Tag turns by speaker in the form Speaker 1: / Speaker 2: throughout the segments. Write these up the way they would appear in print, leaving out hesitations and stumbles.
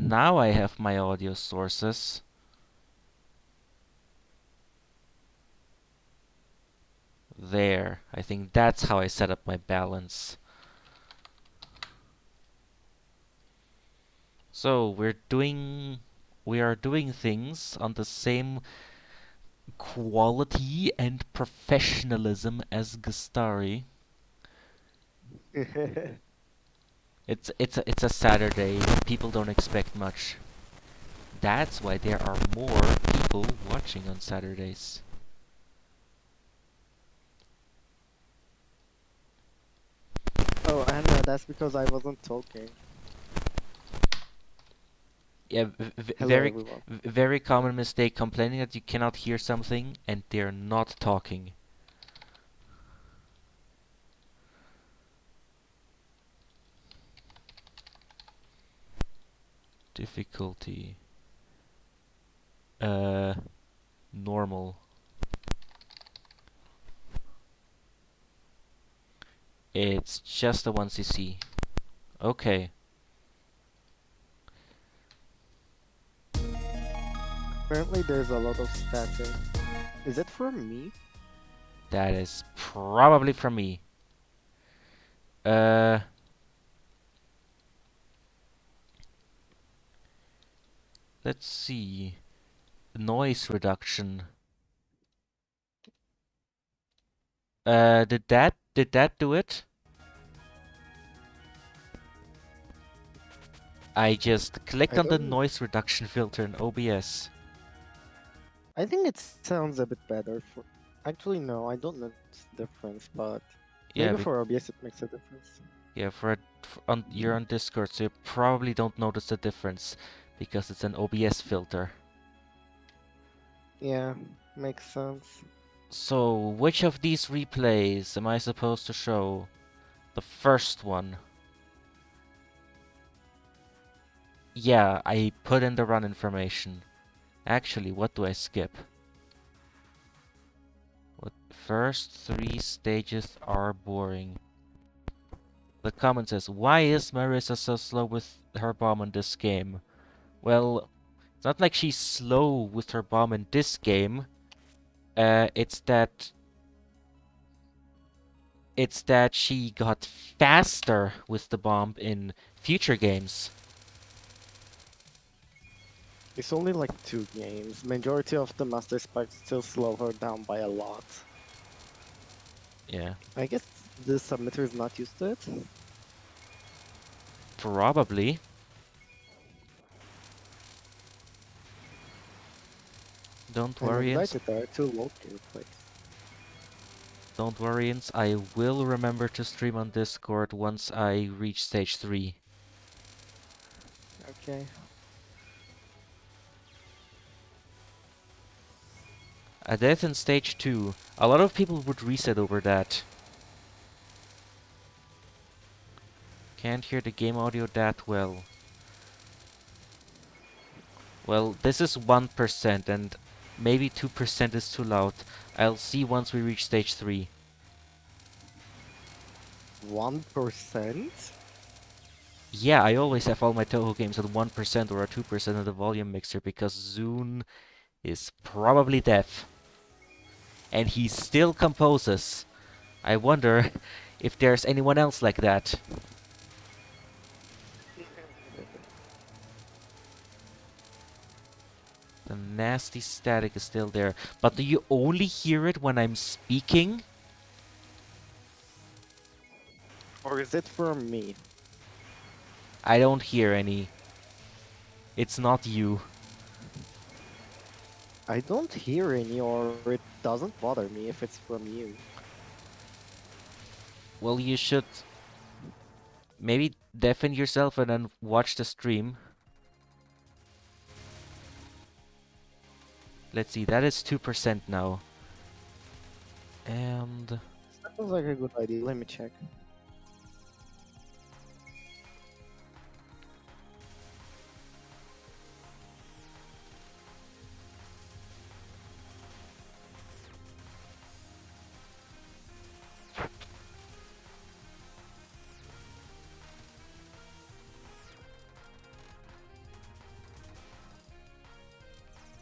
Speaker 1: Now I have my audio sources. There. I think that's how I set up my balance. So we are doing things on the same quality and professionalism as Gustari. It's a Saturday. People don't expect much. That's why there are more people watching on Saturdays.
Speaker 2: Oh, Anna, that's because I wasn't talking.
Speaker 1: Yeah,
Speaker 2: Hello, everyone.
Speaker 1: very common mistake, complaining that you cannot hear something and they're not talking. Difficulty. Uh, Normal. It's just the ones you see. Okay,
Speaker 2: Apparently, there's a lot of static. Is it for me?
Speaker 1: that is probably from me. Uh, let's see. Noise reduction. Did that do it? I just clicked
Speaker 2: I
Speaker 1: on the
Speaker 2: don't.
Speaker 1: noise reduction filter in OBS.
Speaker 2: I think it sounds a bit better for. Actually, no, I don't notice the difference, but
Speaker 1: Yeah,
Speaker 2: maybe for OBS it makes a difference.
Speaker 1: yeah, you're on Discord, so you probably don't notice the difference because it's an OBS filter.
Speaker 2: Yeah, makes sense.
Speaker 1: So, which of these replays am I supposed to show? The first one. Yeah, I put in the run information. Actually, what do I skip? What first three stages are boring. The comment says, why is Marissa so slow with her bomb in this game? Well, it's not like she's slow with her bomb in this game. It's that she got faster with the bomb in future games.
Speaker 2: It's only like 2 games. Majority of the master spikes still slow her down by a lot.
Speaker 1: Yeah,
Speaker 2: I guess the submitter is not used to it.
Speaker 1: probably. Don't
Speaker 2: I'm
Speaker 1: worry, Ins.
Speaker 2: excited there are 2 local plays.
Speaker 1: Don't worry, Ins. I will remember to stream on Discord once I reach stage 3.
Speaker 2: Okay.
Speaker 1: A death in stage 2. A lot of people would reset over that. Can't hear the game audio that well. Well, this is 1% and maybe 2% is too loud. I'll see once we reach stage 3.
Speaker 2: 1%?
Speaker 1: Yeah, I always have all my Touhou games at 1% or a 2% of the volume mixer because Zune is probably deaf. And he still composes. I wonder if there's anyone else like that. The nasty static is still there. But do you only hear it when I'm speaking?
Speaker 2: Or is it for me?
Speaker 1: I don't hear any. It's not you.
Speaker 2: I don't hear any, or it doesn't bother me if it's from you.
Speaker 1: Well, you should maybe deafen yourself and then watch the stream. Let's see, that is 2% now. And
Speaker 2: Sounds like a good idea. Let me check.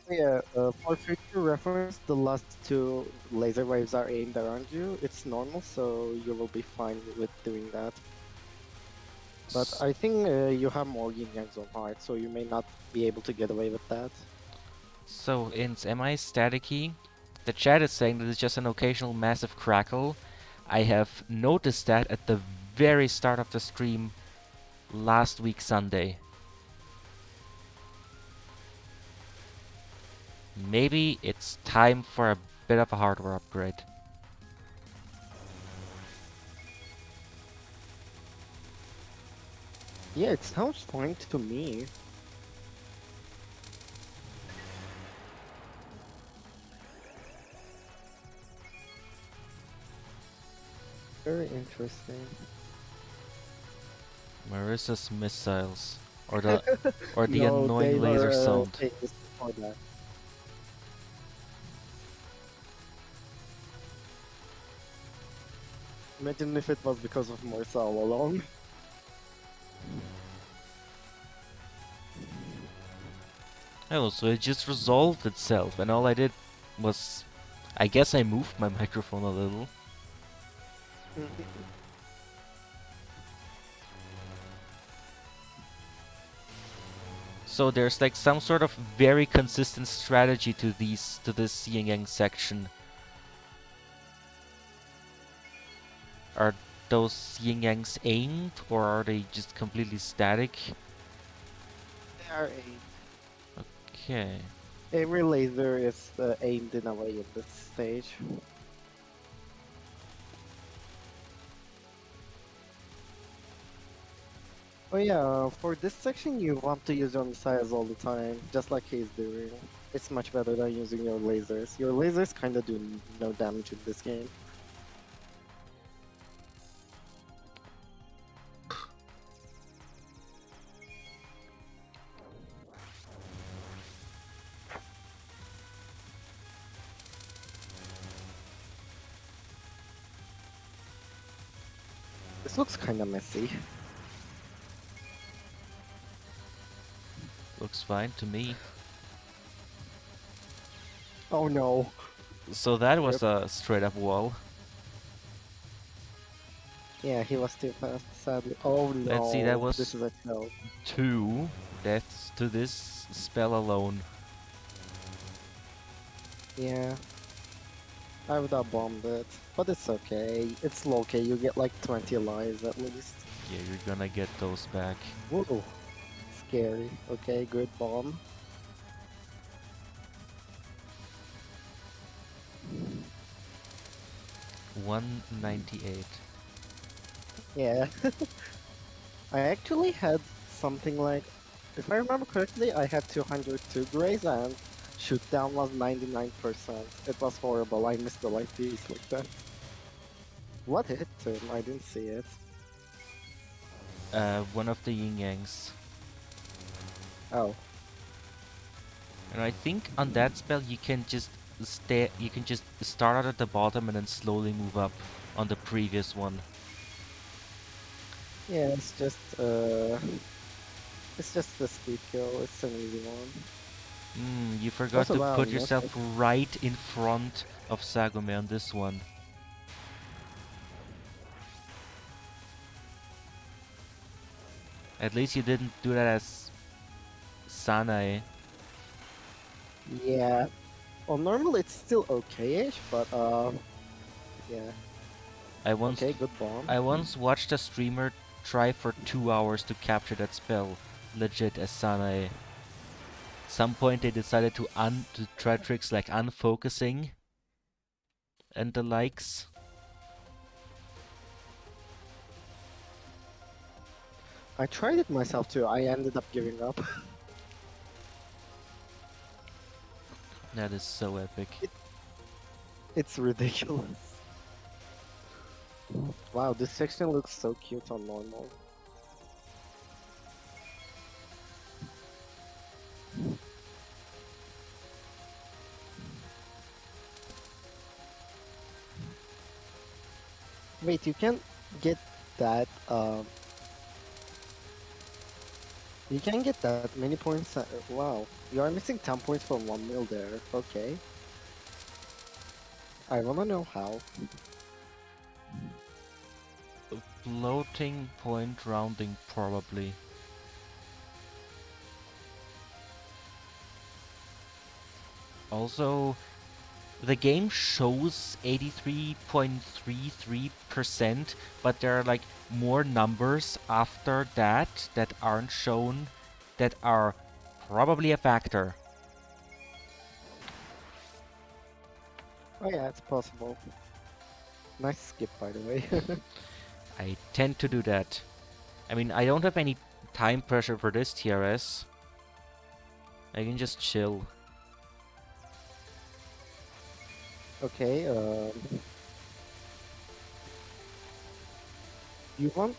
Speaker 2: For future reference, the last two laser waves are aimed around you. It's normal, so you will be fine with doing that. But
Speaker 1: S-
Speaker 2: I think you have more yin yangs on heart, so you may not be able to get away with that.
Speaker 1: So, am I staticky? The chat is saying that it's just an occasional massive crackle. I have noticed that at the very start of the stream last week Sunday. Maybe it's time for a bit of a hardware upgrade.
Speaker 2: Yeah, it sounds fine to me. Very interesting.
Speaker 1: Marissa's missiles. Or the or the
Speaker 2: No, they
Speaker 1: annoying laser
Speaker 2: were
Speaker 1: sound.
Speaker 2: famous for that. Imagine if it was because of Marcel alone.
Speaker 1: Oh, so it just resolved itself, and all I did was, I guess I moved my microphone a little. So there's like some sort of very consistent strategy to this yin yang section. Are those yin yangs aimed, or are they just completely static?
Speaker 2: They are aimed.
Speaker 1: Okay.
Speaker 2: Every laser is aimed in a way in this stage. Oh yeah, for this section you want to use your missiles all the time, just like he's doing. It's much better than using your lasers. Your lasers kinda do no damage in this game. This looks kinda messy.
Speaker 1: Looks fine to me.
Speaker 2: Oh no.
Speaker 1: So that was
Speaker 2: Rip.
Speaker 1: a straight up wall.
Speaker 2: Yeah, he was too fast, sadly. Oh
Speaker 1: Let's see, that
Speaker 2: no, this
Speaker 1: was
Speaker 2: is a kill.
Speaker 1: 2 deaths to this spell alone.
Speaker 2: Yeah, I would have bombed it, but it's okay. It's low-K, you get like 20 lives at least.
Speaker 1: Yeah, you're gonna get those back.
Speaker 2: Whoa, scary. Okay, good bomb.
Speaker 1: 198.
Speaker 2: Yeah, I actually had something like, if I remember correctly, I had 202 grays and shoot down was 99%. It was horrible. I missed the light piece like that. What hit him? I didn't see it.
Speaker 1: One of the yin yangs.
Speaker 2: Oh,
Speaker 1: And I think on that spell you can just start out at the bottom and then slowly move up on the previous one.
Speaker 2: yeah, it's just the speed kill. It's an easy one.
Speaker 1: You forgot
Speaker 2: Also,
Speaker 1: to
Speaker 2: wow,
Speaker 1: put
Speaker 2: no
Speaker 1: yourself
Speaker 2: sec-
Speaker 1: right in front of Sagome on this one. At least you didn't do that as Sanae.
Speaker 2: Yeah. On normal, it's still okay-ish, but yeah.
Speaker 1: I once
Speaker 2: Okay, good bomb.
Speaker 1: I once watched a streamer try for 2 hours to capture that spell, legit as Sanae. Some point they decided to try tricks like unfocusing and the likes.
Speaker 2: I tried it myself too. I ended up giving up.
Speaker 1: That is so epic.
Speaker 2: It's ridiculous. Wow, this section looks so cute on normal. Wait, you can get that You can get that many points. Wow, you are missing 10 points from 1 mil there. Okay, I wanna know how.
Speaker 1: Floating point rounding, probably. Also, the game shows 83.33%, but there are like more numbers after that that aren't shown that are probably a factor.
Speaker 2: Oh yeah, it's possible. Nice skip, by the way.
Speaker 1: I tend to do that. I mean, I don't have any time pressure for this TRS. I can just chill.
Speaker 2: Okay, you want,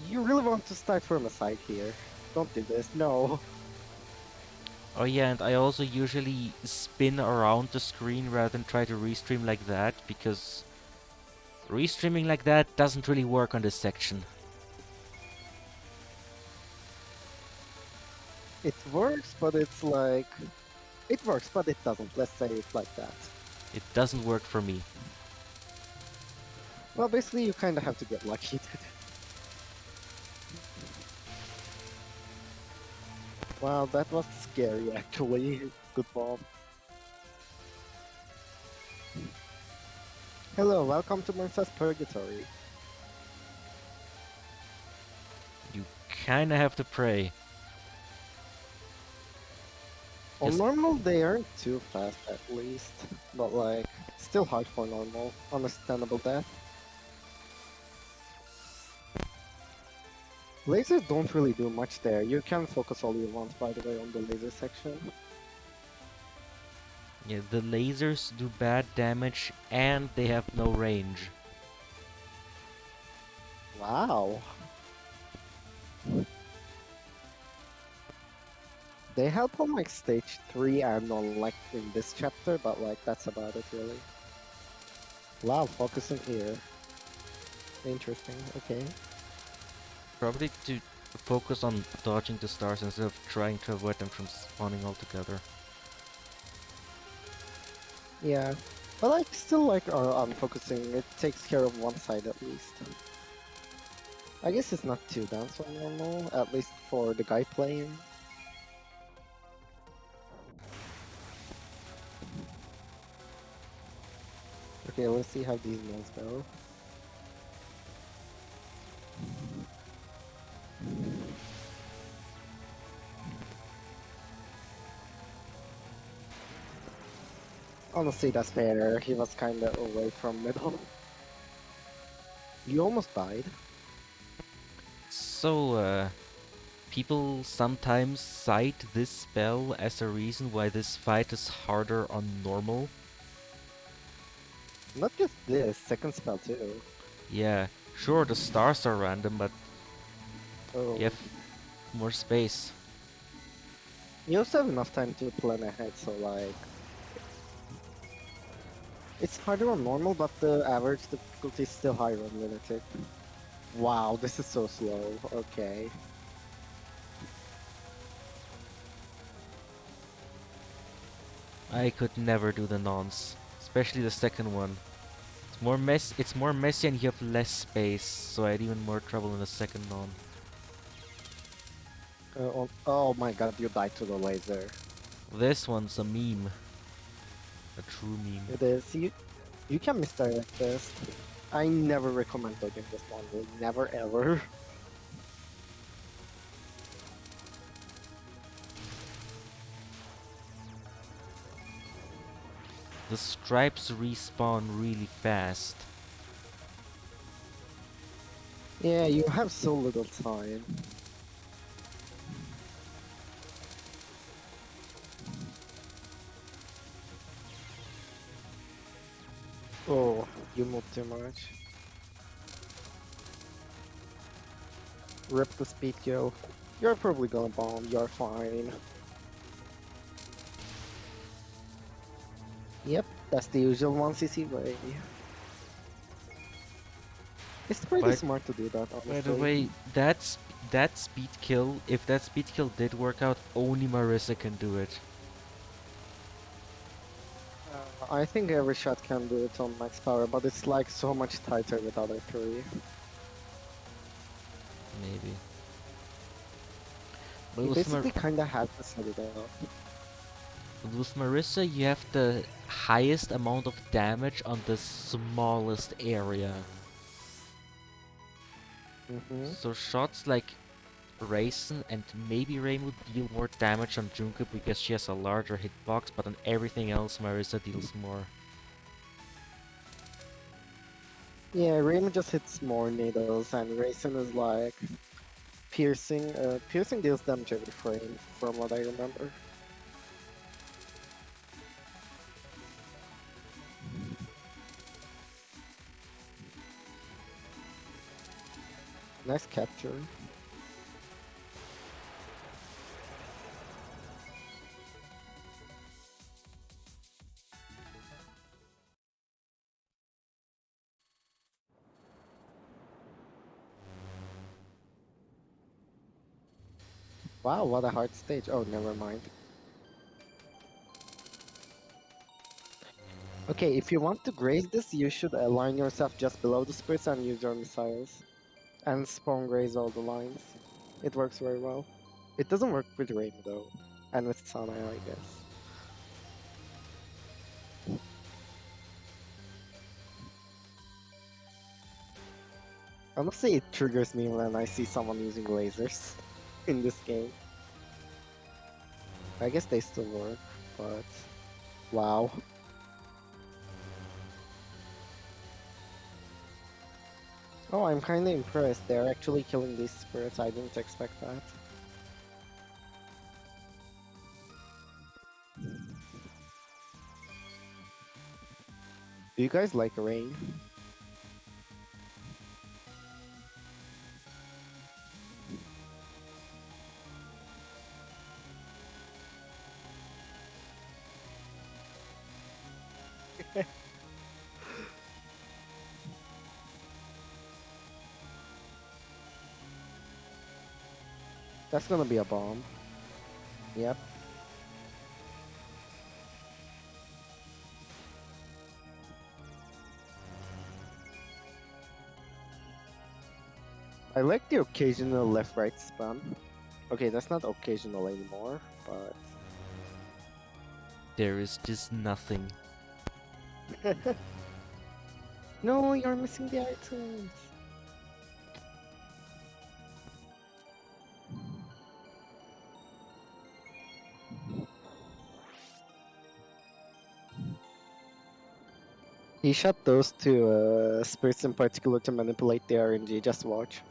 Speaker 2: you really want to start from a side here. Don't do this, no.
Speaker 1: Oh yeah, and I also usually spin around the screen rather than try to restream like that, because restreaming like that doesn't really work on this section.
Speaker 2: It works, but it's like, it works, but it doesn't. Let's say it like that.
Speaker 1: It doesn't work for me.
Speaker 2: Well, basically, you kind of have to get lucky. Wow, that was scary, actually. Good ball. Hello, welcome to Princess Purgatory.
Speaker 1: You kinda have to pray.
Speaker 2: On
Speaker 1: Yes,
Speaker 2: normal, they aren't too fast, at least. But, like, still hard for normal. Understandable death. Lasers don't really do much there. You can focus all you want, by the way, on the laser section.
Speaker 1: yeah, the lasers do bad damage and they have no range.
Speaker 2: Wow. They help on like stage 3 and on like in this chapter, but like that's about it really. Wow, focusing here. Interesting, okay.
Speaker 1: Probably to focus on dodging the stars instead of trying to avoid them from spawning altogether.
Speaker 2: Yeah. But like still like on focusing, it takes care of one side at least. I guess it's not too bad so normal, at least for the guy playing. Okay, let's see how these ones go. Honestly, that's fair. He was kinda away from middle. You almost died.
Speaker 1: So, people sometimes cite this spell as a reason why this fight is harder on normal.
Speaker 2: Not just this, second spell too.
Speaker 1: Yeah, sure, the stars are random, but you
Speaker 2: Oh.
Speaker 1: have more space.
Speaker 2: You also have enough time to plan ahead, so like it's harder on normal, but the average difficulty is still higher on lunatic. Wow, this is so slow. Okay.
Speaker 1: I could never do the nonce, especially the second one. It's more messy and you have less space, so I had even more trouble in the second non.
Speaker 2: Oh my god, you died to the laser.
Speaker 1: This one's a meme. A true meme.
Speaker 2: It is. You can misdirect this. I never recommend dodging this one. Really. Never ever.
Speaker 1: The stripes respawn really fast.
Speaker 2: Yeah, you have so little time. Oh, you moved too much. Rip the speed kill. You're probably gonna bomb. You're fine. Yep, that's the usual 1cc way. It's pretty
Speaker 1: But
Speaker 2: smart to do that,
Speaker 1: by the
Speaker 2: honestly.
Speaker 1: way, that speed kill, if that speed kill did work out, only Marissa can do it.
Speaker 2: I think every shot can do it on max power, but it's like so much tighter with other three.
Speaker 1: Maybe. But
Speaker 2: You basically kinda have to set it up.
Speaker 1: With Marissa, you have the highest amount of damage on the smallest area.
Speaker 2: Mm-hmm.
Speaker 1: So shots like Raisin and maybe Rain would deal more damage on Junko because she has a larger hitbox, but on everything else Marissa deals more.
Speaker 2: Yeah, Raymond just hits more needles, and Raisin is like piercing. Piercing deals damage every frame, from what I remember. Nice capture. Wow, what a hard stage. Oh, never mind. Okay, if you want to graze this, you should align yourself just below the spirits and use your missiles. And spawn graze all the lines. It works very well. It doesn't work with Rain though. And with Sana, I guess. Honestly, it triggers me when I see someone using lasers in this game. I guess they still work, but wow. Oh, I'm kinda impressed. They're actually killing these spirits. I didn't expect that. Do you guys like Rain? That's gonna be a bomb. Yep. I like the occasional left-right spam. Okay, that's not occasional anymore, but
Speaker 1: There is just nothing.
Speaker 2: no, you're missing the items. He shot those two spirits in particular to manipulate the RNG. Just watch.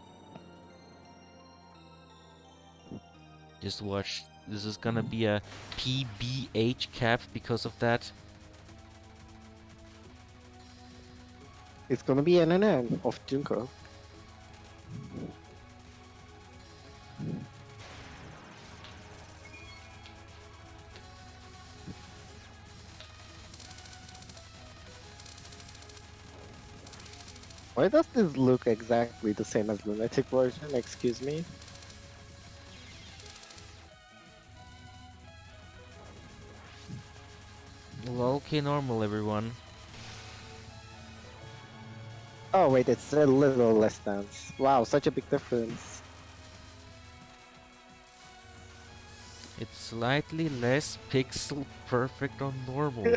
Speaker 1: Just watch. This is gonna be a PBH cap because of that.
Speaker 2: It's gonna be NNN of Junko. Why does this look exactly the same as Lunatic version? Excuse me.
Speaker 1: Well, okay, normal everyone.
Speaker 2: Oh wait, it's a little less dense. Wow, such a big difference.
Speaker 1: It's slightly less pixel perfect on normal.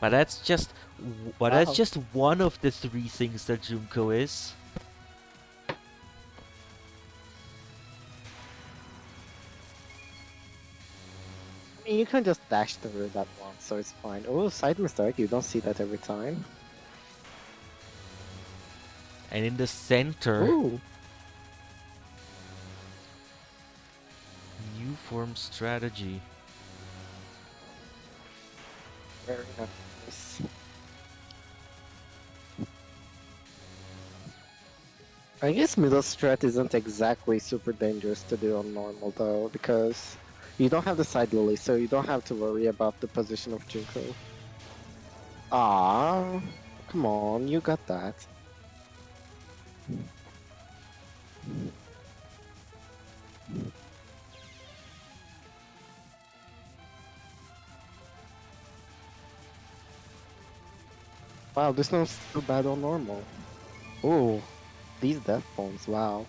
Speaker 1: But that's just
Speaker 2: Wow.
Speaker 1: one of the three things that Junko is.
Speaker 2: I mean, you can just dash through that one, so it's fine. Oh, side mistake, you don't see that every time.
Speaker 1: And in the center,
Speaker 2: Ooh,
Speaker 1: new form strategy.
Speaker 2: very nice. I guess middle strat isn't exactly super dangerous to do on normal though, because you don't have the side lily, so you don't have to worry about the position of Junko. Ah, come on, you got that. Wow, this one's too bad on normal. Ooh, these death bombs, wow.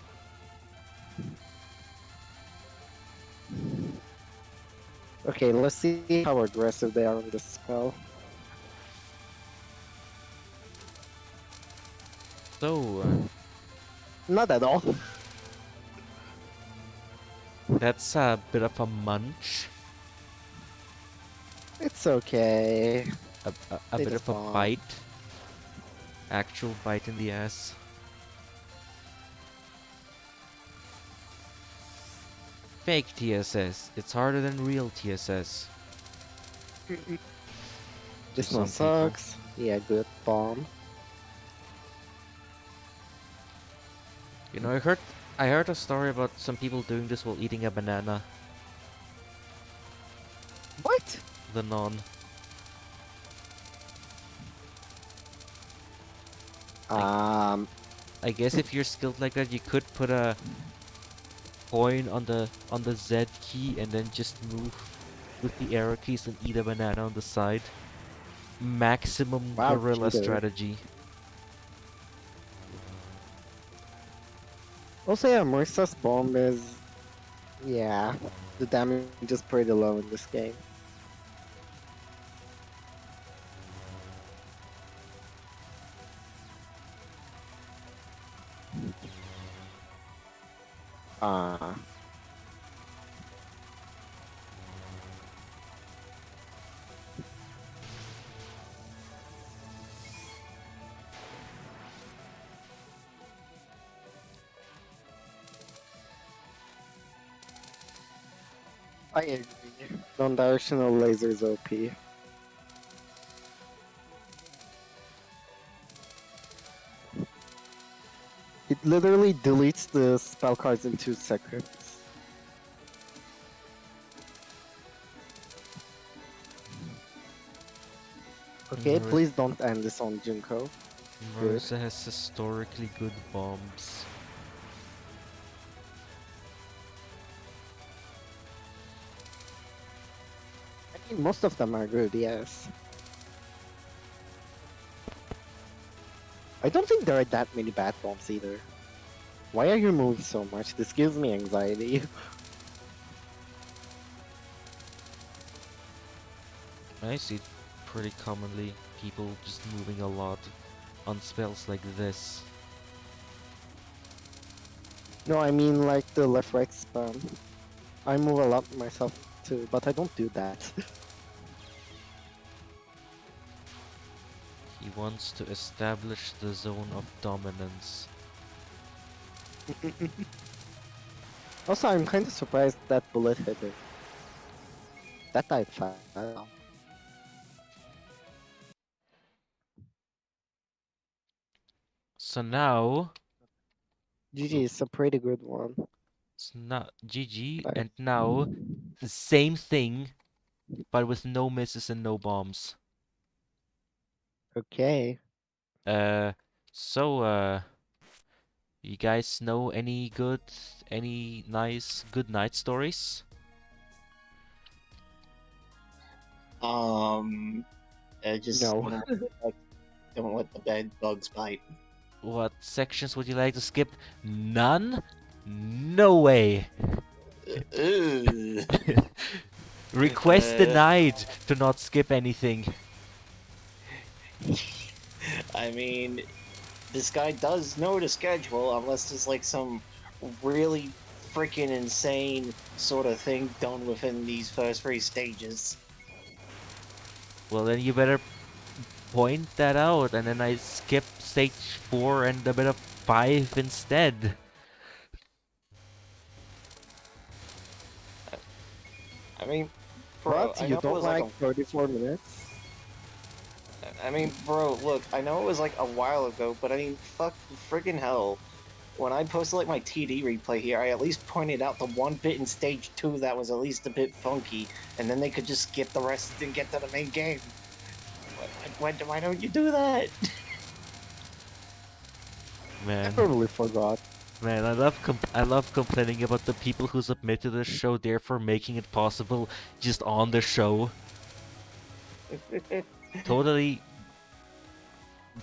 Speaker 2: Okay, let's see how aggressive they are on this spell.
Speaker 1: So,
Speaker 2: Not at all.
Speaker 1: that's a bit of a munch,
Speaker 2: It's okay.
Speaker 1: a
Speaker 2: They
Speaker 1: bit of
Speaker 2: just
Speaker 1: a
Speaker 2: bomb.
Speaker 1: bite, actual bite in the ass. Fake TSS. It's harder than real TSS to
Speaker 2: This one
Speaker 1: some people.
Speaker 2: sucks. Yeah, good bomb.
Speaker 1: You know, I heard a story about some people doing this while eating a banana.
Speaker 2: What?
Speaker 1: The non. I
Speaker 2: Um,
Speaker 1: I guess if you're skilled like that, you could put a coin on the Z key and then just move with the arrow keys and eat a banana on the side. Maximum
Speaker 2: wow,
Speaker 1: gorilla
Speaker 2: cheater.
Speaker 1: strategy.
Speaker 2: Also, yeah, Marisa's bomb is, yeah, the damage is pretty low in this game. Ah, I agree. Non-directional lasers OP. It literally deletes the spell cards in 2 seconds. Okay,
Speaker 1: Maris
Speaker 2: please don't end this on Junko. Good.
Speaker 1: Marissa has historically good bombs.
Speaker 2: I mean, most of them are good, yes. I don't think there are that many bad bombs either. Why are you moving so much? This gives me anxiety.
Speaker 1: I see pretty commonly people just moving a lot on spells like this.
Speaker 2: No, I mean like the left-right spam. I move a lot myself too, but I don't do that.
Speaker 1: He wants to establish the zone of dominance.
Speaker 2: Also, I'm kind of surprised that bullet hit him. That died fast.
Speaker 1: So now,
Speaker 2: GG is a pretty good one.
Speaker 1: it's not GG,
Speaker 2: Like,
Speaker 1: and now the same thing, but with no misses and no bombs.
Speaker 2: okay.
Speaker 1: Uh, so, you guys know any nice good night stories?
Speaker 3: Um, I just
Speaker 2: No.
Speaker 3: don't let the bed bugs bite.
Speaker 1: What sections would you like to skip? None? No way!
Speaker 3: Ugh.
Speaker 1: Request denied to not skip anything.
Speaker 3: I mean, this guy does know the schedule, unless there's like some really freaking insane sort of thing done within these first 3 stages.
Speaker 1: Well, then you better point that out, and then I skip stage 4 and a bit of 5 instead.
Speaker 3: I mean, bro,
Speaker 2: What?
Speaker 3: I
Speaker 2: You
Speaker 3: know it
Speaker 2: don't
Speaker 3: was like
Speaker 2: like
Speaker 3: a
Speaker 2: 34 minutes?
Speaker 3: I mean, bro, look, I know it was like a while ago, but I mean, fuck, friggin' hell. When I posted like my TD replay here, I at least pointed out the one bit in stage 2 that was at least a bit funky, and then they could just skip the rest and get to the main game. Why don't you do that?
Speaker 2: I
Speaker 1: Man,
Speaker 2: probably forgot.
Speaker 1: man, I love complaining about the people who submit to the show, therefore making it possible just on the show. Totally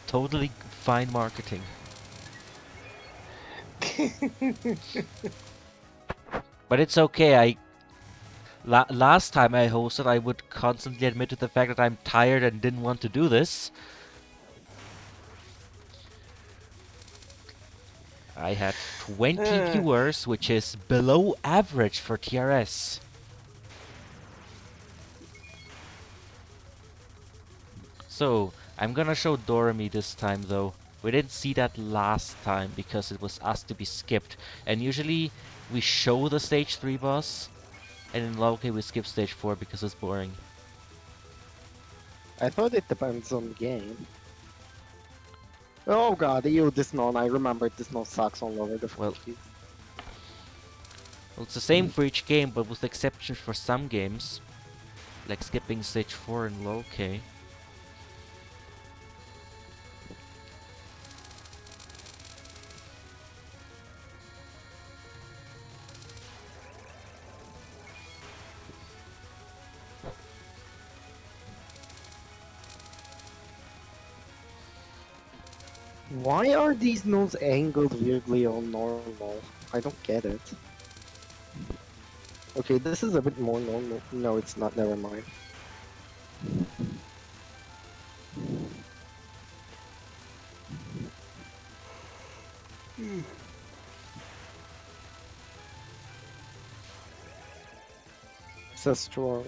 Speaker 1: Totally fine marketing. But it's okay. Last time I hosted, I would constantly admit to the fact that I'm tired and didn't want to do this. I had 20 viewers, which is below average for TRS. So, I'm gonna show Doremi this time though. We didn't see that last time because it was asked to be skipped. And usually we show the stage 3 boss, and in Loki we skip stage 4 because it's boring.
Speaker 2: I thought it depends on the game. Oh god, ew, this non. I remember this non sucks on lower
Speaker 1: Well,
Speaker 2: difficulties.
Speaker 1: it's the same for each game, but with exceptions for some games, like skipping stage 4 in Loki.
Speaker 2: Why are these nodes angled weirdly on normal? I don't get it. Okay, this is a bit more normal. No, it's not. Never mind. So strong.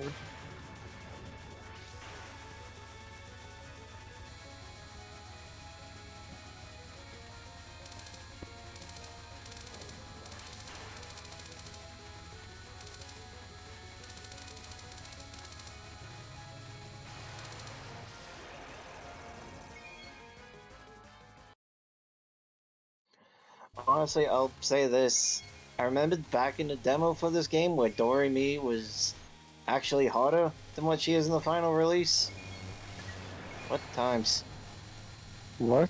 Speaker 3: Honestly, I'll say this. I remembered back in the demo for this game where Doremi was actually harder than what she is in the final release. What times?
Speaker 2: What?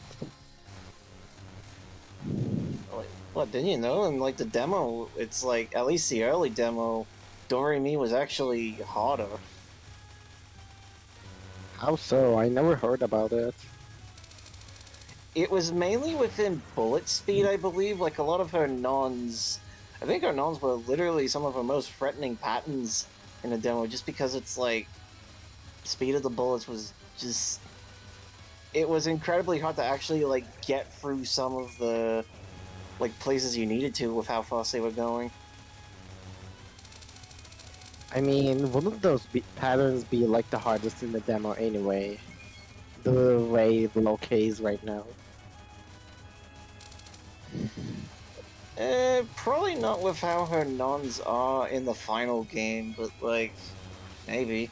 Speaker 3: What, didn't you know? In like the demo, it's like, at least the early demo, Doremi was actually harder.
Speaker 2: How so? I never heard about it.
Speaker 3: It was mainly within bullet speed, I believe. Like a lot of her nons, I think her nons were literally some of her most threatening patterns in the demo, just because it's like speed of the bullets was just. It was incredibly hard to actually like get through some of the like places you needed to with how fast they were going.
Speaker 2: I mean, wouldn't those patterns be like the hardest in the demo anyway? The way the Loki is right now.
Speaker 3: Probably not with how her nons are in the final game, but like maybe.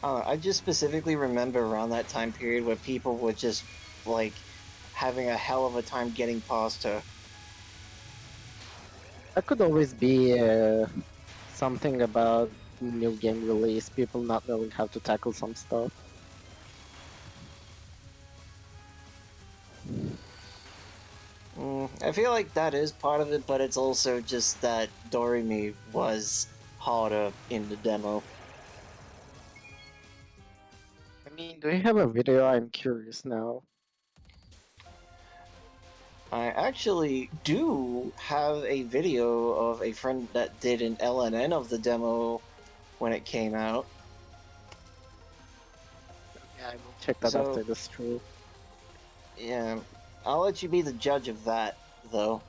Speaker 3: I just specifically remember around that time period where people were just like having a hell of a time getting past her.
Speaker 2: That could always be something about new game release, people not knowing how to tackle some stuff.
Speaker 3: I feel like that is part of it, but it's also just that Doremi was harder in the demo.
Speaker 2: I mean, do you have a video? I'm curious now.
Speaker 3: I actually do have a video of a friend that did an LNN of the demo when it came out.
Speaker 2: Yeah, I will check that
Speaker 3: So,
Speaker 2: after the stream.
Speaker 3: yeah, I'll let you be the judge of that, though.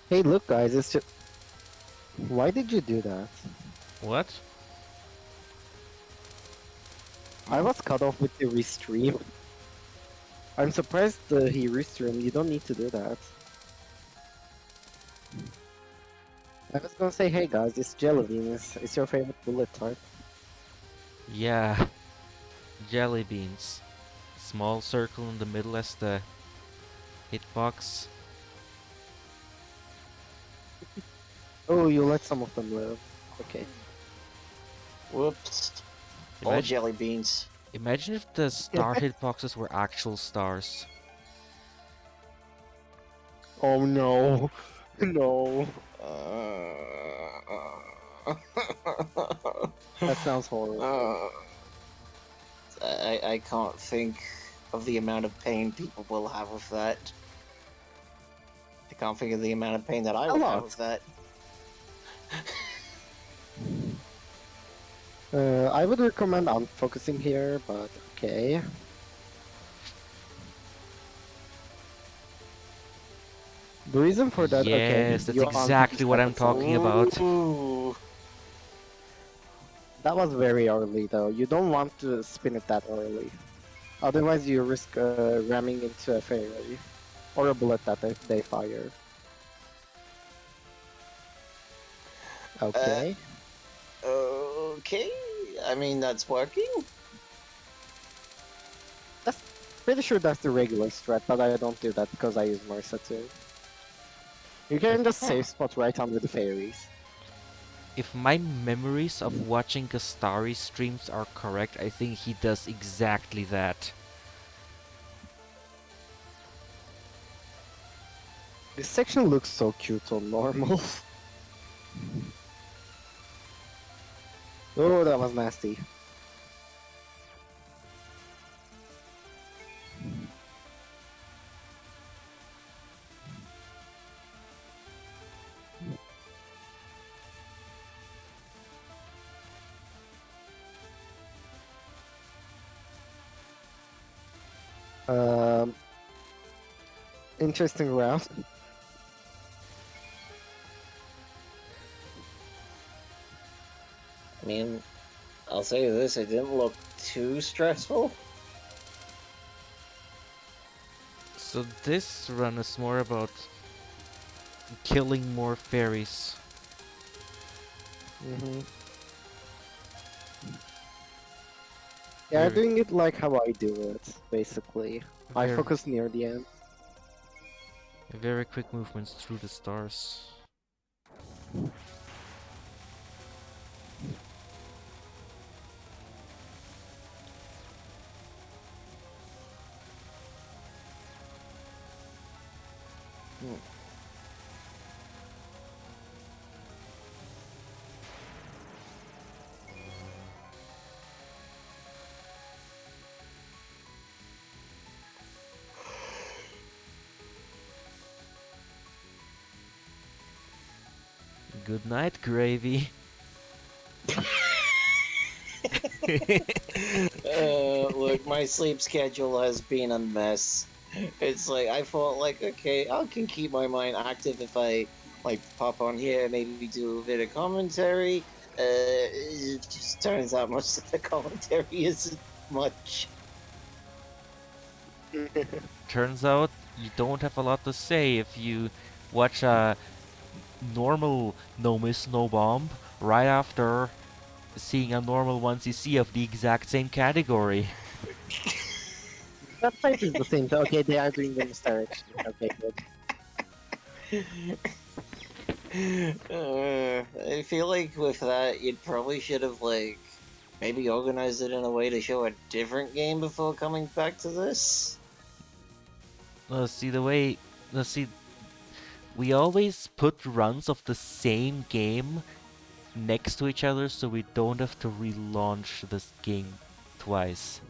Speaker 2: Hey, look, guys, it's just. Why did you do that?
Speaker 1: What?
Speaker 2: I was cut off with the restream. I'm surprised he restreamed. You don't need to do that. I was gonna say, hey guys, it's jelly beans. It's your favorite bullet type.
Speaker 1: Yeah, jelly beans. Small circle in the middle as the hitbox.
Speaker 2: Oh, you let some of them live. Okay.
Speaker 3: Whoops. All
Speaker 1: Imagine,
Speaker 3: jelly beans.
Speaker 1: imagine if the star hitboxes were actual stars.
Speaker 2: Oh no. No. That sounds horrible.
Speaker 3: Uh, I can't think of the amount of pain people will have with that. I can't think of the amount of pain that I
Speaker 2: A
Speaker 3: would have
Speaker 2: lot.
Speaker 3: with that.
Speaker 2: I would recommend unfocusing here, but okay. The reason for that, okay,
Speaker 1: Yes, that's
Speaker 2: you
Speaker 1: exactly
Speaker 2: unfocus
Speaker 1: what
Speaker 2: that
Speaker 1: I'm
Speaker 2: at some
Speaker 1: talking
Speaker 2: point.
Speaker 1: about.
Speaker 3: Ooh.
Speaker 2: That was very early though. You don't want to spin it that early. Otherwise you risk ramming into a fairy. Or a bullet that they fire.
Speaker 3: Uh,
Speaker 2: Okay.
Speaker 3: okay. I mean, that's working.
Speaker 2: That's pretty sure that's the regular strat, but I don't do that because I use Marsa too. You can just
Speaker 3: Huh.
Speaker 2: save spot right under the fairies.
Speaker 1: If my memories of watching Gastari streams are correct, I think he does exactly that.
Speaker 2: This section looks so cute on normal. Oh, that was nasty. Um, interesting round.
Speaker 3: I mean, I'll say this: it didn't look too stressful.
Speaker 1: So this run is more about killing more fairies.
Speaker 2: Hmm. Yeah,
Speaker 1: Very,
Speaker 2: doing it like how I do it, basically. I
Speaker 1: very,
Speaker 2: focus near the end.
Speaker 1: very quick movements through the stars.
Speaker 3: Hmm.
Speaker 1: Good night, Gravy.
Speaker 3: Look, my sleep schedule has been a mess. It's like I thought, like, okay, I can keep my mind active if I like pop on here, maybe do a bit of commentary. It just turns out most of the commentary isn't much.
Speaker 1: Turns out you don't have a lot to say if you watch a normal No Miss No Bomb right after seeing a normal 1cc of the exact same category.
Speaker 2: That fight is the same. Okay, they are doing the misdirection. Okay, good.
Speaker 3: I feel like with that, you probably should have like maybe organized it in a way to show a different game before coming back to this.
Speaker 1: See the way, see, we always put runs of the same game next to each other so we don't have to relaunch this game twice.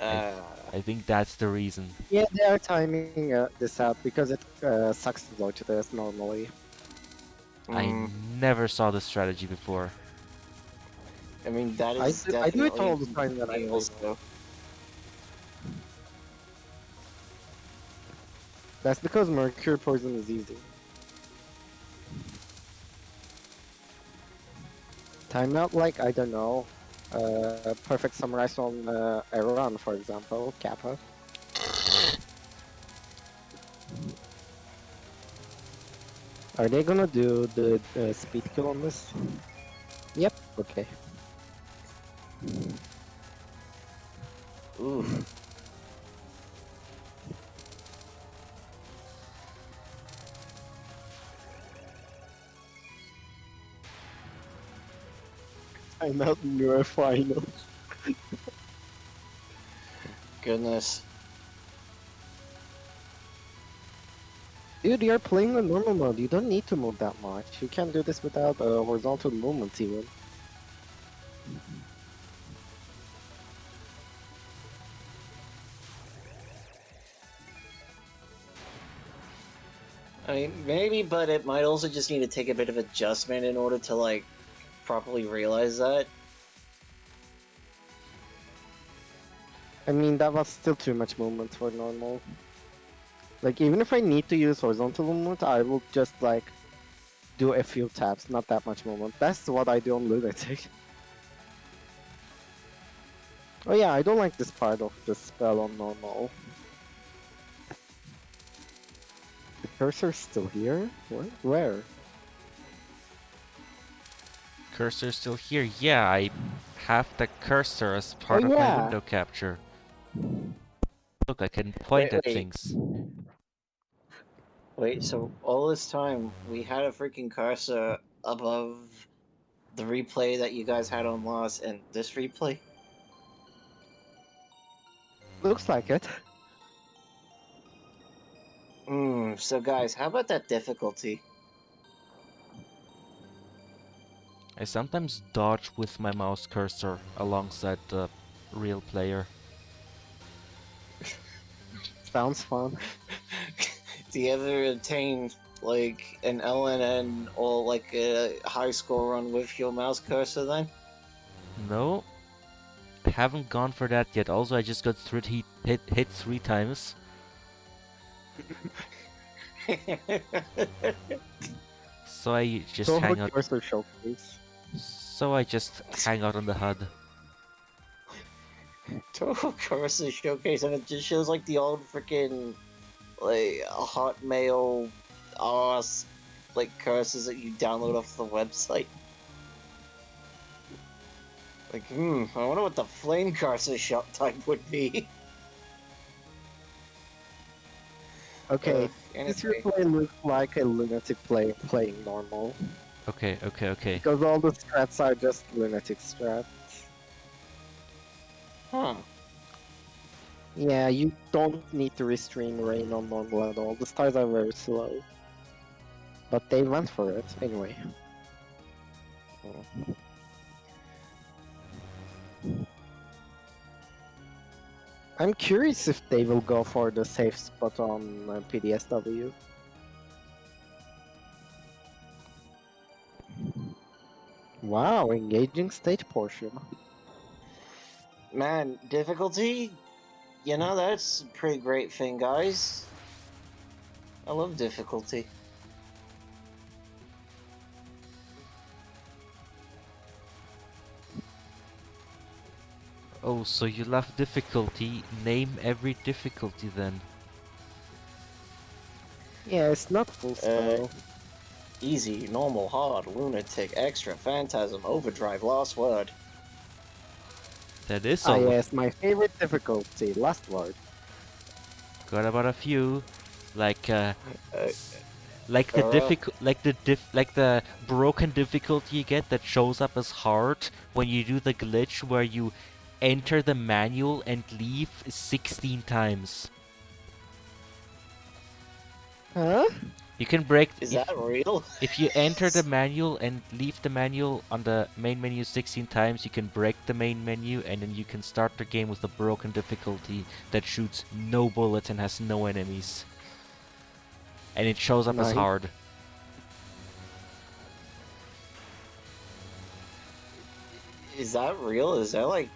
Speaker 1: I,
Speaker 3: Uh,
Speaker 1: I think that's the reason.
Speaker 2: Yeah, they are timing this out because it sucks to go to this normally.
Speaker 1: I
Speaker 3: mm,
Speaker 1: never saw this strategy before.
Speaker 3: I mean, that is
Speaker 2: I do it all
Speaker 3: definitely
Speaker 2: the time when I
Speaker 3: me
Speaker 2: play.
Speaker 3: also.
Speaker 2: That's because Mercury Poison is easy. Time out like, I don't know, Perfect Samurai on Iran, for example, Kappa. Are they gonna do the speed kill on this? Yep, okay.
Speaker 3: Oof.
Speaker 2: I'm out in your final.
Speaker 3: Goodness.
Speaker 2: Dude, you're playing the normal mode. You don't need to move that much. You can do this without horizontal movements even.
Speaker 3: I mean, maybe, but it might also just need to take a bit of adjustment in order to, like, properly realize that.
Speaker 2: I mean, that was still too much movement for normal. Like, even if I need to use horizontal movement, I will just, like, do a few taps, not that much movement. That's what I do on Lunatic. Oh yeah, I don't like this part of the spell on normal. The cursor's still here? What? Where?
Speaker 1: Cursor still here. Yeah, I have the cursor as
Speaker 2: Oh
Speaker 1: part of my
Speaker 2: yeah!
Speaker 1: window capture. Look, I can
Speaker 3: Wait,
Speaker 1: point at
Speaker 3: wait,
Speaker 1: things.
Speaker 3: wait, so all this time we had a freaking cursor above the replay that you guys had on Lost and this replay?
Speaker 2: Looks like it.
Speaker 3: So guys, how about that difficulty?
Speaker 1: I sometimes dodge with my mouse cursor alongside the real player.
Speaker 2: Sounds fun.
Speaker 3: Do you ever attain, like, an LNN or, like, a high score run with your mouse cursor then?
Speaker 1: No, haven't gone for that yet. Also, I just got hit 3 times. So I just
Speaker 2: So
Speaker 1: hang
Speaker 2: her
Speaker 1: out.
Speaker 2: cursor showcase.
Speaker 1: So I just hang out on the HUD.
Speaker 3: Total cursor showcase, and it just shows, like, the old freaking, like, Hotmail ass, like, cursors that you download off the website. Like, I wonder what the flame cursor shot type would be.
Speaker 2: Okay, this
Speaker 3: Anyway.
Speaker 2: replay looks like a lunatic playing normal.
Speaker 1: Okay, okay, okay.
Speaker 2: Because all the strats are just lunatic strats.
Speaker 3: Huh.
Speaker 2: Yeah, you don't need to restrain rain on normal at all. The stars are very slow. But they went for it, anyway. I'm curious if they will go for the safe spot on PDSW. Wow, engaging stage portion.
Speaker 3: Man, difficulty? You know, that's a pretty great thing, guys. I love difficulty.
Speaker 1: Oh, so you love difficulty. Name every difficulty then.
Speaker 2: Yeah, it's not full spell.
Speaker 3: Easy, normal, hard, lunatic, extra, phantasm, overdrive, lost word.
Speaker 1: That is
Speaker 2: Ah
Speaker 1: all.
Speaker 2: yes, my favorite difficulty, last word.
Speaker 1: Got about a few, like
Speaker 3: Uh,
Speaker 1: like the
Speaker 3: Alright.
Speaker 1: like the broken difficulty you get that shows up as hard when you do the glitch where you enter the manual and leave 16 times.
Speaker 2: Huh?
Speaker 1: You can break
Speaker 3: Is that real?
Speaker 1: if you enter the manual and leave the manual on the main menu 16 times, you can break the main menu and then you can start the game with a broken difficulty that shoots no bullets and has no enemies. And it shows up as
Speaker 2: Nice.
Speaker 1: hard.
Speaker 3: Is that real? Is that like...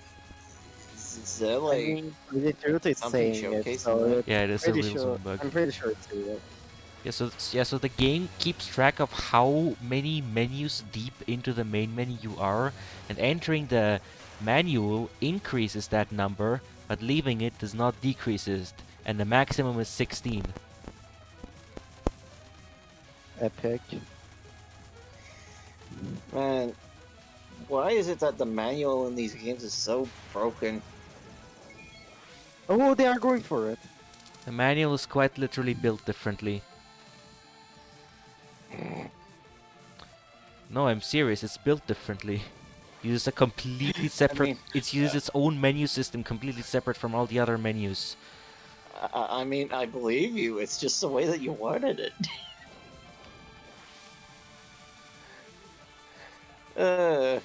Speaker 3: Is that
Speaker 2: I
Speaker 3: like...
Speaker 2: mean, the truth is
Speaker 3: something
Speaker 2: saying it,
Speaker 3: showcasing
Speaker 2: so
Speaker 3: that?
Speaker 2: it's
Speaker 1: Yeah, it is a
Speaker 2: pretty
Speaker 1: real
Speaker 2: sure.
Speaker 1: zone bug.
Speaker 2: I'm pretty sure it's real.
Speaker 1: So the game keeps track of how many menus deep into the main menu you are, and entering the manual increases that number, but leaving it does not decrease it, and the maximum is 16.
Speaker 2: Epic.
Speaker 3: Man, why is it that the manual in these games is so broken?
Speaker 2: Oh, they are going for it.
Speaker 1: The manual is quite literally built differently. No, I'm serious, it's built differently. Uses a completely separate...
Speaker 3: mean,
Speaker 1: it uses its own menu system completely separate from all the other menus.
Speaker 3: I mean, I believe you. It's just the way that you worded it. uh,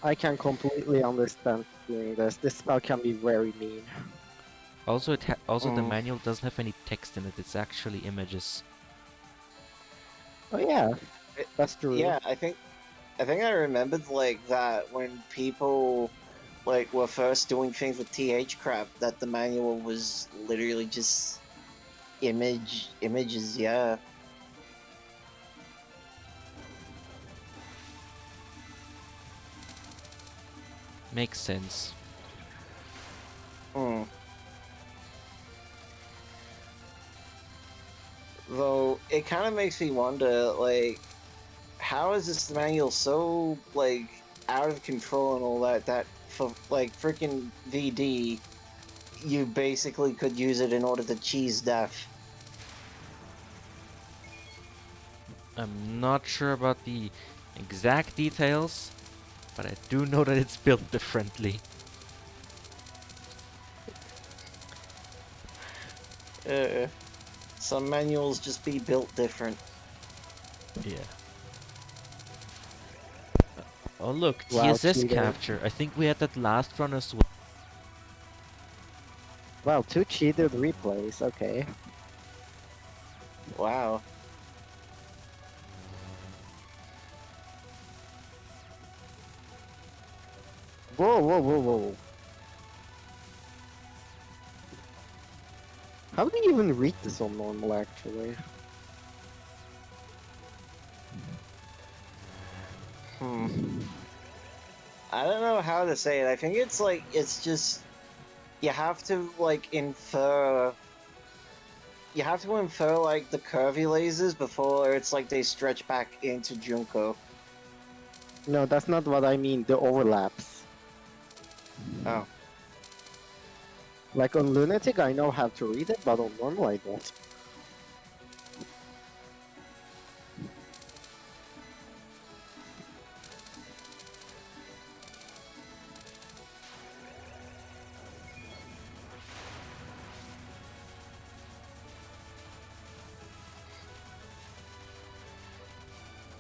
Speaker 2: I can completely understand doing this. This spell can be very mean.
Speaker 1: Also, the
Speaker 3: mm,
Speaker 1: manual doesn't have any text in it. It's actually images.
Speaker 2: Oh yeah,
Speaker 3: it-
Speaker 2: that's true.
Speaker 3: yeah, I think I remembered like that when people like were first doing things with th crap, that the manual was literally just images. Yeah.
Speaker 1: Makes sense.
Speaker 3: Mm. Though it kind of makes me wonder, like, how is this manual so like out of control and all that? That for like freaking VD, you basically could use it in order to cheese death.
Speaker 1: I'm not sure about the exact details, but I do know that it's built differently.
Speaker 3: Uh, some manuals just be built different.
Speaker 1: Yeah. Oh look,
Speaker 2: Wow,
Speaker 1: TSS
Speaker 2: cheater.
Speaker 1: capture. I think we had that last run as well.
Speaker 2: Wow, two cheated replays. Okay.
Speaker 3: Wow.
Speaker 2: Whoa, whoa, whoa, whoa. How do you even read this on normal, actually?
Speaker 3: Hmm. I don't know how to say it. I think it's like it's just you have to like infer. You have to infer like the curvy lasers before it's like they stretch back into Junko.
Speaker 2: No, that's not what I mean. The overlaps.
Speaker 3: Oh.
Speaker 2: Like on Lunatic, I know how to read it, but on normal, I don't.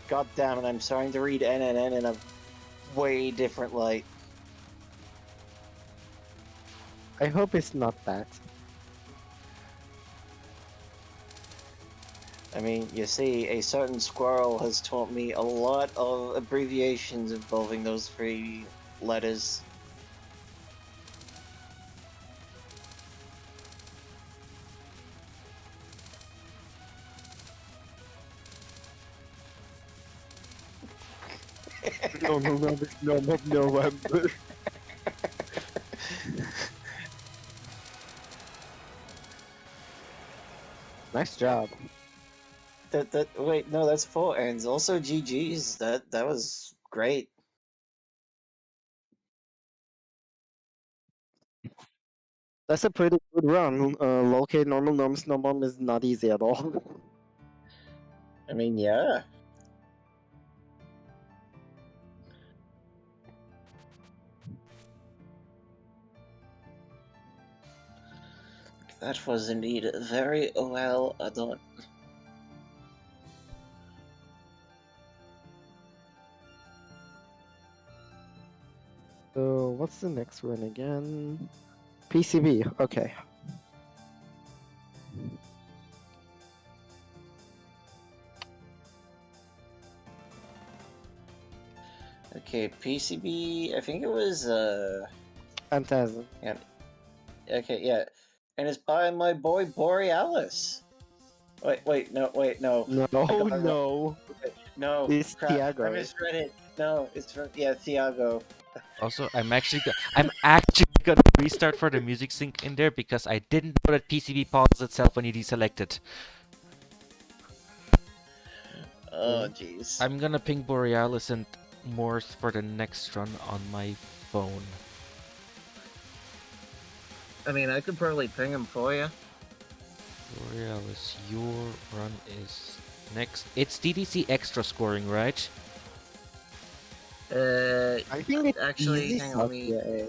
Speaker 3: God damn it, I'm starting to read NNN in a way different light.
Speaker 2: I hope it's not that.
Speaker 3: I mean, you see, a certain squirrel has taught me a lot of abbreviations involving those three letters.
Speaker 2: No, no, no, there's no, no, November. Nice job.
Speaker 3: That wait, no, that's four ends. Also GG's. That was great.
Speaker 2: That's a pretty good run. Locate normal norms normal is not easy at all.
Speaker 3: I mean, yeah. That was indeed very well done.
Speaker 2: So what's the next run again? PCB. Okay.
Speaker 3: Okay, PCB. I think it was
Speaker 2: Phantasm.
Speaker 3: yeah. Okay, yeah, and it's by my boy Borealis. Wait, no.
Speaker 2: No,
Speaker 3: I got it wrong.
Speaker 2: no.
Speaker 3: No,
Speaker 2: It's
Speaker 3: crap. I
Speaker 2: Tiago.
Speaker 3: misread it. No, it's from yeah, Thiago.
Speaker 1: Also, I'm actually gonna restart for the music sync in there because I didn't know that PCB pauses itself when you deselect it.
Speaker 3: Oh,
Speaker 2: Okay.
Speaker 3: jeez.
Speaker 1: I'm gonna ping Borealis and Morse for the next run on my phone.
Speaker 3: I mean, I could probably ping him for you.
Speaker 1: Borealis, your run is next. It's DDC extra scoring, right?
Speaker 2: I think it's
Speaker 3: Actually,
Speaker 2: easy
Speaker 3: hang on, let
Speaker 2: stuff.
Speaker 3: me.
Speaker 2: Yeah.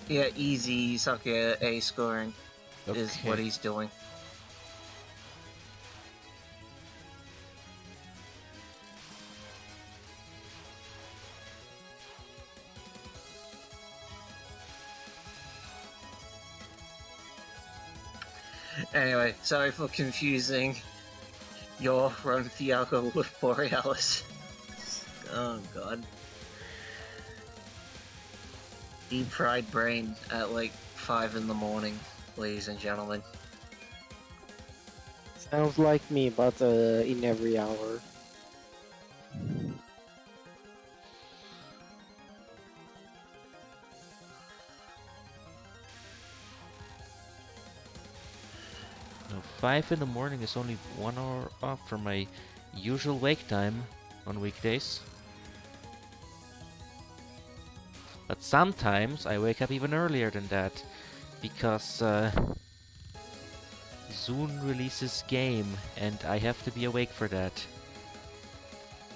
Speaker 3: Yeah, easy Sakuya A scoring. is what
Speaker 1: Okay.
Speaker 3: he's doing. Anyway, sorry for confusing your run Thiago with Borealis. Oh god. Deep fried brain at like 5 in the morning, ladies and gentlemen.
Speaker 2: Sounds like me, but in every hour.
Speaker 1: No, 5 in the morning is only 1 hour off from my usual wake time on weekdays. But sometimes I wake up even earlier than that because Zune releases game and I have to be awake for that.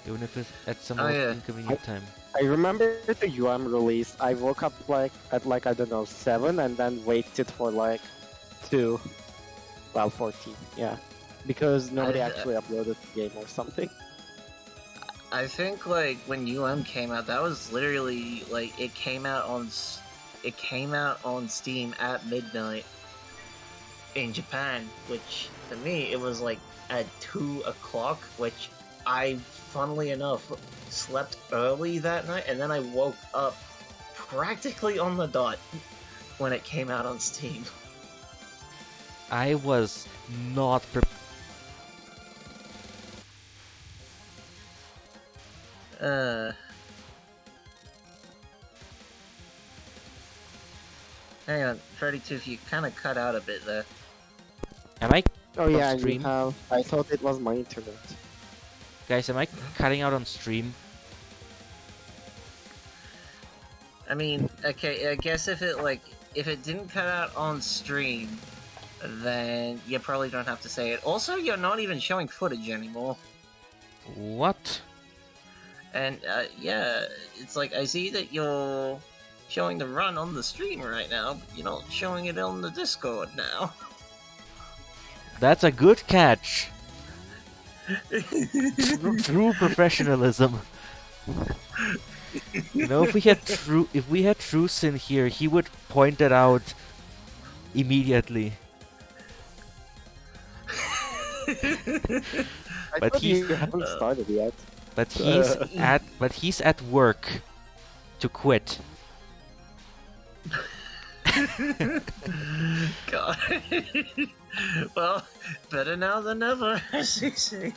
Speaker 1: Even if it's at some
Speaker 3: Oh
Speaker 1: most
Speaker 3: yeah.
Speaker 1: inconvenient time.
Speaker 2: I remember the release. I woke up like at like I don't know 7 and then waited for like 2, well 14, yeah, because nobody actually uploaded the game or something.
Speaker 3: I think like when came out, that was literally like it came out on Steam at midnight in Japan, which to me it was like at 2 o'clock, which I funnily enough slept early that night, and then I woke up practically on the dot when it came out on Steam.
Speaker 1: I was not prepared.
Speaker 3: Hang on, 32, if you kind of cut out a bit there.
Speaker 1: Am I
Speaker 2: Oh yeah, and you
Speaker 1: stream?
Speaker 2: have. I thought it was my internet.
Speaker 1: Guys, am I cutting out on stream?
Speaker 3: I mean, okay, I guess if it didn't cut out on stream, then you probably don't have to say it. Also, you're not even showing footage anymore.
Speaker 1: What?
Speaker 3: And, yeah, it's like, I see that you're showing the run on the stream right now, but you're not showing it on the Discord now.
Speaker 1: That's a good catch. True professionalism. You know, if we had Truce in here, he would point it out immediately.
Speaker 2: I
Speaker 1: But
Speaker 2: thought
Speaker 1: he's-
Speaker 2: you haven't started yet.
Speaker 1: But he's at work to quit.
Speaker 3: God. Well, better now than never, as they say.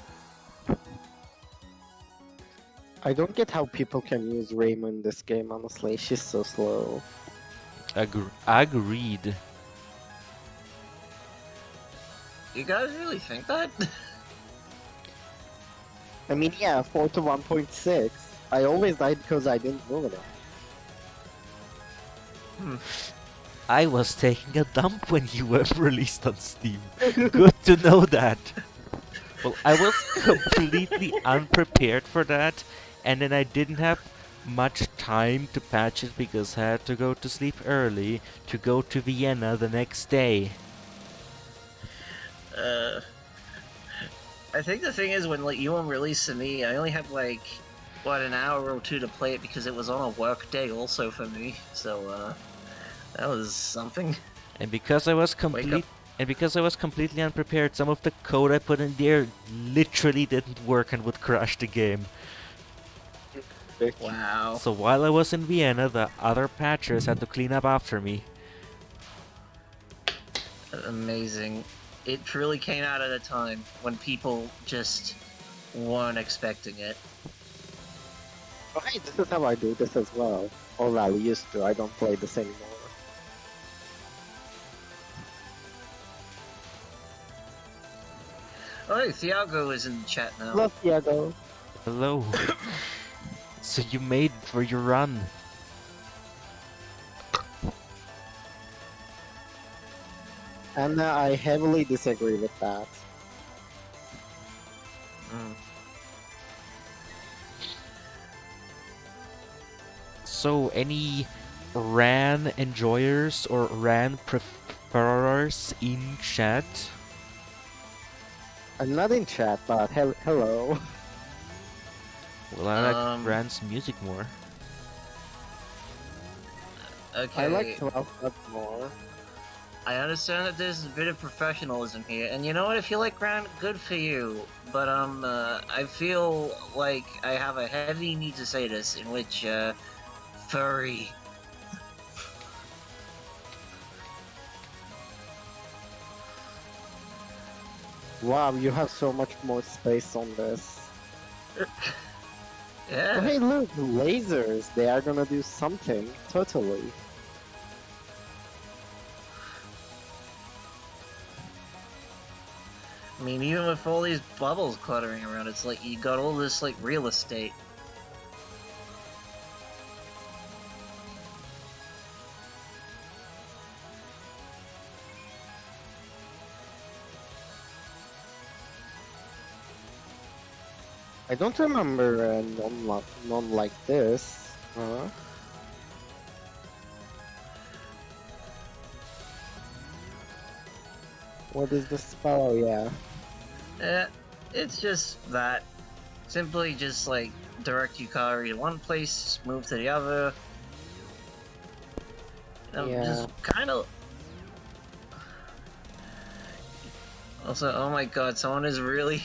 Speaker 2: I don't get how people can use Raymond in this game, honestly. She's so slow.
Speaker 1: Agreed.
Speaker 3: You guys really think that?
Speaker 2: I mean, yeah, 4 to 1.6. I always died because I didn't move enough.
Speaker 1: I was taking a dump when you were released on Steam. Good to know that. Well, I was completely unprepared for that, and then I didn't have much time to patch it because I had to go to sleep early to go to Vienna the next day.
Speaker 3: I think the thing is when like UM released to me, I only had like an hour or two to play it because it was on a work day also for me. So that was something.
Speaker 1: And because I was completely unprepared, some of the code I put in there literally didn't work and would crash the game.
Speaker 3: Wow.
Speaker 1: So while I was in Vienna, the other patchers had to clean up after me.
Speaker 3: Amazing. It truly came out at a time when people just weren't expecting it.
Speaker 2: Right, this is how I do this as well. Or well, used to. I don't play this anymore.
Speaker 3: Oh, Thiago is in the chat now.
Speaker 2: Love Thiago.
Speaker 1: Hello. So you made for your run.
Speaker 2: And I heavily disagree with that.
Speaker 3: Mm.
Speaker 1: So any RAN enjoyers or RAN Emperors in chat.
Speaker 2: I'm not in chat, but hello.
Speaker 1: Well, I like
Speaker 4: Um,
Speaker 1: Rand's music more.
Speaker 2: I like
Speaker 4: okay.
Speaker 2: 12 but more.
Speaker 4: I understand that there's a bit of professionalism here, and you know what? If you like Grant, good for you. But I feel like I have a heavy need to say this, in which furry.
Speaker 2: Wow, you have so much more space on this. Oh
Speaker 4: Yeah.
Speaker 2: hey look, lasers! They are gonna do something, totally.
Speaker 4: I mean, even with all these bubbles cluttering around, it's like you got all this like real estate.
Speaker 2: I don't remember none like this. Huh? What is the spell? Oh, yeah.
Speaker 4: It's just that. Simply just like direct Yukari to one place, move to the other.
Speaker 2: Yeah.
Speaker 4: Just kind of. Also, oh my god, someone is really.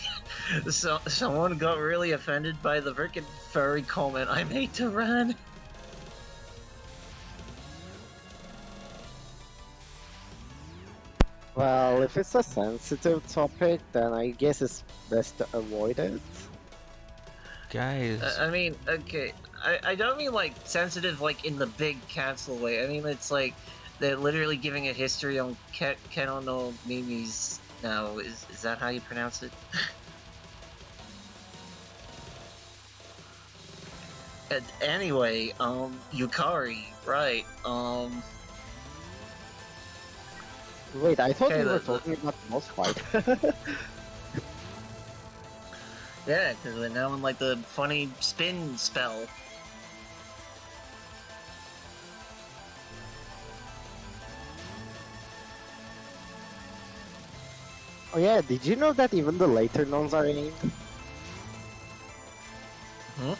Speaker 4: Someone got really offended by the frickin' furry comment I made to Ran.
Speaker 2: Well, if it's a sensitive topic, then I guess it's best to avoid it.
Speaker 1: Guys,
Speaker 4: I mean, okay, I don't mean like sensitive like in the big cancel way. I mean, it's like they're literally giving a history on Keno no Mimi's now. Is that how you pronounce it? Anyway, Yukari, right,
Speaker 2: Wait, I thought
Speaker 4: okay,
Speaker 2: we were talking about boss fight.
Speaker 4: yeah, because we're now in, like, the funny spin spell.
Speaker 2: Oh yeah, did you know that even the later nuns are aimed?
Speaker 4: Hmm?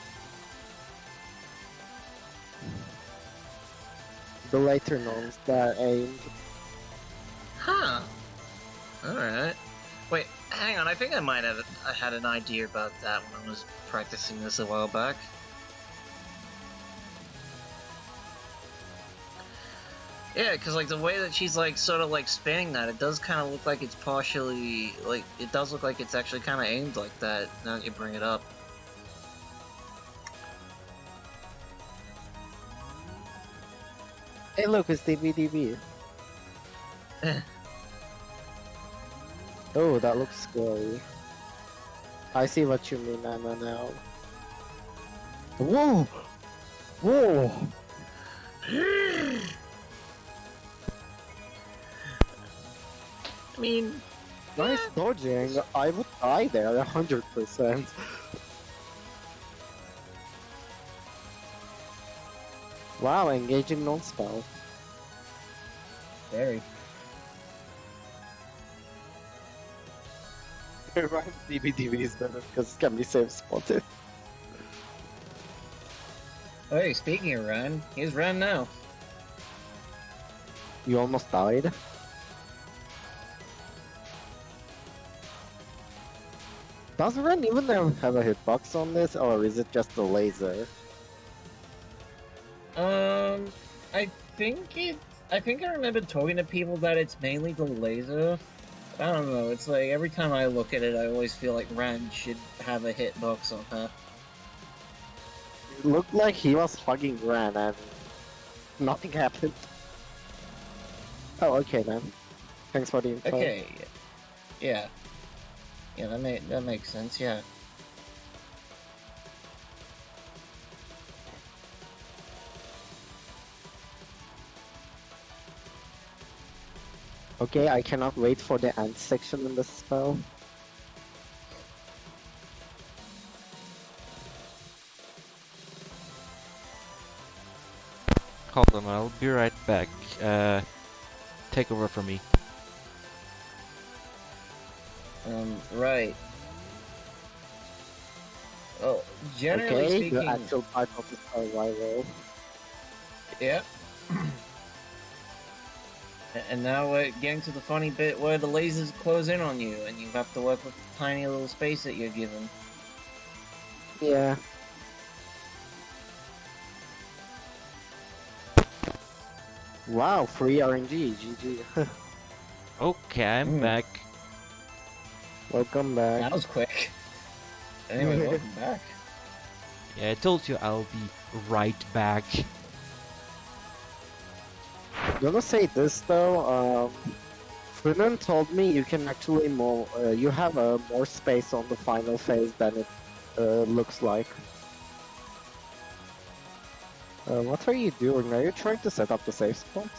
Speaker 2: The later nuns that are aimed.
Speaker 4: Huh. Alright. Wait, hang on, I think I had an idea about that when I was practicing this a while back. Yeah, because, like, the way that she's, like, sort of, like, spinning that, it does kind of look like it's partially, like, it does look like it's actually kind of aimed like that, now that you bring it up.
Speaker 2: Hey look, it's DBDB. Oh, that looks scary. I see what you mean, Anna, now. Whoa! Whoa!
Speaker 4: I mean,
Speaker 2: Nice dodging. I would die there 100%. Wow, engaging non-spell.
Speaker 4: very.
Speaker 2: Right, DBDB is better because it can be safe spotted.
Speaker 4: Oh, hey, speaking of Ren, here's Ren now.
Speaker 2: You almost died. Does Ren even have a hitbox on this, or is it just a laser?
Speaker 4: I think it. I think I remember talking to people that it's mainly the laser. I don't know. It's like every time I look at it, I always feel like Ren should have a hitbox on her.
Speaker 2: It looked like he was hugging Ren and nothing happened. Oh, okay then. Thanks for the info.
Speaker 4: Okay. Yeah. Yeah, that makes sense. Yeah.
Speaker 2: Okay, I cannot wait for the end section in the spell.
Speaker 1: hold on, I'll be right back. Take over from me.
Speaker 4: Right. Well, generally
Speaker 2: Okay, the
Speaker 4: speaking,
Speaker 2: actual part of the survival.
Speaker 4: yeah. And now we're getting to the funny bit where the lasers close in on you, and you have to work with the tiny little space that you're given.
Speaker 2: Yeah. Wow, free RNG, GG.
Speaker 1: Okay, I'm back.
Speaker 2: Welcome back.
Speaker 4: That was quick. Anyway, welcome back.
Speaker 1: Yeah, I told you I'll be right back.
Speaker 2: Gonna say this though, Funan told me you can actually more, you have more space on the final phase than it looks like. What are you doing? Are you trying to set up the safe spot?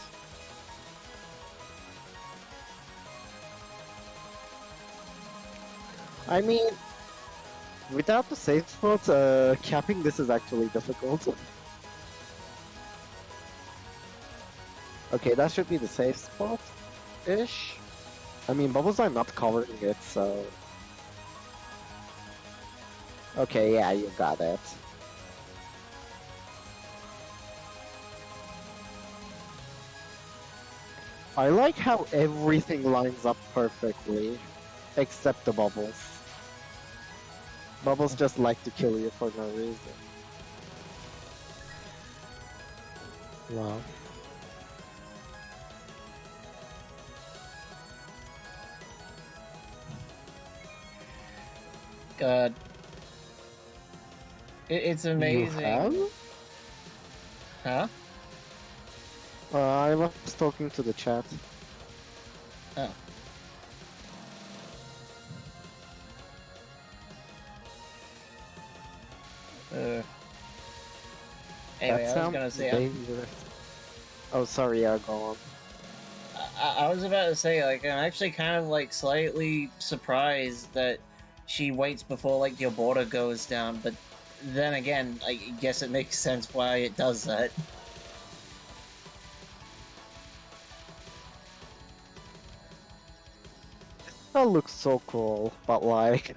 Speaker 2: I mean, without the safe spot, capping this is actually difficult. Okay, that should be the safe spot-ish. I mean, bubbles are not covering it, so... Okay, yeah, you got it. I like how everything lines up perfectly, except the bubbles. Bubbles just like to kill you for no reason. Wow.
Speaker 4: God. It's
Speaker 2: You have?
Speaker 4: amazing. Huh?
Speaker 2: I was talking to the chat.
Speaker 4: Oh. Anyway,
Speaker 2: That
Speaker 4: I was
Speaker 2: sounds
Speaker 4: gonna say,
Speaker 2: dangerous. Oh, sorry, yeah, go on.
Speaker 4: I was about to say, like, I'm actually kind of, like, slightly surprised that she waits before, like, your border goes down, but then again, I guess it makes sense why it does that.
Speaker 2: That looks so cool, but like,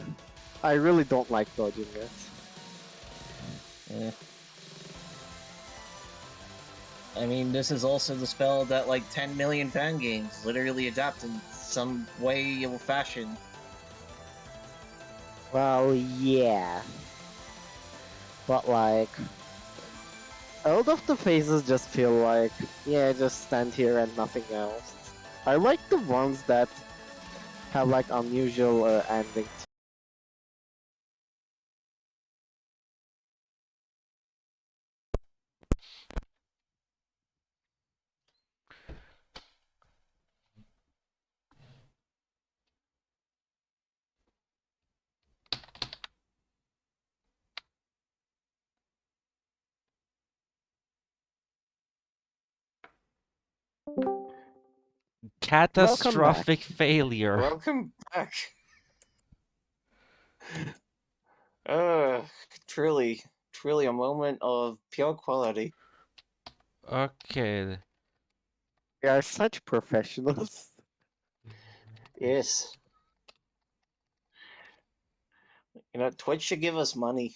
Speaker 2: I really don't like dodging it.
Speaker 4: Eh. I mean, this is also the spell that, like, 10 million fan games literally adapt in some way or fashion.
Speaker 2: Well, yeah. But like, all of the phases just feel like, yeah, just stand here and nothing else. I like the ones that have like unusual endings. Welcome back.
Speaker 1: Catastrophic failure.
Speaker 3: Welcome back. Uh, truly, truly a moment of pure quality.
Speaker 1: Okay.
Speaker 2: We are such professionals.
Speaker 3: Yes. You know, Twitch should give us money.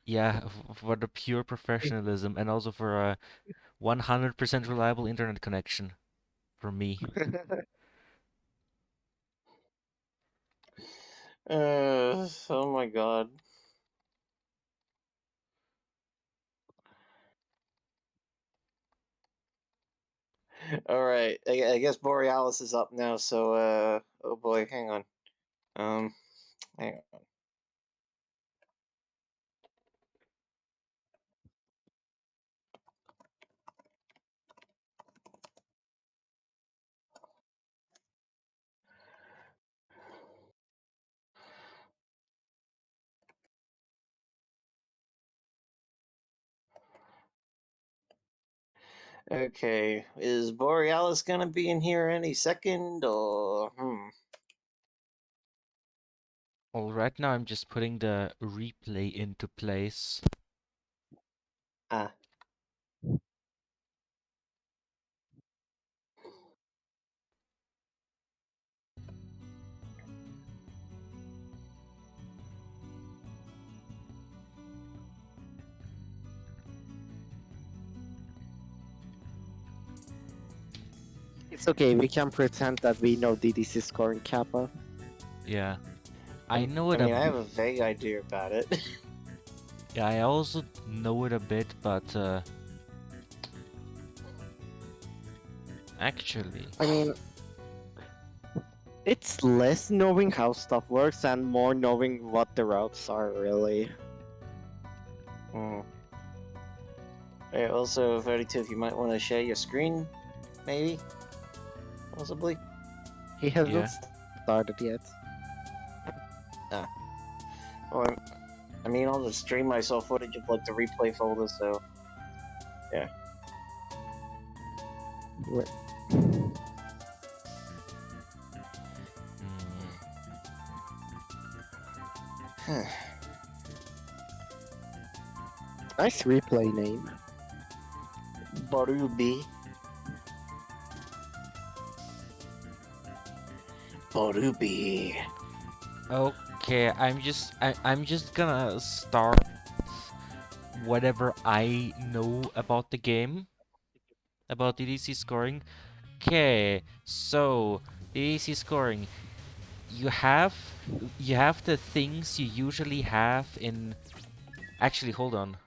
Speaker 1: Yeah, for the pure professionalism and also for a 100% reliable internet connection for me.
Speaker 3: Oh my god. All right, I guess Borealis is up now. So, oh boy, hang on. Hang on. Okay, is Borealis gonna be in here any second, or
Speaker 1: Well, right now I'm just putting the replay into place.
Speaker 3: Ah,
Speaker 2: It's okay, we can pretend that we know DDC scoring Kappa.
Speaker 1: Yeah, I know
Speaker 3: I
Speaker 1: it a
Speaker 3: mean, I have a vague idea about it.
Speaker 1: yeah, I also know it a bit, but actually,
Speaker 2: I mean, it's less knowing how stuff works and more knowing what the routes are, really.
Speaker 3: Hmm. Hey, also, 32, if you might want to share your screen, maybe? Possibly?
Speaker 2: He hasn't
Speaker 1: yeah.
Speaker 2: started yet.
Speaker 3: Ah. Well, I mean, on the stream, I saw footage of, like, the replay folder, so... Yeah.
Speaker 2: Wait,
Speaker 1: Mm,
Speaker 2: nice replay name.
Speaker 3: Barubi. Barubi.
Speaker 1: okay, I'm just gonna start whatever I know about the game, about DDC scoring. Okay, so DDC scoring, you have you have the things you usually have in. Actually, hold on.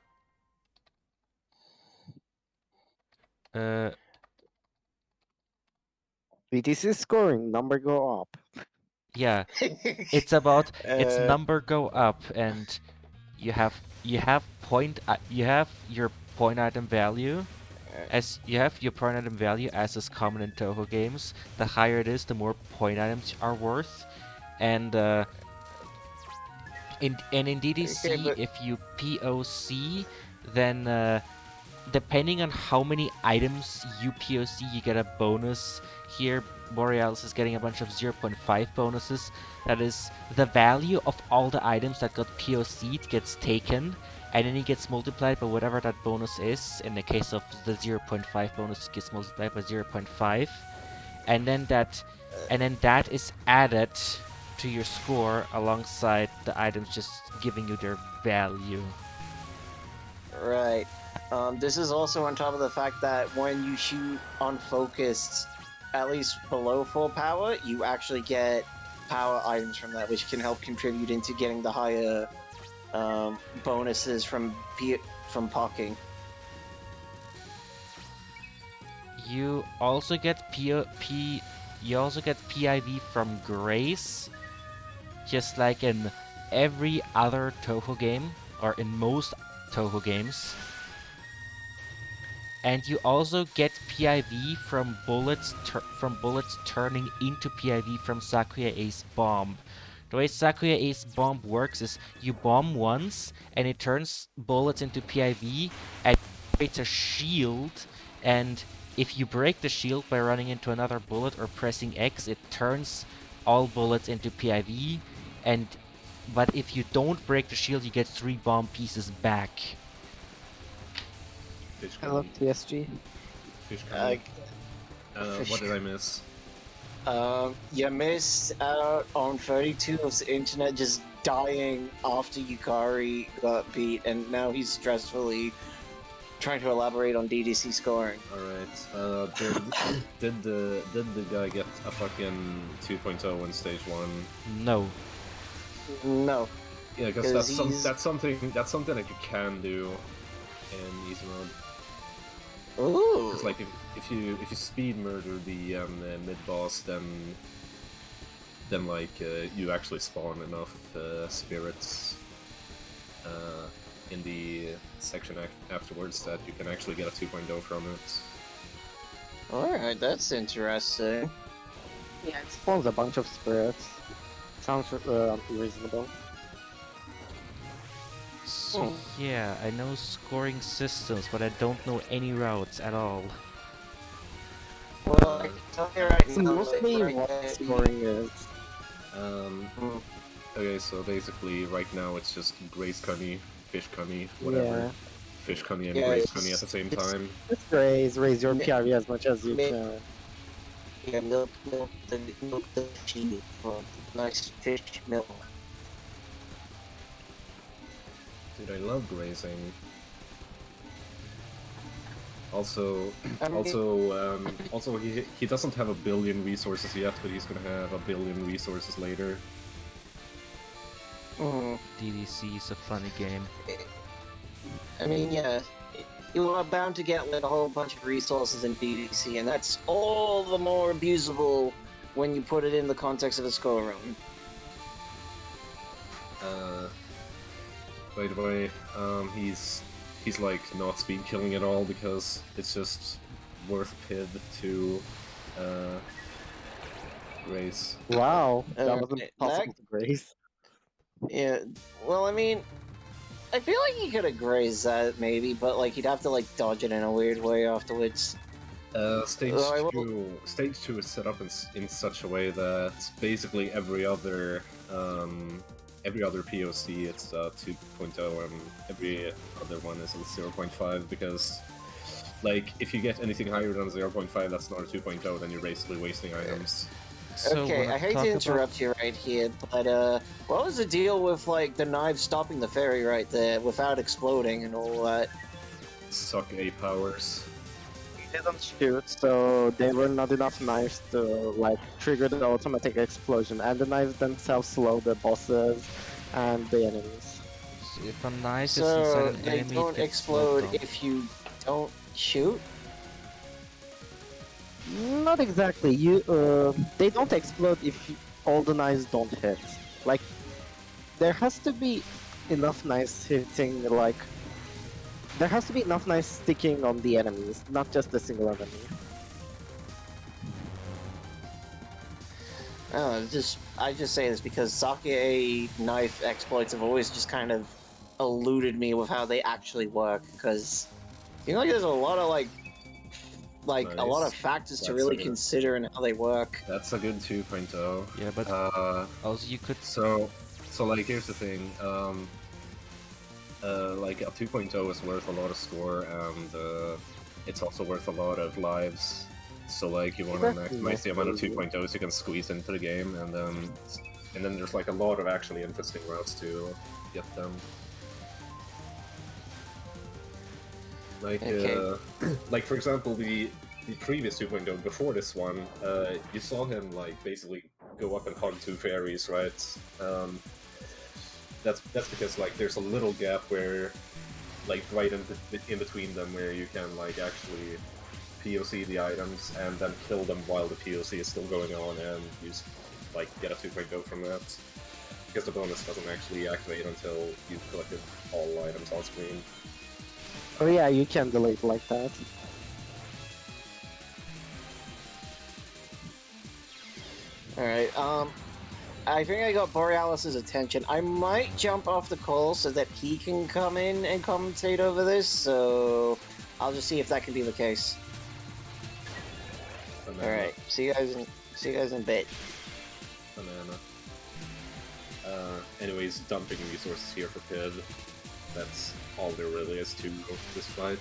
Speaker 1: Uh,
Speaker 2: DDC scoring, number go up.
Speaker 1: yeah, it's
Speaker 3: uh,
Speaker 1: number go up, and you have you have your point item value. As you have your point item value, as is common in Touhou games, the higher it is, the more point items are worth. And in
Speaker 3: okay,
Speaker 1: DDC,
Speaker 3: but...
Speaker 1: if you POC, then depending on how many items you POC, you get a bonus. Here, Borealis is getting a bunch of 0.5 bonuses. That is, the value of all the items that got POC'd gets taken, and then it gets multiplied by whatever that bonus is. In the case of the 0.5 bonus, it gets multiplied by 0.5, and then that is added to your score alongside the items just giving you their value.
Speaker 3: Right. This is also on top of the fact that when you shoot unfocused, at least below full power, you actually get power items from that, which can help contribute into getting the higher bonuses from pocking.
Speaker 1: You also get you also get PIV from Grace, just like in every other Touhou game, or in most Touhou games. And you also get PIV from bullets turning into PIV from Sakuya Ace Bomb. The way Sakuya Ace Bomb works is you bomb once and it turns bullets into PIV and creates a shield, and if you break the shield by running into another bullet or pressing X, it turns all bullets into PIV, and but if you don't break the shield, you get 3 bomb pieces back.
Speaker 5: Fish
Speaker 2: I love
Speaker 5: Cunny.
Speaker 2: TSG.
Speaker 5: Fish
Speaker 3: Uh,
Speaker 5: Cunny. What did I miss?
Speaker 3: you missed out on 32's internet just dying after Yukari got beat, and now he's stressfully trying to elaborate on DDC scoring.
Speaker 5: Alright, did the guy get a fucking 2.0 in stage 1?
Speaker 1: No.
Speaker 3: No.
Speaker 5: Yeah, because
Speaker 3: 'Cause
Speaker 5: that's something that you can do in easy mode.
Speaker 3: Ooh.
Speaker 5: Because like if you speed murder the mid boss, then like you actually spawn enough spirits in the section afterwards that you can actually get a 2.0 from it.
Speaker 3: Alright, that's interesting.
Speaker 2: Yeah, it spawns a bunch of spirits. Sounds reasonable.
Speaker 1: So yeah, I know scoring systems, but I don't know any routes at all.
Speaker 3: Well, I can tell you right
Speaker 2: It's
Speaker 3: now,
Speaker 2: mostly
Speaker 3: like,
Speaker 2: what
Speaker 3: right
Speaker 2: scoring is.
Speaker 3: Mm.
Speaker 5: Okay, so basically right now it's just Grace Cunny, Fish Cunny, whatever.
Speaker 2: Yeah.
Speaker 5: Fish Cunny and
Speaker 3: Yeah,
Speaker 5: Grace Cunny at the same
Speaker 2: it's-
Speaker 5: time.
Speaker 2: Just raise your PRV as much as you
Speaker 3: Mi-
Speaker 2: can.
Speaker 3: Yeah, milk the sheep for nice fish milk.
Speaker 5: Dude, I love grazing. Also,
Speaker 3: I mean,
Speaker 5: also he doesn't have a billion resources yet, but he's gonna have a billion resources later.
Speaker 1: DDC is a funny game.
Speaker 3: I mean, yeah, you are bound to get like a whole bunch of resources in DDC, and that's all the more abusable when you put it in the context of a score run.
Speaker 5: By the way, he's like not speed killing at all because it's just worth PID to race.
Speaker 2: Wow, that wasn't
Speaker 3: That,
Speaker 2: possible to grace.
Speaker 3: yeah, well, I mean, I feel like he could have grazed that maybe, but like he'd have to like dodge it in a weird way afterwards.
Speaker 5: Stage
Speaker 3: Oh, I will-
Speaker 5: stage two is set up in such a way that basically every other POC it's 2.0 and every other one is a 0.5 because like if you get anything higher than 0.5 that's not a 2.0 then you're basically wasting items.
Speaker 1: So
Speaker 3: Okay,
Speaker 1: wanna
Speaker 3: I hate
Speaker 1: talk
Speaker 3: to
Speaker 1: about-
Speaker 3: interrupt you right here, but what was the deal with like the knife stopping the ferry right there without exploding and all that?
Speaker 5: Suck A powers.
Speaker 2: They didn't shoot, so there were not enough knives to like trigger the automatic explosion, and the knives themselves slow the bosses and the enemies.
Speaker 1: So if a knife is
Speaker 3: So
Speaker 1: inside an
Speaker 3: they
Speaker 1: enemy,
Speaker 3: don't
Speaker 1: it gets slowed
Speaker 3: explode
Speaker 1: down.
Speaker 3: if you don't shoot.
Speaker 2: Not exactly. They don't explode if all the knives don't hit. Like, there has to be enough knives hitting. Like, there has to be enough knives sticking on the enemies, not just a single enemy.
Speaker 3: I just say this because sake knife exploits have always just kind of eluded me with how they actually work. Because I feel like there's a lot of a lot of
Speaker 5: Nice.
Speaker 3: factors to
Speaker 5: That's
Speaker 3: really
Speaker 5: a good-
Speaker 3: consider in how they work.
Speaker 5: That's a good 2.0.
Speaker 1: Yeah, but also you could.
Speaker 5: So like here's the thing. Like a 2.0 is worth a lot of score, and it's also worth a lot of lives. So like you want to
Speaker 2: Exactly,
Speaker 5: maximize the amount of
Speaker 2: that's
Speaker 5: 2.0s you can squeeze into the game, and then there's like a lot of actually interesting routes to get them. Like
Speaker 3: Okay.
Speaker 5: like for example the previous 2.0 before this one, you saw him like basically go up and hug two fairies, right? That's because like there's a little gap where like right in between them where you can like actually POC the items and then kill them while the POC is still going on and you like get a 2.0 from that. Because the bonus doesn't actually activate until you've collected all items on screen.
Speaker 2: Oh yeah, you can delete like that.
Speaker 3: Alright, I think I got Borealis's attention. I might jump off the call so that he can come in and commentate over this, so I'll just see if that can be the case.
Speaker 5: Banana.
Speaker 3: Alright, see you guys in a bit.
Speaker 5: Banana. Anyways, dumping resources here for Pid. That's all there really is to this fight.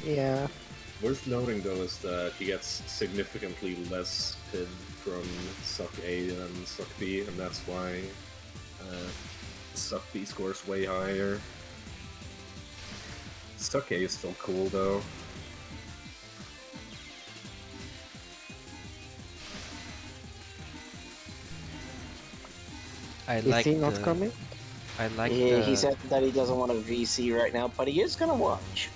Speaker 2: Yeah.
Speaker 5: Worth noting though is that he gets significantly less PID from Suck A than Suck B, and that's why Suck B scores way higher. Suck A is still cool though.
Speaker 1: I
Speaker 2: Is
Speaker 1: like
Speaker 2: he not
Speaker 1: the-
Speaker 2: coming?
Speaker 1: I like
Speaker 3: Yeah,
Speaker 1: the.
Speaker 3: he said that he doesn't want a VC right now, but he is gonna watch.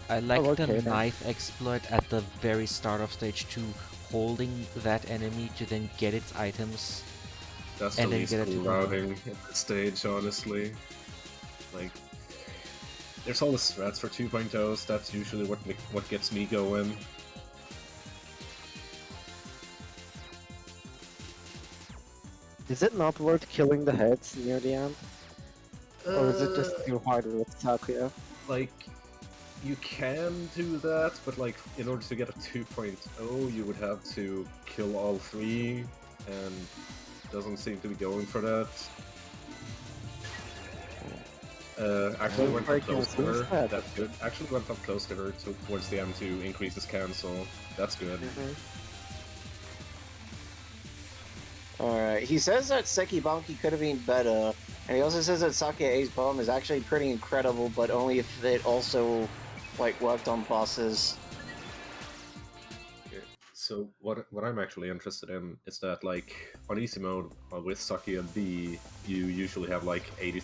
Speaker 1: I like
Speaker 2: Oh,
Speaker 1: the
Speaker 2: okay, then.
Speaker 1: knife exploit at the very start of stage 2, holding that enemy to then get its items.
Speaker 5: That's
Speaker 1: And
Speaker 5: the
Speaker 1: then
Speaker 5: least
Speaker 1: get it
Speaker 5: cool
Speaker 1: to the-
Speaker 5: routing at this stage, honestly. Like, there's all the strats for 2.0s, that's usually what gets me going.
Speaker 2: Is it not worth killing the heads near the end? Or is it just too hard with Sakuya?
Speaker 5: Like, you can do that, but like, in order to get a 2.0, you would have to kill all three, and doesn't seem to be going for that. Actually
Speaker 2: Well,
Speaker 5: went
Speaker 2: I
Speaker 5: up close to
Speaker 2: can
Speaker 5: her.
Speaker 2: use that.
Speaker 5: That's good. Actually went up close to her towards the end to increase his cancel. That's good.
Speaker 3: Alright, he says that Seki Banki could have been better, and he also says that Sake A's bomb is actually pretty incredible, but only if it also like worked on bosses.
Speaker 5: Okay, so what I'm actually interested in is that like on easy mode with Saki and B, you usually have like 80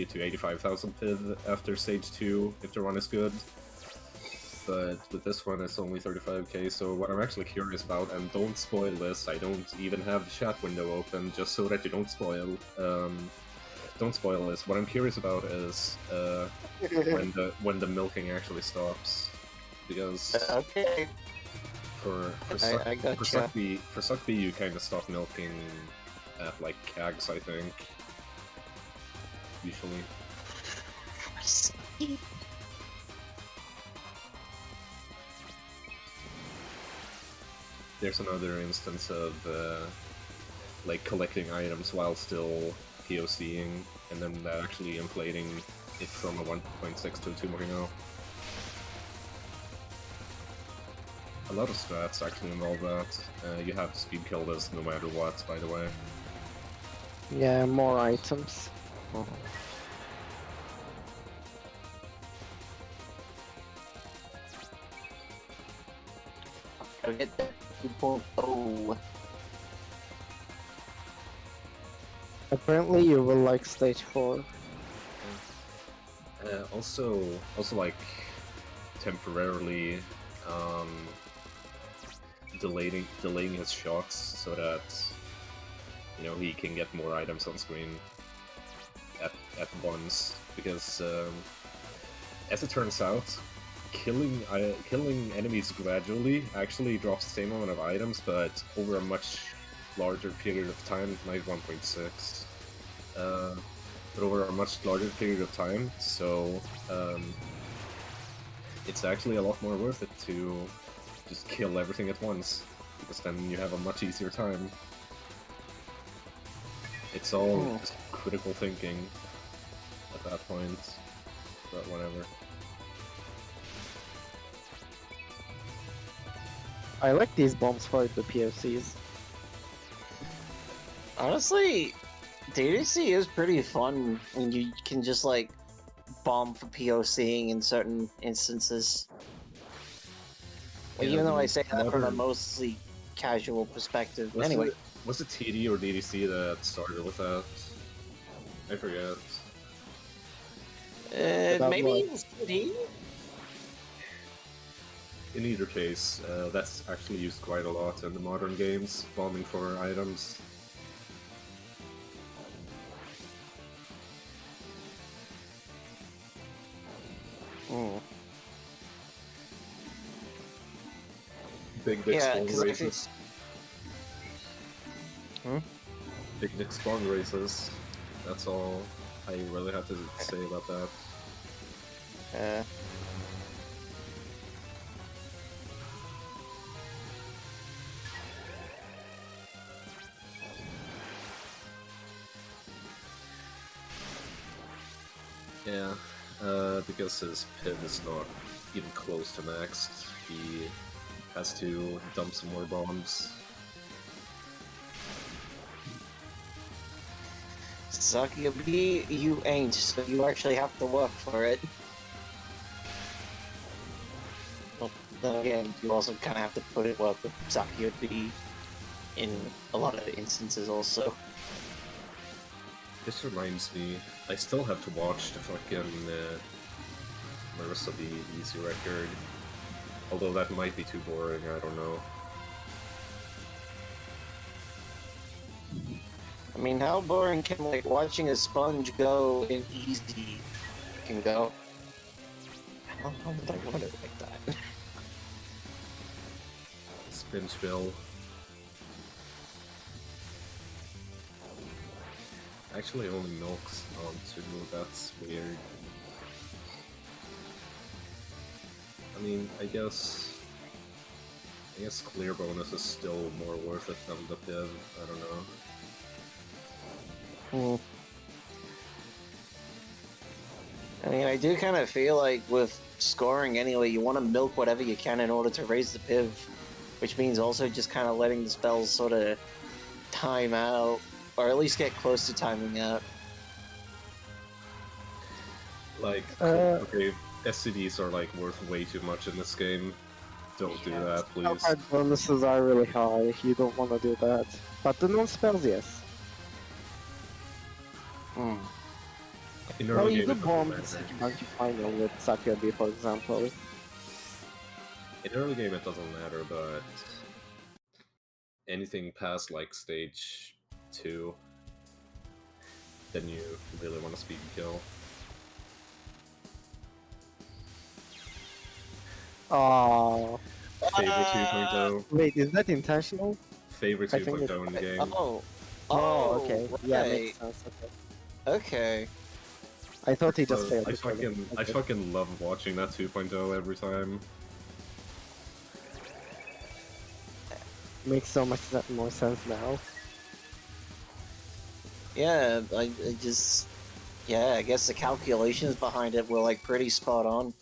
Speaker 5: to 85,000 PIV after stage 2 if the run is good. But with this one it's only 35k, so what I'm actually curious about, and don't spoil this, I don't even have the chat window open, just so that you don't spoil. Don't spoil this. What I'm curious about is when the milking actually stops, because
Speaker 3: Okay, I gotcha.
Speaker 5: for Suck B you kind of stop milking at like Kags, I think, usually. There's another instance of like collecting items while still POCing, and then actually inflating it from a 1.6 to a 2.0. A lot of strats actually involve that. You have to speed kill this no matter what, by the way.
Speaker 2: Yeah, more items.
Speaker 3: Gotta get that 2.0.
Speaker 2: Apparently you will like stage 4.
Speaker 5: Also like temporarily delaying his shots so that he can get more items on screen at once, because as it turns out, killing enemies gradually actually drops the same amount of items, but over a much larger period of time, like 1.6. But over a much larger period of time, so it's actually a lot more worth it to just kill everything at once, because then you have a much easier time. It's all just critical thinking at that point, but whatever.
Speaker 2: I like these bombs for the POCs.
Speaker 3: Honestly, DDC is pretty fun when you can just like bomb for POCing in certain instances. Like,
Speaker 5: Yeah,
Speaker 3: even though I say that from a
Speaker 5: modern-
Speaker 3: mostly casual perspective.
Speaker 5: Was
Speaker 3: Anyway,
Speaker 5: was it TD or DDC that started with that? I forget.
Speaker 2: That
Speaker 3: maybe
Speaker 2: was-
Speaker 3: it was CD?
Speaker 5: In either case, that's actually used quite a lot in the modern games, bombing for items. Big Dick
Speaker 3: Yeah,
Speaker 5: spawn
Speaker 3: 'cause I
Speaker 5: races. Big Dick spawn races. That's all I really have to say about that. Yeah, because his PIV is not even close to maxed, he has to dump some more bombs.
Speaker 3: Sucky B, you ain't, so you actually have to work for it. Well, then again, you also kind of have to put it work with Sucky B in a lot of instances also.
Speaker 5: This reminds me, I still have to watch the fucking Marissa B Easy record. Although that might be too boring, I don't know.
Speaker 3: I mean, how boring can like watching a sponge go in easy can go? How would I want it like that?
Speaker 5: Spinchville. Actually only milks on Touhou, that's weird. I mean, I guess clear bonus is still more worth it than the PIV, I don't know.
Speaker 3: I mean, I do kind of feel like with scoring anyway, you want to milk whatever you can in order to raise the PIV, which means also just kind of letting the spells sort of time out, or at least get close to timing out.
Speaker 5: Like, okay, SCDs are like worth way too much in this game. Don't do that,
Speaker 2: Spell
Speaker 5: please.
Speaker 2: card bonuses are really high. You don't want to do that. But the non-spells, yes.
Speaker 3: Hmm.
Speaker 5: In
Speaker 2: Well,
Speaker 5: early
Speaker 2: you
Speaker 5: game,
Speaker 2: could
Speaker 5: it doesn't
Speaker 2: bomb the
Speaker 5: matter.
Speaker 2: second monkey final with Sakuyabi, for example.
Speaker 5: In early game, it doesn't matter, but anything past like stage 2, then you really want to speed kill.
Speaker 2: Oh,
Speaker 5: Favorite 2.0.
Speaker 2: wait, is that intentional?
Speaker 5: Favorite
Speaker 2: I think
Speaker 5: 2.0 in the game.
Speaker 3: Oh.
Speaker 2: Oh, okay. Yeah,
Speaker 3: right.
Speaker 2: makes sense. Okay.
Speaker 3: Okay.
Speaker 2: I thought he just
Speaker 5: Bro,
Speaker 2: failed.
Speaker 5: I
Speaker 2: to kill him.
Speaker 5: I
Speaker 2: Okay.
Speaker 5: fucking love watching that 2.0 every time.
Speaker 2: Makes so much more sense now.
Speaker 3: Yeah, I just... Yeah, I guess the calculations behind it were like pretty spot on.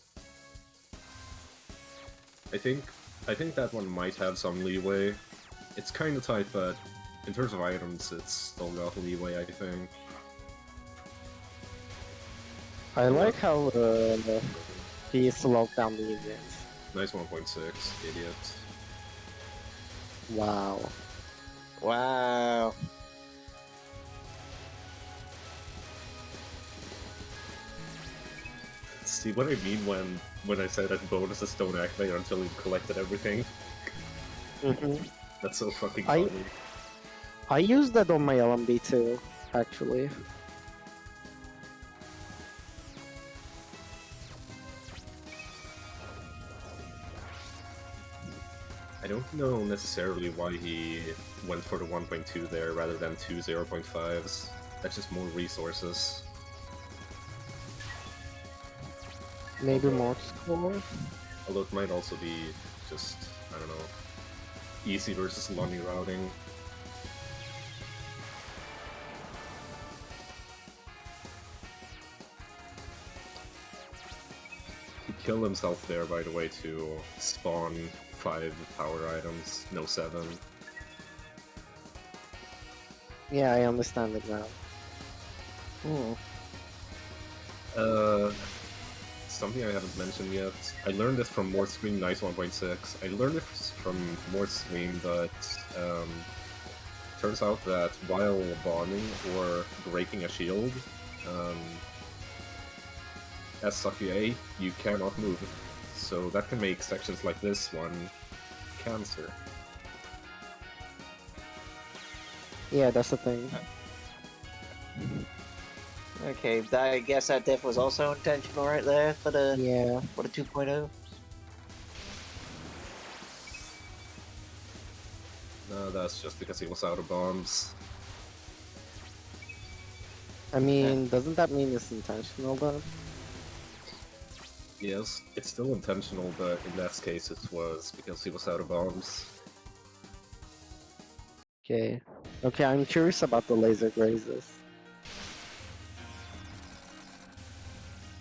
Speaker 5: I think that one might have some leeway. It's kind of tight, but in terms of items, it's still got leeway, I think.
Speaker 2: I like how he slowed down the minions.
Speaker 5: Nice 1.6, idiot.
Speaker 2: Wow.
Speaker 3: Wow.
Speaker 5: See what I mean when I said that bonuses don't activate until you've collected everything?
Speaker 2: hmm
Speaker 5: That's so fucking
Speaker 2: I-
Speaker 5: funny.
Speaker 2: I used that on my LMB too, actually.
Speaker 5: I don't know necessarily why he went for the 1.2 there rather than two 0.5s. That's just more resources.
Speaker 2: Maybe more score.
Speaker 5: Although it might also be just, I don't know, easy versus lonely routing. He killed himself there, by the way, to spawn 5 power items, no 7.
Speaker 2: Yeah, I understand it now.
Speaker 3: Hmm.
Speaker 5: Something I haven't mentioned yet. I learned this from More Stream Nice 1.6. I learned this from More Stream, but turns out that while bombing or breaking a shield, as Sakuya, you cannot move. So that can make sections like this one cancer.
Speaker 2: Yeah, that's the thing.
Speaker 3: Okay, I guess that diff was also intentional right there for the
Speaker 2: Yeah.
Speaker 3: 2.0.
Speaker 5: No, that's just because he was out of bombs.
Speaker 2: I mean, doesn't that mean it's intentional though?
Speaker 5: Yes, it's still intentional, but in that case it was because he was out of bombs.
Speaker 2: Okay. Okay, I'm curious about the laser grazes.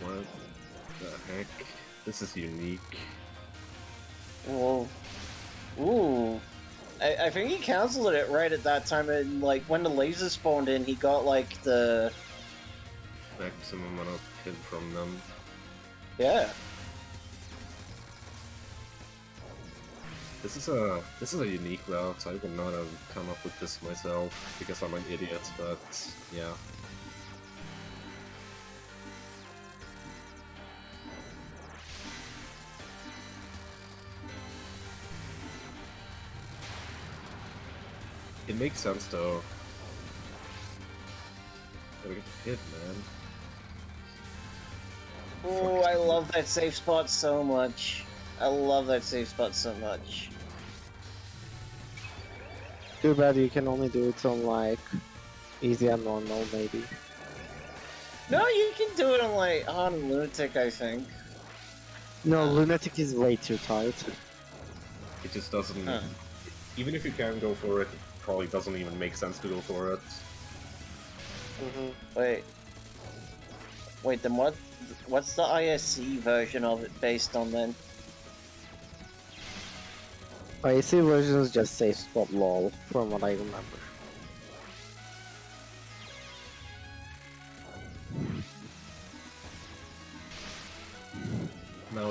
Speaker 5: What the heck? This is unique.
Speaker 3: Whoa. Ooh. I think he canceled it right at that time, and like when the laser spawned in, he got like the...
Speaker 5: Maximum amount of hit from them.
Speaker 3: Yeah.
Speaker 5: This is a unique route. I would not have come up with this myself because I'm an idiot, but yeah. It makes sense though. Gotta get hit, man.
Speaker 3: Ooh, I love that safe spot so much. I love that safe spot so much.
Speaker 2: Too bad you can only do it on like easy and normal, maybe.
Speaker 3: No, you can do it on like on Lunatic, I think.
Speaker 2: No, Lunatic is way too tight.
Speaker 5: It just doesn't.
Speaker 3: Huh.
Speaker 5: Even if you can go for it, it probably doesn't even make sense to go for it.
Speaker 3: Wait, then what's the ISC version of it based on then?
Speaker 2: IC version is just safe spot lol, from what I remember.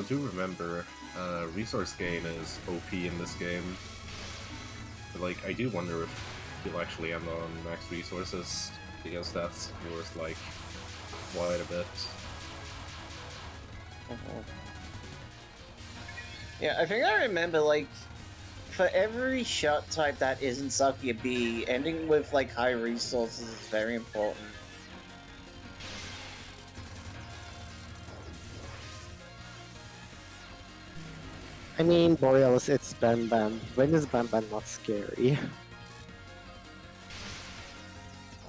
Speaker 5: do remember, resource gain is OP in this game. But, like, I do wonder if he'll actually end on max resources, because that's worth, like, quite a bit.
Speaker 4: Yeah, I think I remember, like, for every shot type that isn't Sakia B, ending with, like, high resources is very important.
Speaker 2: I mean, Borealis, it's Ban Ban. When is Ban Ban not scary?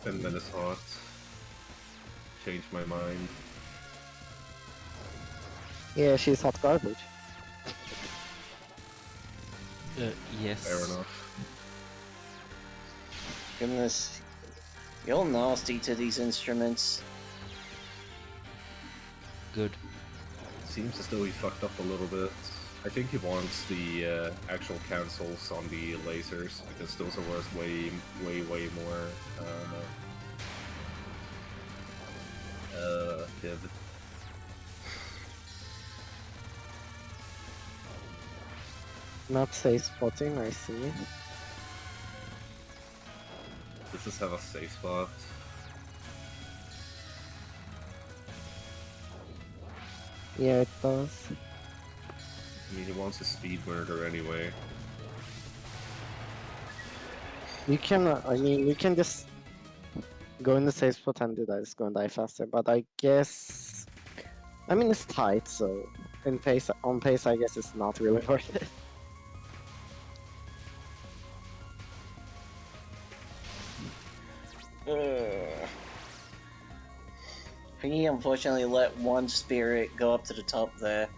Speaker 5: And then it's hot. Changed my mind.
Speaker 2: Yeah, she's hot garbage.
Speaker 1: Yes.
Speaker 5: Fair enough.
Speaker 4: Goodness. You're nasty to these instruments.
Speaker 1: Good.
Speaker 5: Seems as though he fucked up a little bit. I think he wants the actual cancels on the lasers, because those are worth way more. Good.
Speaker 2: Not safe spotting, I see.
Speaker 5: Does this have a safe spot?
Speaker 2: Yeah, it does.
Speaker 5: I mean, he wants a speed murder anyway.
Speaker 2: You can, I mean, you can just go in the safe spot and do that. It's gonna die faster, but I guess... I mean, it's tight, so on pace, I guess it's not really worth it.
Speaker 4: He unfortunately let one spirit go up to the top there.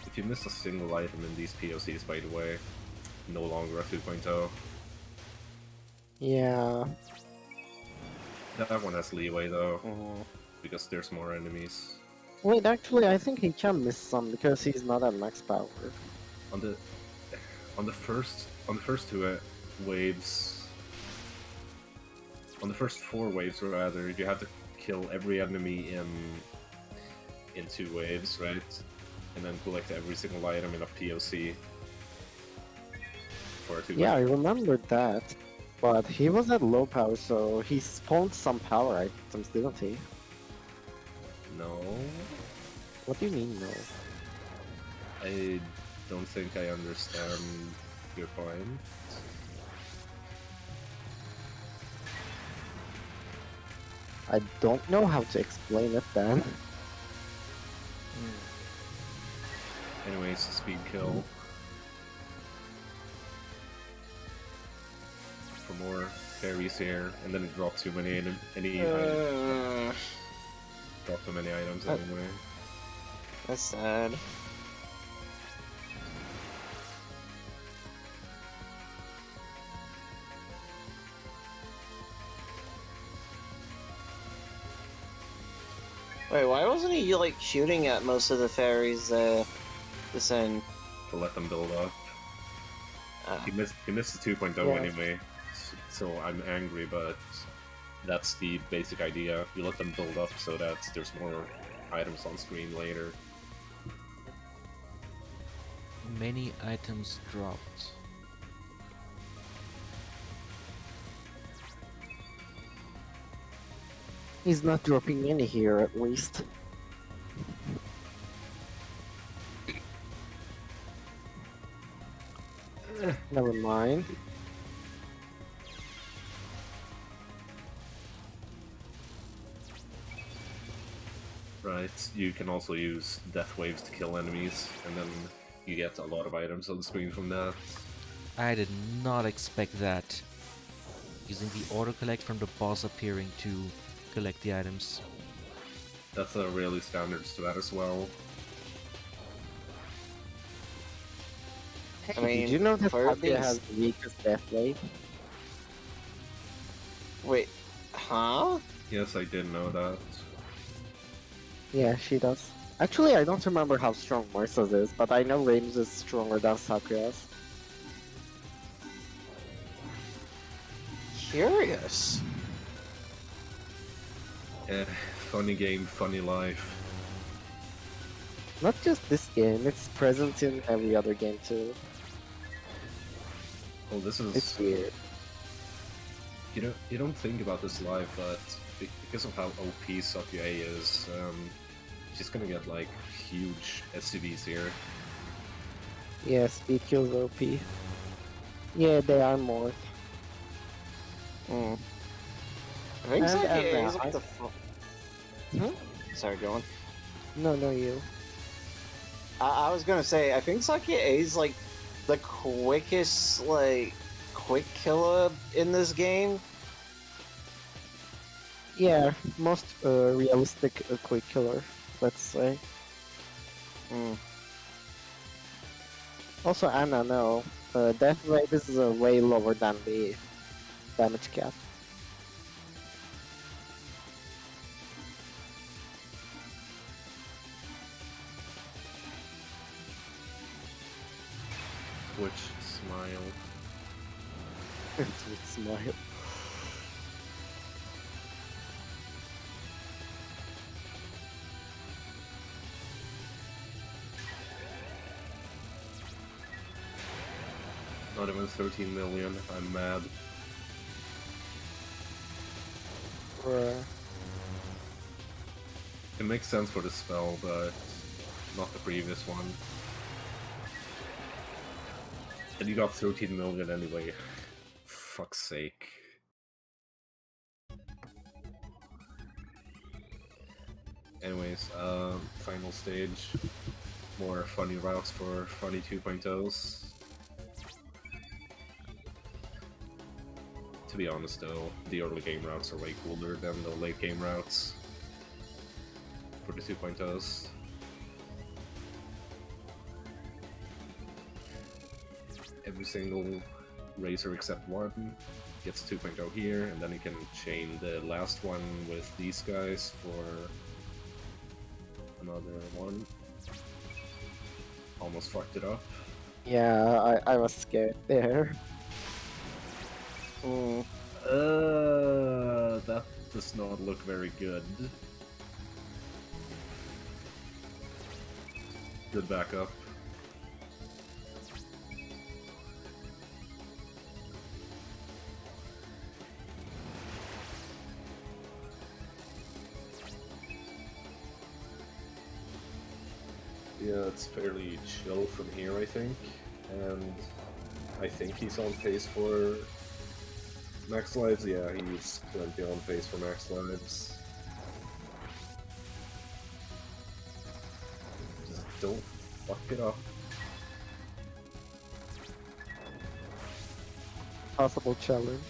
Speaker 5: If you miss a single item in these POCs, by the way, no longer a 2.0.
Speaker 2: Yeah.
Speaker 5: That one has leeway though,
Speaker 4: Mm-hmm.
Speaker 5: because there's more enemies.
Speaker 2: Wait, actually, I think he can miss some because he's not at max power.
Speaker 5: On the first two waves, on the first 4 waves rather, you have to kill every enemy in 2 waves, right? And then collect every single item in a POC for a 2.
Speaker 2: Yeah, I remembered that. But he was at low power, so he spawned some power items, didn't he?
Speaker 5: No,
Speaker 2: What do you mean, no?
Speaker 5: I don't think I understand your point.
Speaker 2: I don't know how to explain it then.
Speaker 5: Anyways, speed kill. For more fairies here, and then it dropped too many items. Dropped too many items anyway.
Speaker 4: That's sad. Wait, why wasn't he, like, shooting at most of the fairies, this end?
Speaker 5: To let them build up. He missed the 2.0
Speaker 2: Yeah.
Speaker 5: anyway, so I'm angry, but that's the basic idea. You let them build up so that there's more items on screen later.
Speaker 1: Many items dropped.
Speaker 2: He's not dropping any here, at least. Never mind.
Speaker 5: Right, you can also use death waves to kill enemies, and then you get a lot of items on the screen from that.
Speaker 1: I did not expect that. Using the auto-collect from the boss appearing to collect the items.
Speaker 5: That's a really standard strat as well.
Speaker 2: Hey,
Speaker 4: I mean,
Speaker 2: did you know that
Speaker 4: for
Speaker 2: Tapia
Speaker 4: being
Speaker 2: has the weakest death wave?
Speaker 4: Wait, huh?
Speaker 5: Yes, I did know that.
Speaker 2: Yeah, she does. Actually, I don't remember how strong Marsa's is, but I know Rain's is stronger than Sakura's.
Speaker 3: Curious.
Speaker 5: Eh, funny game, funny life.
Speaker 2: Not just this game, it's present in every other game too.
Speaker 5: Well, this
Speaker 2: It's
Speaker 5: is
Speaker 2: weird.
Speaker 5: you don't think about this live, but because of how OP Sakuya is, she's gonna get like huge SCVs here.
Speaker 2: Yeah, speed kills OP. Yeah, they are more.
Speaker 3: Hmm. I think
Speaker 2: And
Speaker 3: Saki is
Speaker 2: I...
Speaker 3: like the.
Speaker 2: Hmm?
Speaker 3: Sorry, go on.
Speaker 2: No, you.
Speaker 3: I was gonna say, I think Saki is like the quickest, like, quick killer in this game.
Speaker 2: Yeah, most realistic quick killer, let's say.
Speaker 3: Hmm.
Speaker 2: Also, Anna, no. Death rate is way lower than the damage cap.
Speaker 5: Twitch smile.
Speaker 2: With smile.
Speaker 5: Not even 13 million. I'm mad. It makes sense for the spell, but not the previous one. And you got 13 million anyway. Fuck's sake. Anyways, final stage. More funny routes for funny 2.0s. To be honest though, the early game routes are way cooler than the late game routes for the 2.0s. Every single racer except one gets 2.0 here, and then you can chain the last one with these guys for another one. Almost fucked it up.
Speaker 2: Yeah, I was scared there.
Speaker 3: Hmm.
Speaker 5: That does not look very good. Good backup. Yeah, it's fairly chill from here, I think. And I think he's on pace for max lives. Yeah, he's plenty on pace for max lives. Just don't fuck it up.
Speaker 2: Possible challenge.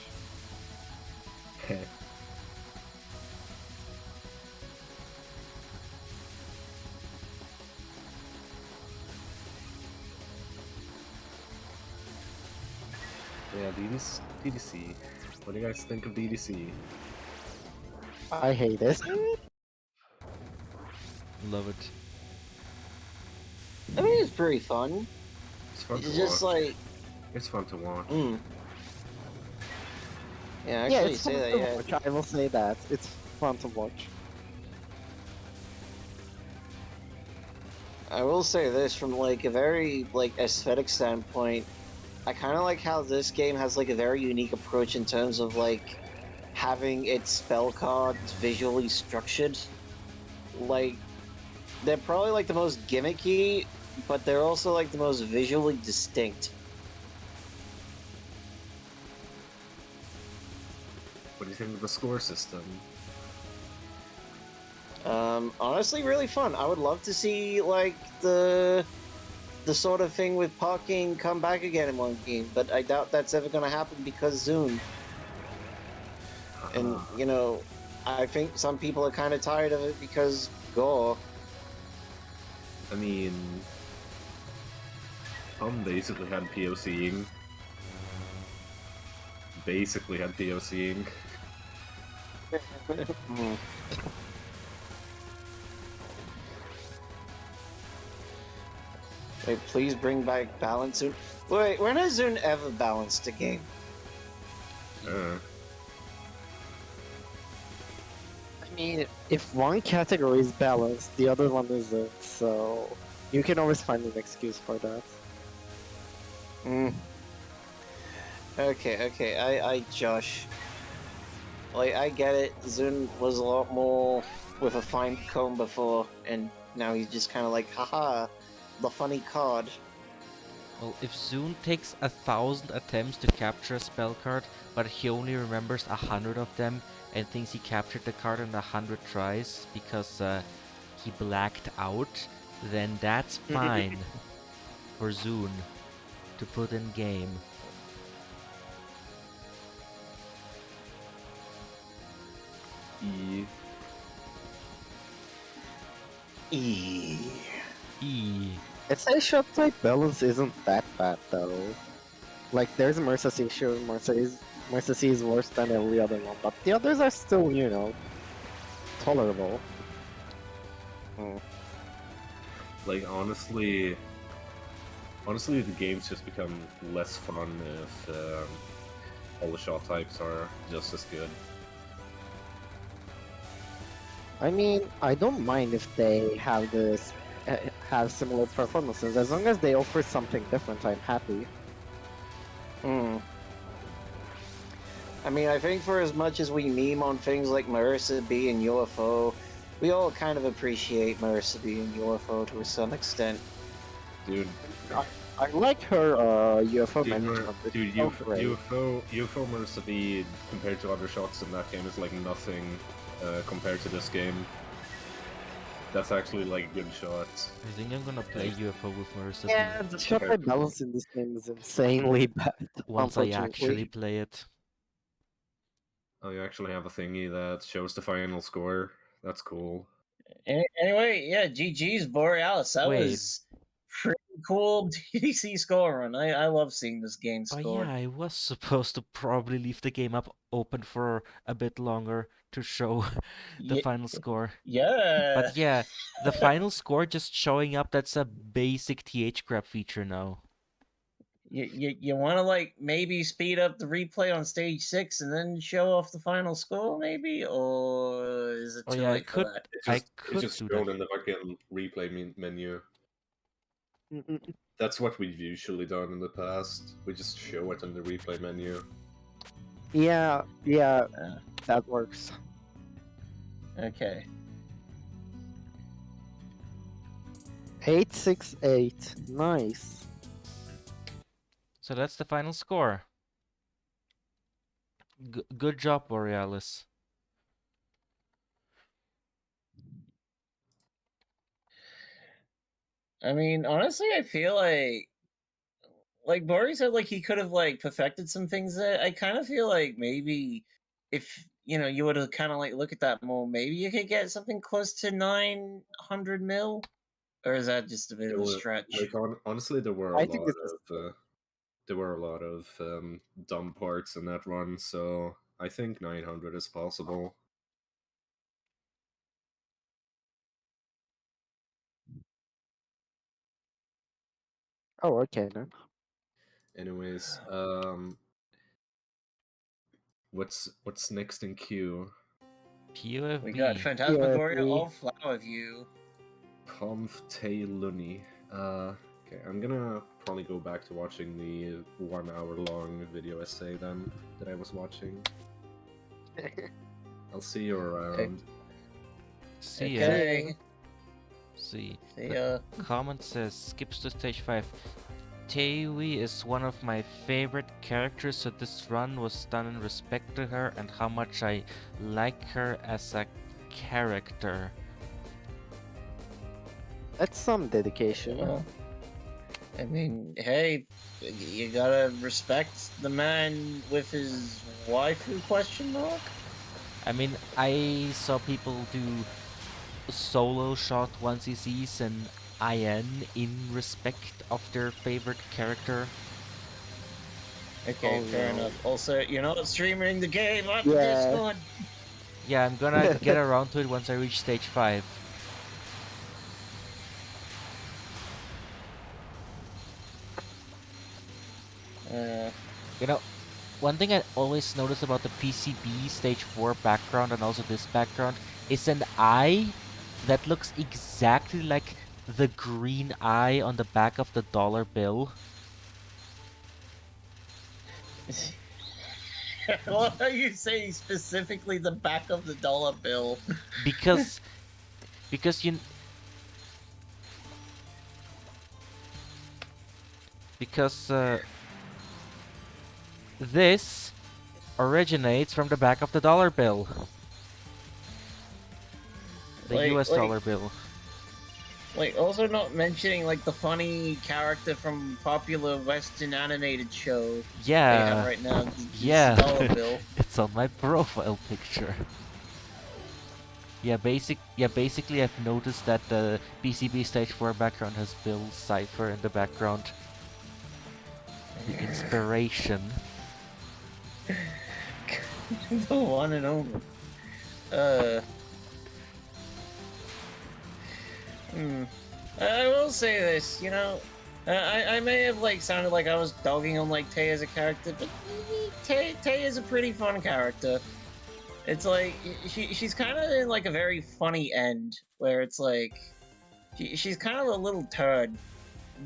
Speaker 5: Yeah, DDC. What do you guys think of DDC?
Speaker 2: I hate it.
Speaker 1: Love it.
Speaker 3: I mean, it's pretty fun.
Speaker 5: It's fun
Speaker 3: It's
Speaker 5: to
Speaker 3: just
Speaker 5: watch.
Speaker 3: like.
Speaker 5: It's fun to watch.
Speaker 3: Hmm. Yeah,
Speaker 2: Yeah,
Speaker 3: actually,
Speaker 2: it's
Speaker 3: say
Speaker 2: fun
Speaker 3: that,
Speaker 2: to
Speaker 3: yeah.
Speaker 2: watch. I will say that. It's fun to watch.
Speaker 3: I will say this from like a very like aesthetic standpoint. I kind of like how this game has like a very unique approach in terms of like having its spell cards visually structured. Like they're probably like the most gimmicky, but they're also like the most visually distinct.
Speaker 5: What do you think of the score system?
Speaker 3: Honestly, really fun. I would love to see like the sort of thing with parking come back again in one game, but I doubt that's ever going to happen because Zoom. And you know, I think some people are kind of tired of it because Gore.
Speaker 5: I mean, Tom basically had POCing. Basically had POCing.
Speaker 3: Wait, please bring back balance soon. Wait, when has Zune ever balanced a game?
Speaker 5: Uh,
Speaker 2: I mean, if one category is balanced, the other one isn't, so you can always find an excuse for that.
Speaker 3: Hmm. Okay, Josh. Like, I get it. Zune was a lot more with a fine comb before, and now he's just kind of like, haha, the funny card.
Speaker 1: Well, if Zune takes 1,000 attempts to capture a spell card, but he only remembers 100 of them and thinks he captured the card in 100 tries because he blacked out, then that's fine for Zune to put in game.
Speaker 5: E.
Speaker 1: E.
Speaker 2: SA shot type balance isn't that bad though. Like there's Mercy issue, Mercy is worse than every other one, but the others are still, you know, tolerable.
Speaker 5: Like honestly, the games just become less fun if all the shot types are just as good.
Speaker 2: I mean, I don't mind if they have this have similar performances as long as they offer something different. I'm happy.
Speaker 3: Hmm. I mean, I think for as much as we meme on things like Marissa B and UFO, we all kind of appreciate Marissa B and UFO to some extent.
Speaker 5: Dude,
Speaker 2: I like her UFO management. It's
Speaker 5: dude,
Speaker 2: so great.
Speaker 5: UFO Marissa B compared to other shots in that game is like nothing compared to this game. That's actually like a good shot.
Speaker 1: I think I'm gonna play UFO with Marissa
Speaker 2: Yeah,
Speaker 1: B
Speaker 2: the shot type balance in this game is insanely bad.
Speaker 1: once I actually
Speaker 2: Unfortunately.
Speaker 1: play it.
Speaker 5: Oh, you actually have a thingy that shows the final score. That's cool.
Speaker 4: Anyway, yeah, GG's Borealis. That
Speaker 1: Wait,
Speaker 4: was pretty cool DDC score run. I love seeing this game
Speaker 1: oh
Speaker 4: scored.
Speaker 1: yeah, I was supposed to probably leave the game up open for a bit longer to show the final score.
Speaker 4: Yeah.
Speaker 1: But yeah, the final score just showing up, that's a basic TH grab feature now.
Speaker 4: You want to like maybe speed up the replay on stage 6 and then show off the final score, maybe, or is it
Speaker 1: Oh
Speaker 4: too
Speaker 1: yeah,
Speaker 4: late for that?
Speaker 5: It's
Speaker 1: could
Speaker 5: just
Speaker 1: do
Speaker 5: shown
Speaker 1: that.
Speaker 5: in the fucking replay menu.
Speaker 2: Mm-mm.
Speaker 5: That's what we've usually done in the past. We just show it in the replay menu.
Speaker 2: Yeah, that works.
Speaker 4: Okay.
Speaker 2: 868. Nice.
Speaker 1: So that's the final score. Good job, Borealis.
Speaker 4: I mean, honestly, I feel like Bori said, like he could have like perfected some things. That I kind of feel like maybe if you would have kind of like look at that more, maybe you could get something close to 900 mil, or is that just a bit
Speaker 5: There
Speaker 4: of a
Speaker 5: were,
Speaker 4: stretch?
Speaker 5: like, honestly,
Speaker 2: I think this is
Speaker 5: there were a lot of dumb parts in that run, so I think 900 is possible.
Speaker 2: Oh, okay then.
Speaker 5: Anyways, what's next in queue?
Speaker 1: POFB.
Speaker 4: We got Phantasmagoria all Flower View.
Speaker 5: Conf Te Luni. Okay, I'm gonna probably go back to watching the 1 hour long video essay then that I was watching. I'll see you around.
Speaker 1: See ya.
Speaker 4: Okay.
Speaker 1: See.
Speaker 4: See
Speaker 1: The
Speaker 4: ya.
Speaker 1: comment says skips to stage 5. Touhou is one of my favorite characters, so this run was done in respect to her and how much I like her as a character.
Speaker 2: That's some dedication.
Speaker 4: Well, I mean, hey, you gotta respect the man with his waifu question mark.
Speaker 1: I mean, I saw people do solo shot 1cc's and IN in respect of their favorite character.
Speaker 4: Okay,
Speaker 2: Oh,
Speaker 4: fair
Speaker 2: no.
Speaker 4: enough. Also, you're not streaming the game on the
Speaker 2: Yeah.
Speaker 4: Discord.
Speaker 1: Yeah, I'm gonna get around to it once I reach stage 5.
Speaker 4: Uh,
Speaker 1: You know, one thing I always notice about the PCB Stage 4 background and also this background is an eye that looks exactly like the green eye on the back of the dollar bill.
Speaker 4: what are you saying specifically the back of the dollar bill?
Speaker 1: Because because you because this originates from the back of the dollar bill, the
Speaker 4: like,
Speaker 1: US
Speaker 4: like,
Speaker 1: dollar bill.
Speaker 4: like, also not mentioning like the funny character from popular Western animated show they have
Speaker 1: Yeah,
Speaker 4: right now, this
Speaker 1: yeah,
Speaker 4: dollar bill.
Speaker 1: it's on my profile picture. Basically I've noticed that the BCB Stage 4 background has Bill Cipher in the background. The inspiration.
Speaker 4: The one and only. Uh. Hmm. I will say this, you know, I may have like sounded like I was dogging on like Tay as a character, but Tay is a pretty fun character. It's like she's kind of in like a very funny end where it's like she's kind of a little turd,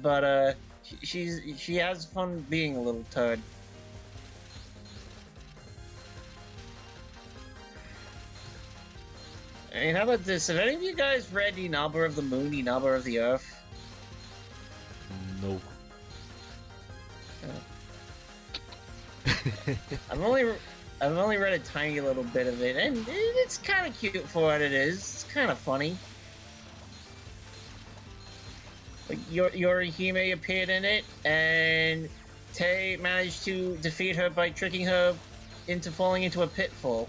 Speaker 4: but she has fun being a little turd. I mean, how about this? Have any of you guys read Inaba of the Moon, Inaba of the Earth?
Speaker 1: No.
Speaker 4: I've only read a tiny little bit of it, and it's kind of cute for what it is. It's kind of funny. Like Yorihime appeared in it, and Tay managed to defeat her by tricking her into falling into a pitfall.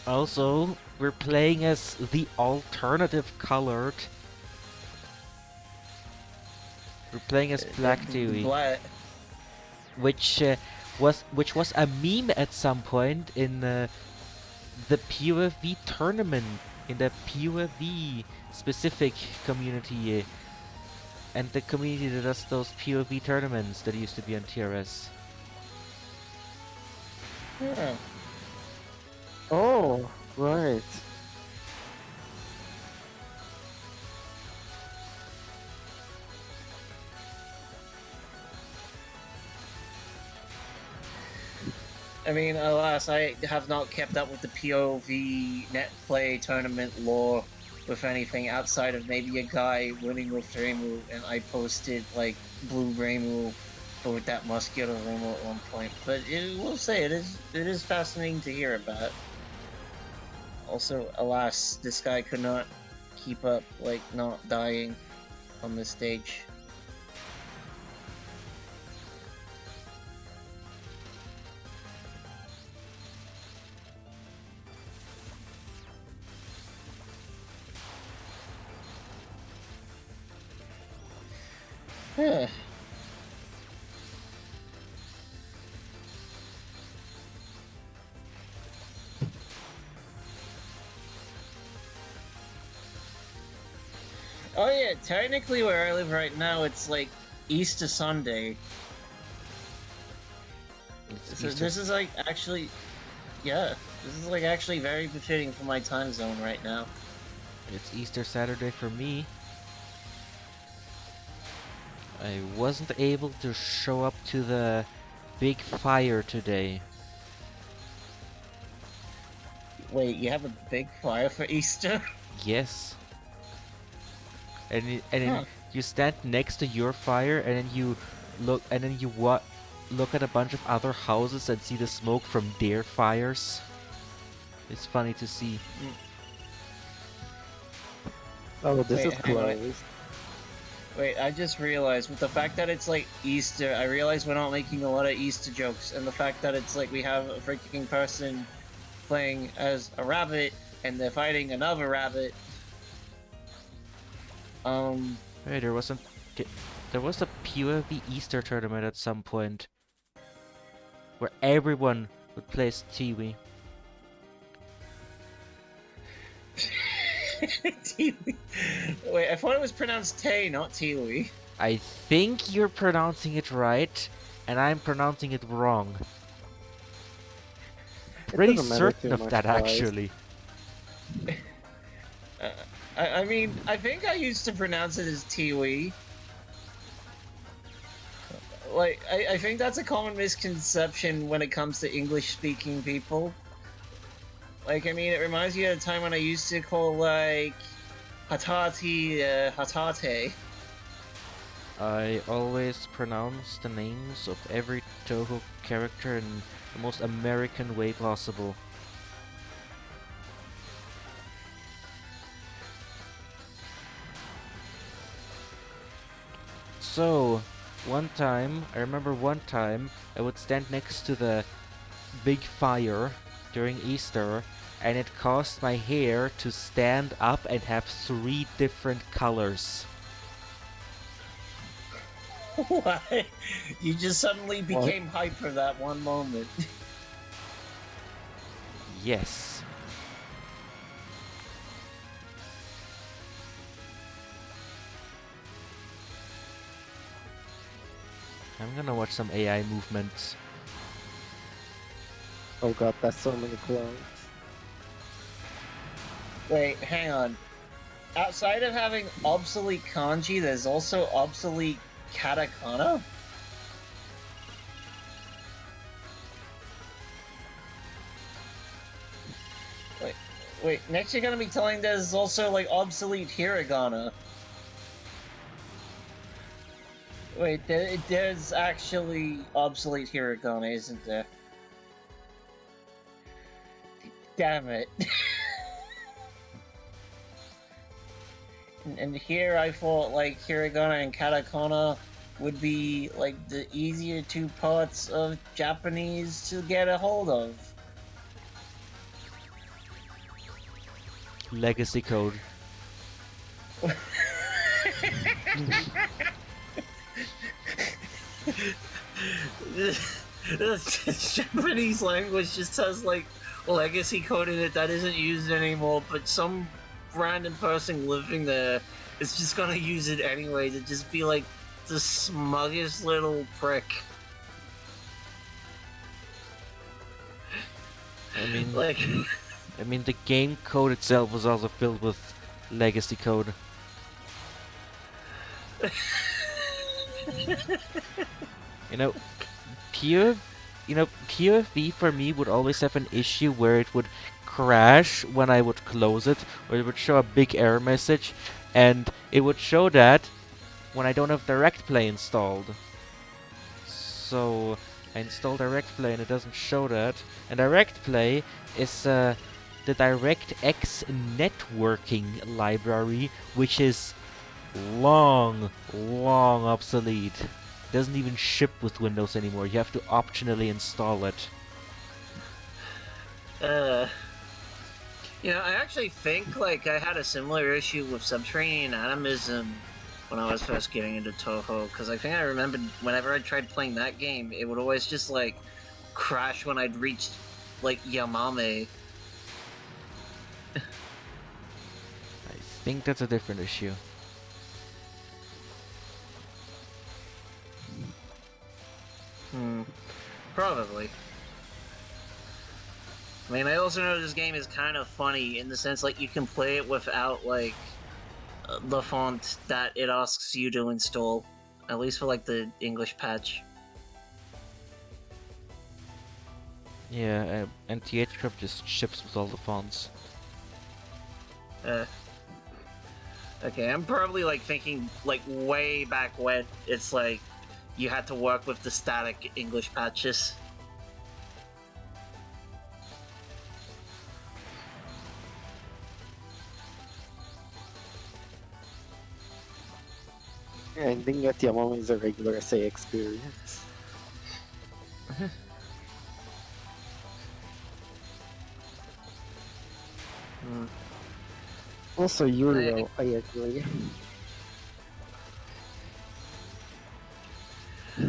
Speaker 1: Also, we're playing as the alternative colored. We're playing as Black Dewey, which was a meme at some point in the POV tournament, in the POV specific community, and the community that does those POV tournaments that used to be on TRS.
Speaker 4: Huh.
Speaker 2: Oh, right.
Speaker 4: I mean, alas, I have not kept up with the POV net play tournament lore with anything outside of maybe a guy winning with Reimu, and I posted like blue Reimu with that muscular Reimu at one point. But it will say it is fascinating to hear about. Also, alas, this guy could not keep up, like not dying on this stage. Huh. Oh yeah, technically where I live right now, it's like Easter Sunday. So this is like actually, yeah, this is like actually very befitting for my time zone right now.
Speaker 1: It's Easter Saturday for me. I wasn't able to show up to the big fire today.
Speaker 4: Wait, you have a big fire for Easter?
Speaker 1: Yes. And then
Speaker 4: Huh.
Speaker 1: you stand next to your fire, and then you look, and then you look at a bunch of other houses and see the smoke from their fires. It's funny to see.
Speaker 2: Oh, this
Speaker 4: Wait,
Speaker 2: is
Speaker 4: hang on.
Speaker 2: closed.
Speaker 4: Wait, I just realized with the fact that it's like Easter, I realize we're not making a lot of Easter jokes, and the fact that it's like we have a freaking person playing as a rabbit and they're fighting another rabbit.
Speaker 1: Hey, there wasn't Okay, there was a PvP Easter tournament at some point where everyone would play as Tiwi.
Speaker 4: Tiwi. Wait, I thought it was pronounced Tay, not Tiwi.
Speaker 1: I think you're pronouncing it right, and I'm pronouncing it wrong.
Speaker 2: It
Speaker 1: Pretty
Speaker 2: doesn't matter
Speaker 1: certain
Speaker 2: too
Speaker 1: of
Speaker 2: much,
Speaker 1: that,
Speaker 2: guys.
Speaker 1: actually.
Speaker 4: I mean, I think I used to pronounce it as Tiwi. Like, I think that's a common misconception when it comes to English-speaking people. Like, I mean, it reminds me of the time when I used to call, like, Hatati, Hatate.
Speaker 1: I always pronounce the names of every Touhou character in the most American way possible. So, I remember one time, I would stand next to the big fire during Easter, and it caused my hair to stand up and have 3 different colors.
Speaker 4: Why? You just suddenly
Speaker 2: What?
Speaker 4: became hyper that one moment.
Speaker 1: Yes. I'm gonna watch some AI movements.
Speaker 2: Oh god, that's so many clones.
Speaker 4: Wait, hang on. Outside of having obsolete kanji, there's also obsolete katakana? Wait, next you're gonna be telling there's also, like, obsolete hiragana. Wait, there's actually obsolete hiragana, isn't there? Damn it. And here I thought, like, hiragana and katakana would be, like, the easier 2 parts of Japanese to get a hold of.
Speaker 1: Legacy code.
Speaker 4: The Japanese language just has, like, legacy code in it that isn't used anymore, but some random person living there is just gonna use it anyway to just be like the smuggest little prick.
Speaker 1: I mean,
Speaker 4: Like,
Speaker 1: the game code itself was also filled with legacy code. You know, POV for me would always have an issue where it would crash when I would close it, or it would show a big error message, and it would show that when I don't have Direct Play installed. So I install Direct Play and it doesn't show that. And Direct Play is the DirectX networking library, which is long obsolete. Doesn't even ship with Windows anymore. You have to optionally install it.
Speaker 4: you know, I actually think, like, I had a similar issue with subterranean animism when I was first getting into Touhou, because I think I remembered whenever I tried playing that game, it would always just, like, crash when I'd reached, like, Yamame.
Speaker 1: I think that's a different issue.
Speaker 4: Probably. I mean, I also know this game is kind of funny in the sense, like, you can play it without, like, the font that it asks you to install. At least for, like, the English patch.
Speaker 1: Yeah, and THCrypt just ships with all the fonts.
Speaker 4: Okay, I'm probably, like, thinking, like, way back when it's, like, you had to work with the static English patches.
Speaker 2: Ending at Yamama is a regular SA experience. Also, Uriel, I agree.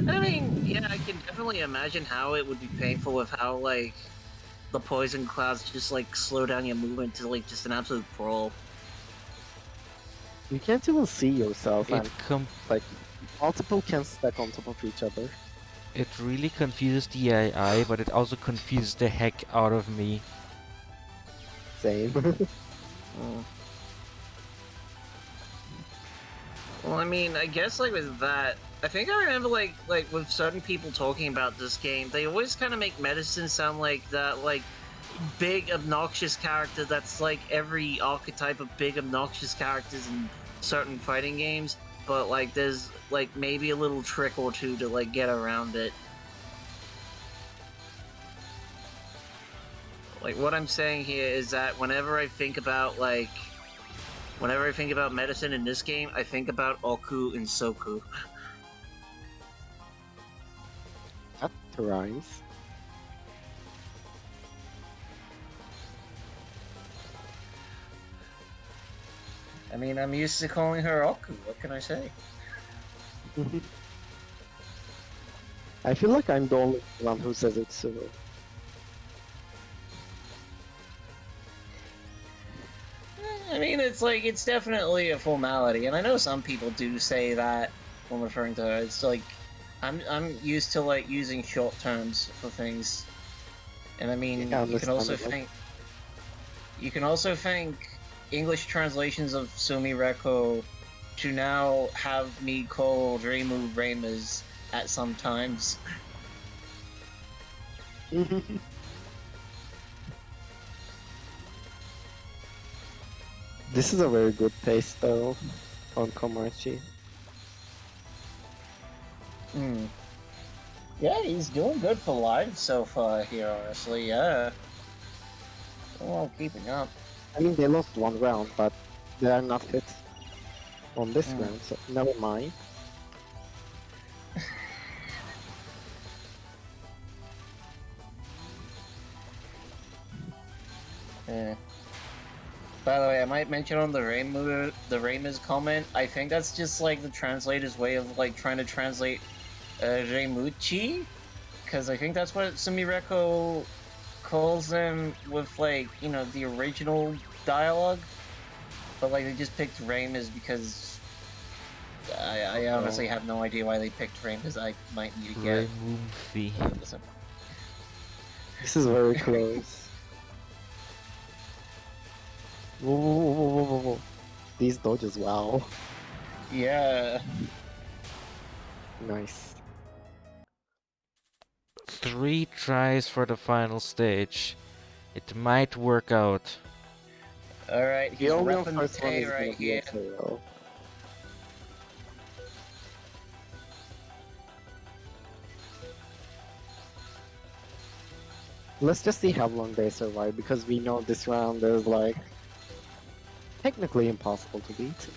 Speaker 4: I mean, yeah, I can definitely imagine how it would be painful with how, like, the poison clouds just, like, slow down your movement to, like, just an absolute crawl.
Speaker 2: You can't even see yourself,
Speaker 1: It
Speaker 2: and
Speaker 1: com
Speaker 2: like multiple can stack on top of each other.
Speaker 1: it really confuses the AI, but it also confuses the heck out of me.
Speaker 2: Same.
Speaker 4: Mm. Well, I mean, I guess, like, with that, I think I remember, like with certain people talking about this game, they always kind of make medicine sound like that, like, big, obnoxious character that's, like, every archetype of big, obnoxious characters in certain fighting games, but, like, there's, like, maybe a little trick or two to, like, get around it. Like, what I'm saying here is that whenever I think about medicine in this game, I think about Oku and Soku.
Speaker 2: That rhymes.
Speaker 4: I mean, I'm used to calling her Oku, what can I say?
Speaker 2: I feel like I'm the only one who says it so.
Speaker 4: I mean, it's like, it's definitely a formality, and I know some people do say that when referring to her. It's like, I'm used to, like, using short terms for things. And I mean,
Speaker 2: Yeah,
Speaker 4: you can also
Speaker 2: understandable.
Speaker 4: thank English translations of Sumireko to now have me call Reimu Reimas at some times.
Speaker 2: This is a very good pace though on Komachi.
Speaker 4: Hmm. Yeah, he's doing good for live so far here, honestly, yeah. Well, keeping up.
Speaker 2: I mean, they lost one round, but they are not hit on this
Speaker 4: Mm.
Speaker 2: round, so never mind.
Speaker 4: Yeah. By the way, I might mention on the Reima's comment, I think that's just like the translator's way of like trying to translate Reimuchi, because I think that's what Sumireko calls them with, like, you know, the original dialogue. But like they just picked Reimas because I honestly have no idea why they picked Reimas. I might need to get.
Speaker 1: Remumphy.
Speaker 2: This is very close. Whoa, whoa, whoa, whoa, whoa, whoa. These dodges, wow.
Speaker 4: Yeah.
Speaker 2: Nice.
Speaker 1: 3 tries for the final stage. It might work out.
Speaker 4: Alright,
Speaker 2: The
Speaker 4: he's
Speaker 2: only
Speaker 4: repping the
Speaker 2: first one
Speaker 4: Tay
Speaker 2: is gonna
Speaker 4: right
Speaker 2: be a
Speaker 4: here.
Speaker 2: KO. Let's just see how long they survive, because we know this round is like technically impossible to beat.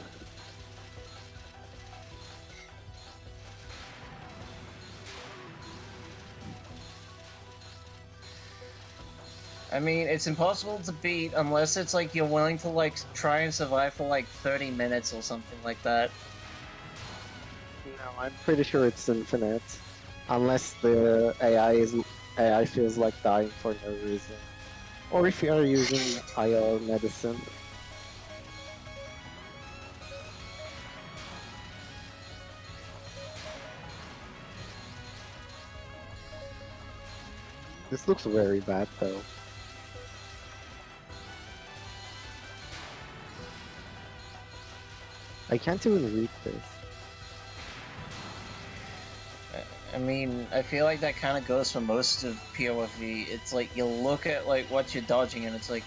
Speaker 4: I mean, it's impossible to beat unless it's like you're willing to like try and survive for like 30 minutes or something like that.
Speaker 2: No, I'm pretty sure it's infinite. Unless the AI feels like dying for no reason. Or if you are using IR medicine. This looks very bad though. I can't even read this.
Speaker 4: I mean, I feel like that kind of goes for most of POFV. It's like you look at like what you're dodging, and it's like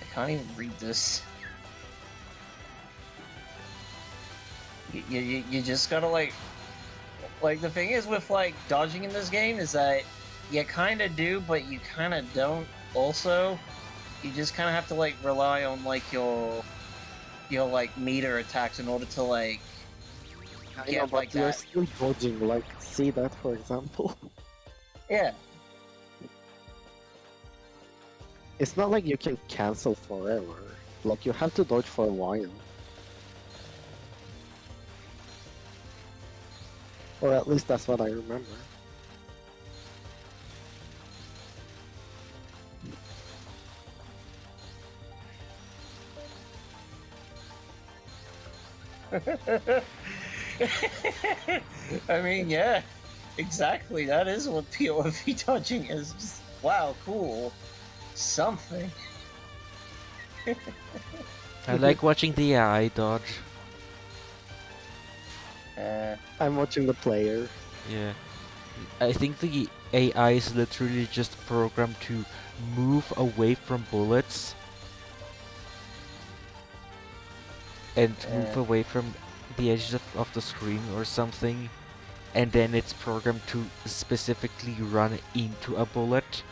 Speaker 4: I can't even read this. You just gotta like the thing is with like dodging in this game is that you kind of do, but you kind of don't. Also, you just kind of have to like rely on like your like meter attacks in order to like
Speaker 2: I know,
Speaker 4: get
Speaker 2: but
Speaker 4: like
Speaker 2: you're
Speaker 4: that.
Speaker 2: still dodging, like, see that for example?
Speaker 4: Yeah.
Speaker 2: It's not like you can cancel forever. Like, you have to dodge for a while. Or at least that's what I remember.
Speaker 4: I mean, yeah, exactly. That is what POV dodging is. Just, wow, cool. Something.
Speaker 1: I like watching the AI dodge.
Speaker 2: I'm watching the player.
Speaker 1: Yeah. I think the AI is literally just programmed to move away from bullets and move away from the edges of the screen or something, and then it's programmed to specifically run into a bullet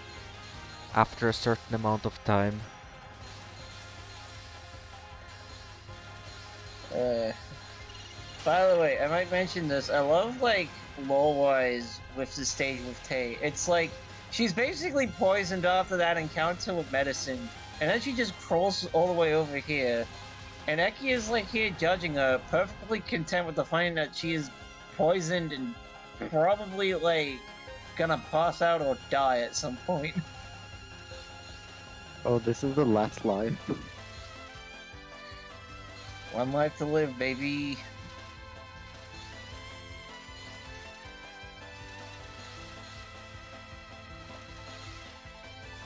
Speaker 1: after a certain amount of time.
Speaker 4: By the way, I might mention this. I love, like, lore-wise with the stage with Tay. It's like, she's basically poisoned after that encounter with medicine, and then she just crawls all the way over here. And Eki is, like, here judging her, perfectly content with the finding that she is poisoned and probably, like, gonna pass out or die at some point.
Speaker 2: Oh, this is the last life.
Speaker 4: One life to live, baby.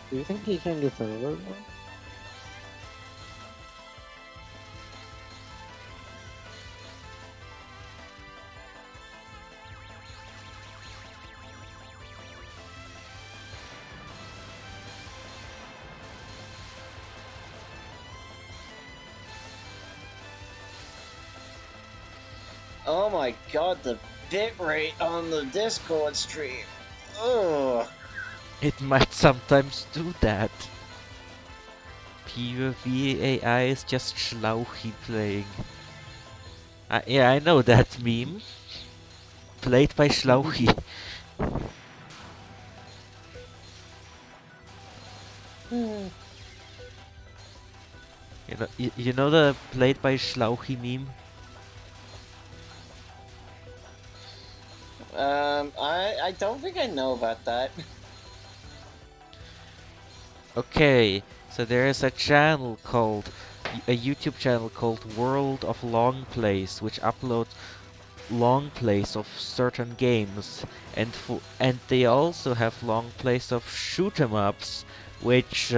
Speaker 2: Do you think he can get another one?
Speaker 4: Oh my god, the bitrate on the Discord stream. Ugh.
Speaker 1: It might sometimes do that. PvP AI is just Schlauchi playing. Yeah, I know that meme. Played by Schlauchi. You know the played by Schlauchi meme?
Speaker 4: I don't think I know about that.
Speaker 1: Okay, so there is a channel called a YouTube channel called World of Long Plays, which uploads long plays of certain games, and they also have long plays of shoot 'em ups, which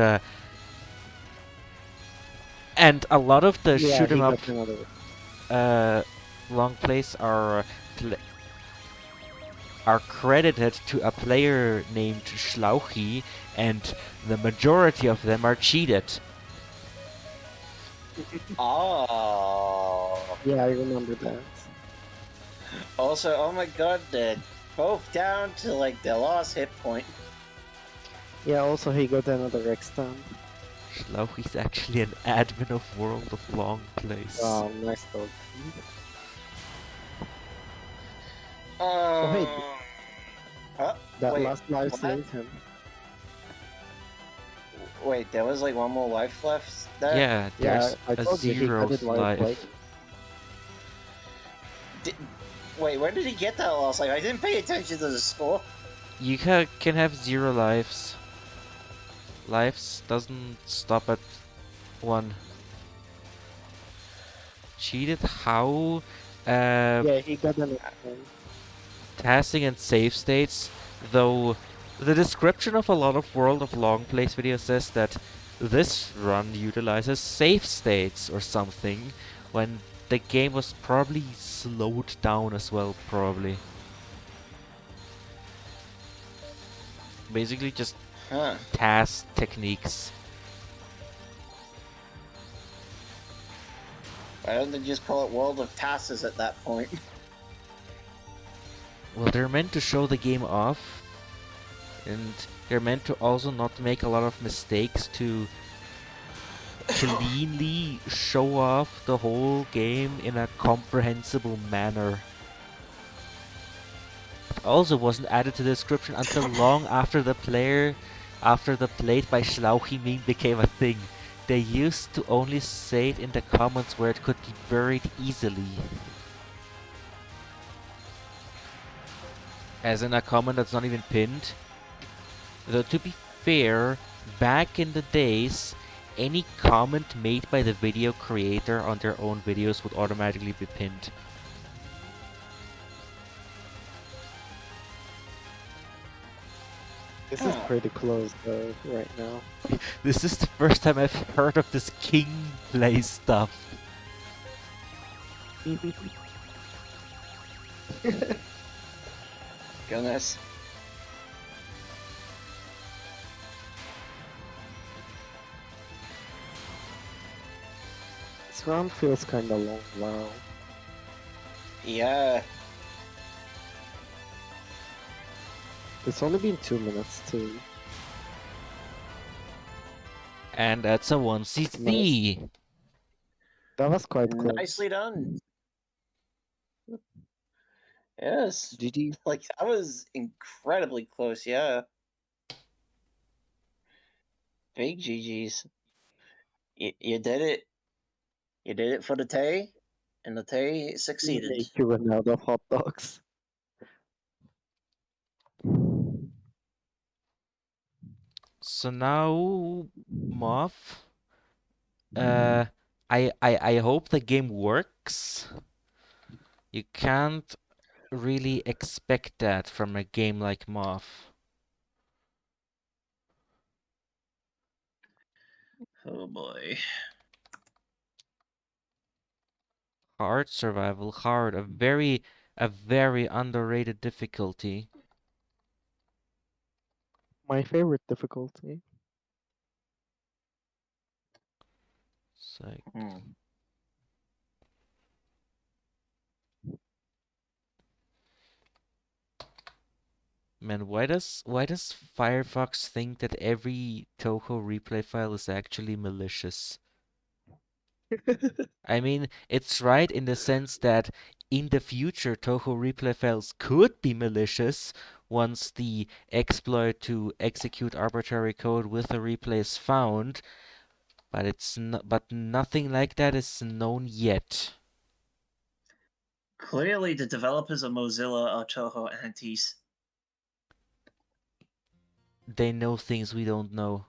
Speaker 1: and a lot of the
Speaker 2: Yeah,
Speaker 1: shoot 'em
Speaker 2: he
Speaker 1: up
Speaker 2: got another.
Speaker 1: long plays are credited to a player named Schlauchi, and the majority of them are cheated.
Speaker 4: Oh.
Speaker 2: Yeah, I remember that.
Speaker 4: Also, oh my god, they're both down to, like, their last hit point.
Speaker 2: Yeah, also he got another extend.
Speaker 1: Schlauchi's actually an admin of World of Long Plays.
Speaker 2: Wow, nice dog.
Speaker 4: Um,
Speaker 2: Oh, hey, that
Speaker 4: wait,
Speaker 2: last life
Speaker 4: what?
Speaker 2: saved him.
Speaker 4: Wait, there was, like, one more life left there?
Speaker 1: Yeah,
Speaker 2: Yeah,
Speaker 1: there's
Speaker 2: I
Speaker 1: a
Speaker 2: told you he got it
Speaker 1: 0th
Speaker 2: while playing.
Speaker 1: life.
Speaker 4: Wait, where did he get that last life? I didn't pay attention to the score.
Speaker 1: You can have 0 lives. Lives doesn't stop at 1. Cheated? How?
Speaker 2: Yeah, he got an extend.
Speaker 1: Tasking and save states, though the description of a lot of World of Long Plays videos says that this run utilizes save states or something, when the game was probably slowed down as well, probably. Basically just
Speaker 4: Huh.
Speaker 1: task techniques.
Speaker 4: Why don't they just call it World of Tasses at that point?
Speaker 1: Well, they're meant to show the game off, and they're meant to also not make a lot of mistakes to cleanly show off the whole game in a comprehensible manner. It also wasn't added to the description until long after the played by Schlauchi meme became a thing. They used to only say it in the comments where it could be buried easily. As in a comment that's not even pinned. Though to be fair, back in the days, any comment made by the video creator on their own videos would automatically be pinned.
Speaker 2: This is
Speaker 3: Huh.
Speaker 2: pretty close though, right now.
Speaker 1: This is the first time I've heard of this king play stuff.
Speaker 3: Goodness.
Speaker 2: This round feels kinda long, wow.
Speaker 3: Yeah.
Speaker 2: It's only been 2 minutes too.
Speaker 1: And that's a
Speaker 2: Nice.
Speaker 1: 1cc.
Speaker 2: That was quite close.
Speaker 3: Nicely done. Yes.
Speaker 2: GG.
Speaker 3: Like, that was incredibly close, yeah. Big GG's. You did it. You did it for the Tay, and the Tay succeeded.
Speaker 2: Make you run out of hot dogs.
Speaker 1: So now, Moth. Uh, I hope the game works. You can't really expect that from a game like Moth.
Speaker 4: Oh boy.
Speaker 1: Hard survival, hard, a very underrated difficulty.
Speaker 2: My favorite difficulty.
Speaker 1: It's like,
Speaker 3: Hmm.
Speaker 1: man, why does Firefox think that every Touhou replay file is actually malicious? I mean, it's right in the sense that in the future, Touhou replay files could be malicious once the exploit to execute arbitrary code with a replay is found, but but nothing like that is known yet.
Speaker 4: Clearly, the developers of Mozilla are Touhou antis.
Speaker 1: They know things we don't know.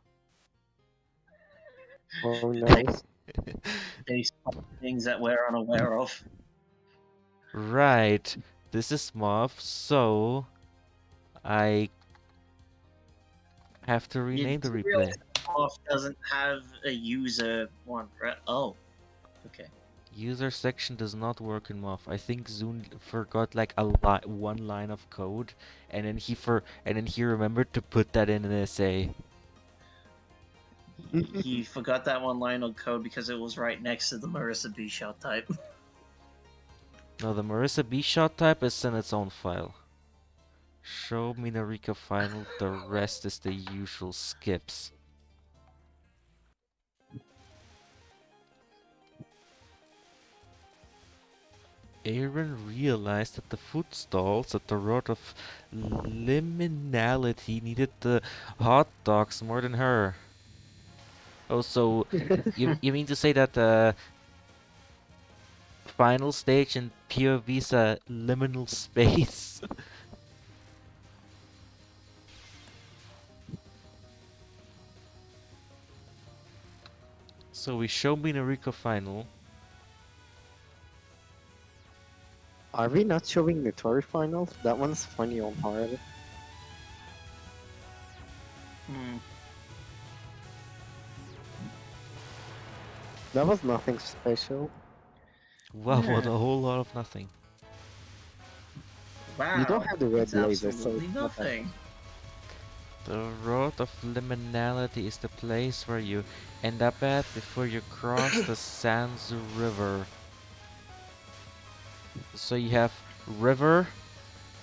Speaker 2: Oh no.
Speaker 4: They spot things that we're unaware of.
Speaker 1: Right. This is Moth, so I have to
Speaker 4: You
Speaker 1: rename the
Speaker 4: do
Speaker 1: replay.
Speaker 4: realize Off doesn't have a user one, right? Oh, okay.
Speaker 1: User section does not work in Moth. I think Zune forgot like one line of code, and then he remembered to put that in an essay.
Speaker 4: He forgot that one line of code because it was right next to the Marissa B shot type.
Speaker 1: No, the Marissa B shot type is in its own file. Show Minarika final. The rest is the usual skips. Aaron realized that the food stalls at the Road of Liminality needed the hot dogs more than her. Oh, so you mean to say that the final stage in POV's a liminal space? So we show Minarika final.
Speaker 2: Are we not showing Notori finals? That one's funny on hard.
Speaker 4: Hmm.
Speaker 2: That was nothing special.
Speaker 1: Wow, what
Speaker 4: Yeah.
Speaker 1: a whole lot of nothing.
Speaker 4: Wow.
Speaker 2: You don't have the red
Speaker 4: It's
Speaker 2: laser, so
Speaker 4: absolutely
Speaker 2: it's not that
Speaker 4: nothing.
Speaker 1: The Road of Liminality is the place where you end up at before you cross the Sanzu River. So you have river,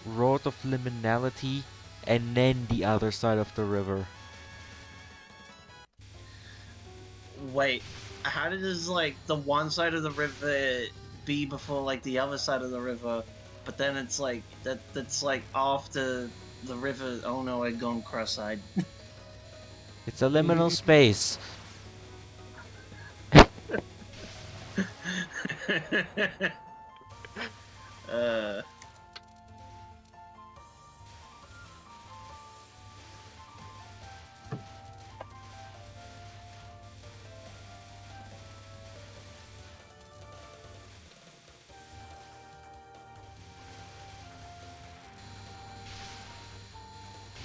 Speaker 1: Road of Liminality, and then the other side of the river.
Speaker 4: Wait, how does like the one side of the river be before like the other side of the river, but then it's like that's like after the river? Oh no, I'd gone cross-eyed.
Speaker 1: It's a liminal space.
Speaker 4: uh,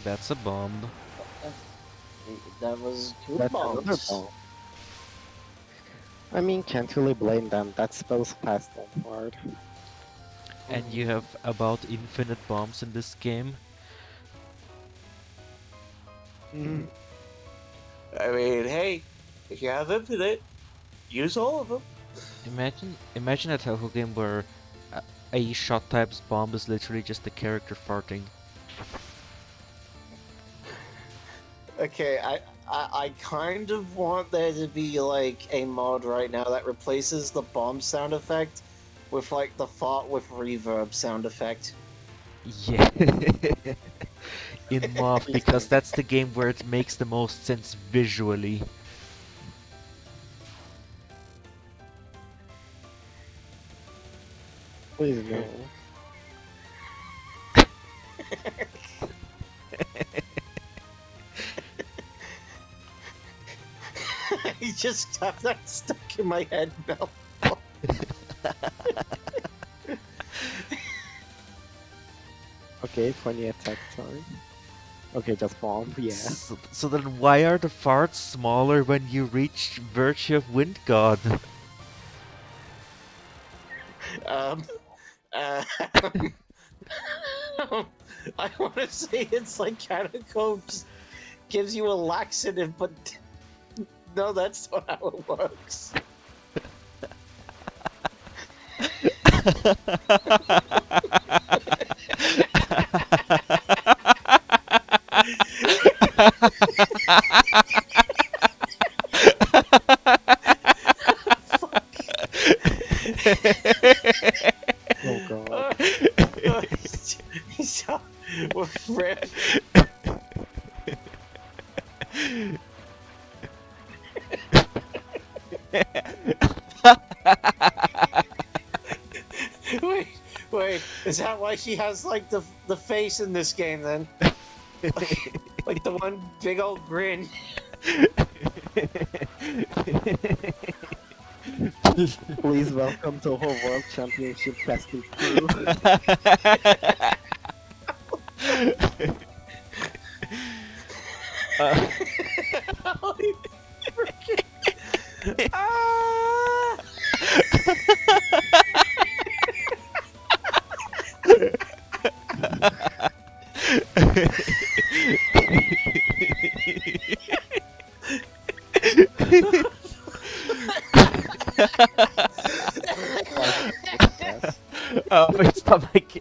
Speaker 1: That's a bomb.
Speaker 4: That was two
Speaker 2: That's another
Speaker 4: bombs.
Speaker 2: bomb. I mean, can't really blame them. That's both fast and hard.
Speaker 1: And you have about infinite bombs in this game.
Speaker 2: Mm.
Speaker 3: I mean, hey, if you have infinite, use all of them.
Speaker 1: Imagine a Touhou game where a shot type's bomb is literally just the character farting.
Speaker 3: Okay, I kind of want there to be like a mod right now that replaces the bomb sound effect with like the fart with reverb sound effect.
Speaker 1: Yeah. In MOV,
Speaker 2: Please
Speaker 1: because
Speaker 2: don't.
Speaker 1: that's the game where it makes the most sense visually.
Speaker 2: Please no.
Speaker 3: I just have that stuck in my head now.
Speaker 2: Okay, funny attack time. Okay, just bomb, yeah.
Speaker 1: So then why are the farts smaller when you reach Virtue of Wind God?
Speaker 3: Um, uh, I want to say it's like Catacombs gives you a laxative, but no, that's not how it works. Fuck.
Speaker 2: Oh god.
Speaker 3: So, rip. Wait, wait. Is that why she has like the face in this game then? Like the one big old grin.
Speaker 2: Please welcome to our World Championship casting crew.
Speaker 3: Holy freaking- Ah!
Speaker 2: Yes.
Speaker 1: Oh, my stomach.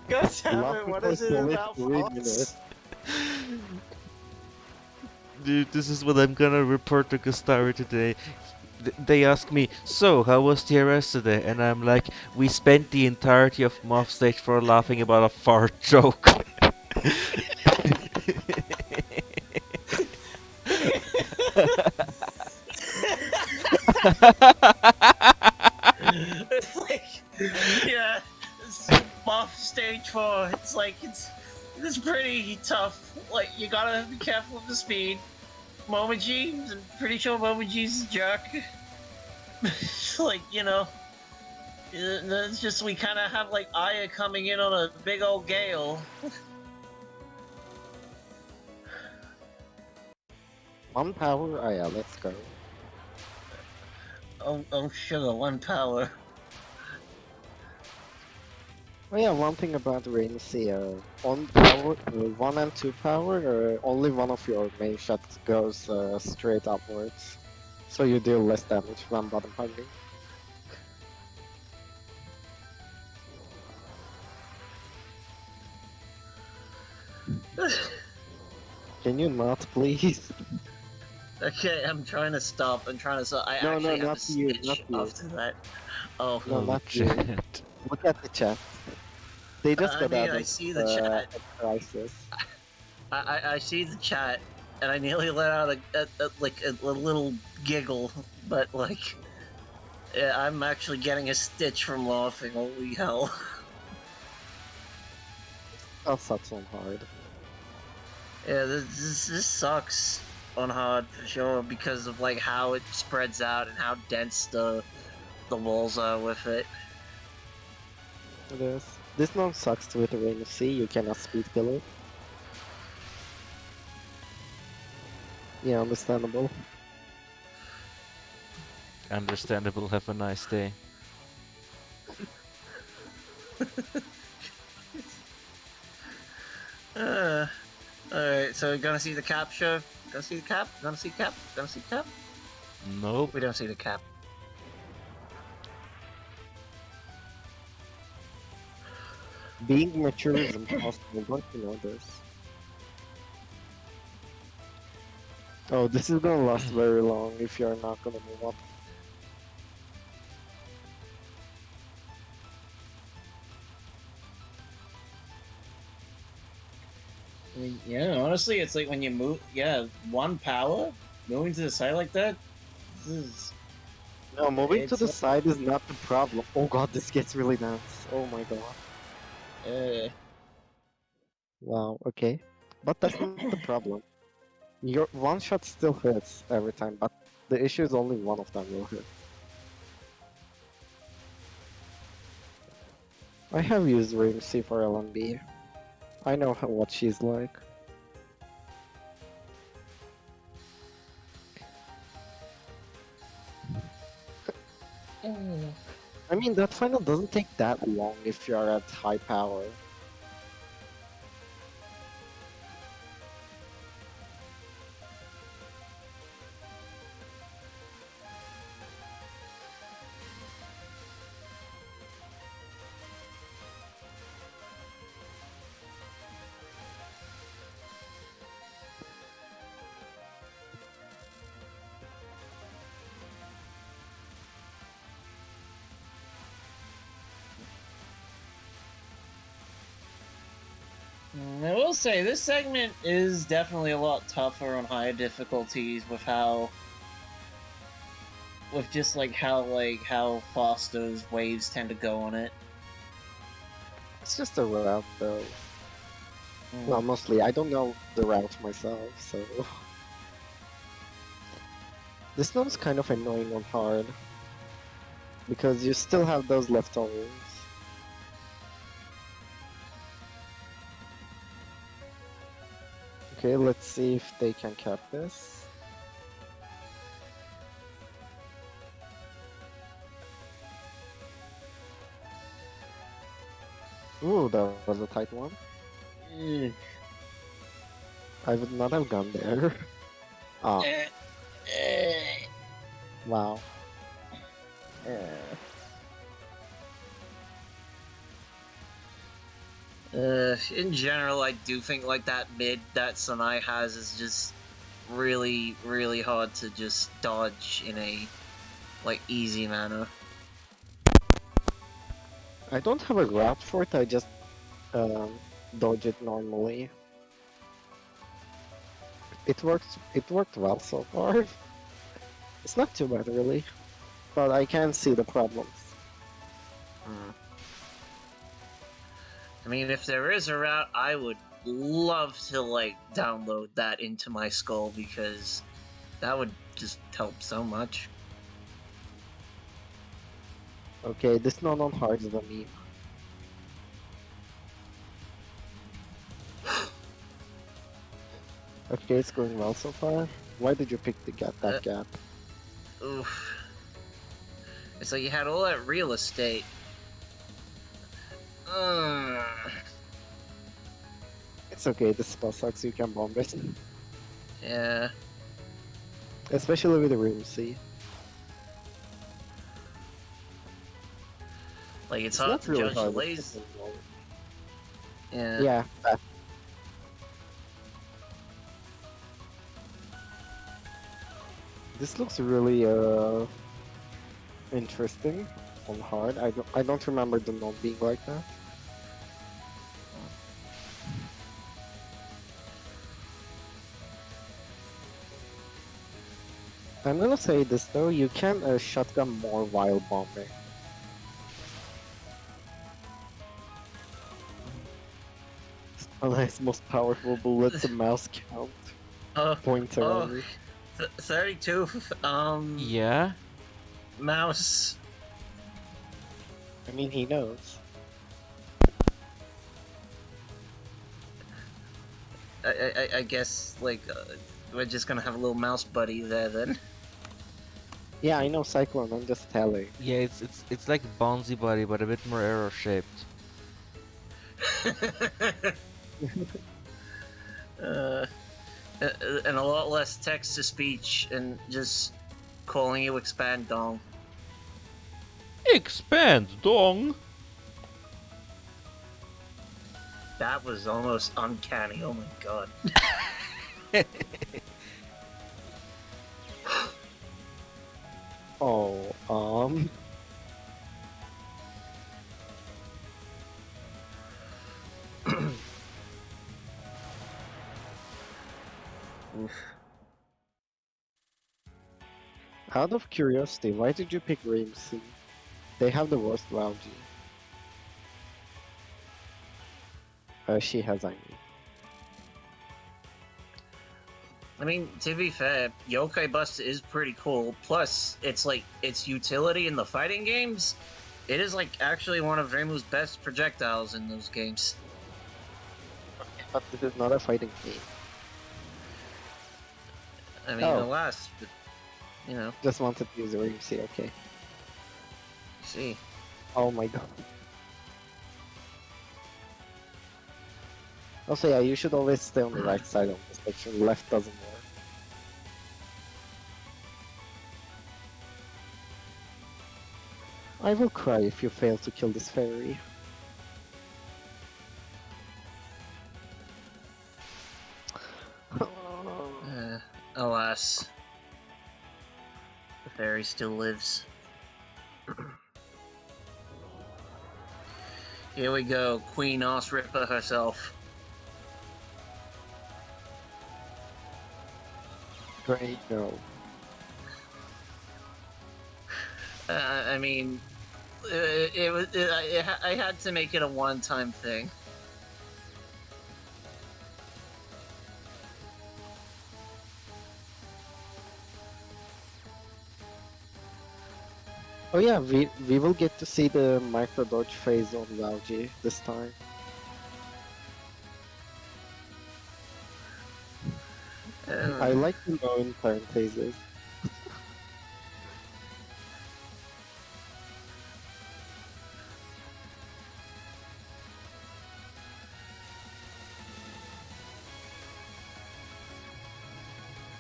Speaker 3: God damn it,
Speaker 2: Laughing
Speaker 3: what
Speaker 2: for
Speaker 3: is it
Speaker 2: solid
Speaker 3: about
Speaker 2: 3
Speaker 3: farts?
Speaker 2: minutes.
Speaker 1: Dude, this is what I'm gonna report to Gustari today. They ask me, so how was TRS today? And I'm like, we spent the entirety of Moth Stage 4 laughing about a fart joke.
Speaker 4: It's like, yeah, it's off stage 4. It's like it's pretty tough. Like you gotta be careful with the speed. Momiji, I'm pretty sure Momoji's a jerk. Like it's just we kind of have like Aya coming in on a big old gale.
Speaker 2: One power, oh yeah, let's go.
Speaker 4: Oh sugar, one power.
Speaker 2: Oh yeah, one thing about Rainy Sea, on power, 1 and 2 power, only one of your main shots goes straight upwards. So you deal less damage when bottom hugging. Can you not, please?
Speaker 4: Okay, I'm trying to stop. I'm trying to stop. I
Speaker 2: No,
Speaker 4: actually have
Speaker 2: not
Speaker 4: to
Speaker 2: you,
Speaker 4: stitch
Speaker 2: not you.
Speaker 4: after that. Oh,
Speaker 2: No,
Speaker 1: Oh,
Speaker 2: not you.
Speaker 1: chat.
Speaker 2: Look at the chat. They just
Speaker 4: I
Speaker 2: got
Speaker 4: mean,
Speaker 2: out
Speaker 4: I
Speaker 2: of
Speaker 4: see the chat.
Speaker 2: a crisis.
Speaker 4: I see the chat, and I nearly let out a little giggle, but like, yeah, I'm actually getting a stitch from laughing. Holy hell!
Speaker 2: Oh, sucks on hard.
Speaker 4: Yeah, this sucks on hard for sure because of like how it spreads out and how dense the the walls are with it.
Speaker 2: It is. This one sucks with the Rain of Sea, you cannot speed kill it. Yeah, understandable.
Speaker 1: Understandable. Have a nice day.
Speaker 4: Alright, so we're gonna see the cap show? Gonna see the cap? Gonna see cap? Gonna see cap?
Speaker 1: Nope.
Speaker 4: We don't see the cap.
Speaker 2: Being mature is impossible, don't you know this? Oh, this is gonna last very long if you're not gonna move up.
Speaker 4: I mean, yeah, honestly, it's like when you move, one power, moving to the side like that, this is...
Speaker 2: No, moving to
Speaker 4: It's
Speaker 2: the
Speaker 4: like-
Speaker 2: side is not the problem. Oh god, this gets really dense. Oh my god. Wow, okay. But that's not the problem. Your one shot still hits every time, but the issue is only one of them will hit. I have used Ring C for LNB. I know what she's like. I mean, that final doesn't take that long if you're at high power.
Speaker 4: I will say, this segment is definitely a lot tougher on higher difficulties with how... with just how fast those waves tend to go on it.
Speaker 2: It's just a route though. Well, mostly, I don't know the route myself, so... This one's kind of annoying on hard. Because you still have those leftovers. Okay, let's see if they can cap this. Ooh, that was a tight one.
Speaker 4: Mm.
Speaker 2: I would not have gone there. Ah, wow.
Speaker 4: In general, I do think like that mid that Sanai has is just really, really hard to just dodge in a easy manner.
Speaker 2: I don't have a route for it, I just dodge it normally. It worked well so far. It's not too bad really, but I can see the problems.
Speaker 4: I mean, if there is a route, I would love to download that into my skull because that would just help so much.
Speaker 2: Okay, this not on hard is a meme. Okay, it's going well so far. Why did you pick that gap?
Speaker 4: Oof. It's like you had all that real estate.
Speaker 2: It's okay, this spell sucks, you can bomb it.
Speaker 4: Yeah.
Speaker 2: Especially with the room C.
Speaker 4: It's hard
Speaker 2: not
Speaker 4: to
Speaker 2: really
Speaker 4: judge the
Speaker 2: hard.
Speaker 4: lays. Yeah.
Speaker 2: Yeah. This looks really interesting on hard. I don't remember the node being like that. I'm gonna say this though, you can shotgun more while bombing. Nice, most powerful bullets, a mouse count. Pointer
Speaker 4: oh,
Speaker 2: only.
Speaker 4: 32.
Speaker 1: Yeah?
Speaker 4: Mouse.
Speaker 2: I mean, he knows.
Speaker 4: I guess like we're just gonna have a little mouse buddy there then.
Speaker 2: Yeah, I know Cyclone, I'm just telling.
Speaker 1: Yeah, it's like Bonzi Buddy, but a bit more arrow shaped.
Speaker 4: uh, and a lot less text to speech and just calling you expand dong.
Speaker 1: Expand, dong.
Speaker 4: That was almost uncanny. Oh my god.
Speaker 2: Oh,
Speaker 4: Oof.
Speaker 2: out of curiosity, why did you pick Ramsey? They have the worst Valji. She has, I mean.
Speaker 4: I mean, to be fair, Yokai Bust is pretty cool. Plus, it's like its utility in the fighting games. It is like actually one of Reimu's best projectiles in those games.
Speaker 2: But this is not a fighting game.
Speaker 4: I mean,
Speaker 2: Oh.
Speaker 4: alas, but, you know,
Speaker 2: Just wanted to use Ramsey, okay.
Speaker 4: see.
Speaker 2: Oh my god. Also, yeah, you should always stay on the right side of the section. Left doesn't work. I will cry if you fail to kill this fairy.
Speaker 4: Alas, the fairy still lives. Here we go, Queen Osripa herself.
Speaker 2: Great, no.
Speaker 4: I mean, I had to make it a one-time thing.
Speaker 2: Oh yeah, we will get to see the micro dodge phase on Valji this time. I like to know in parentheses.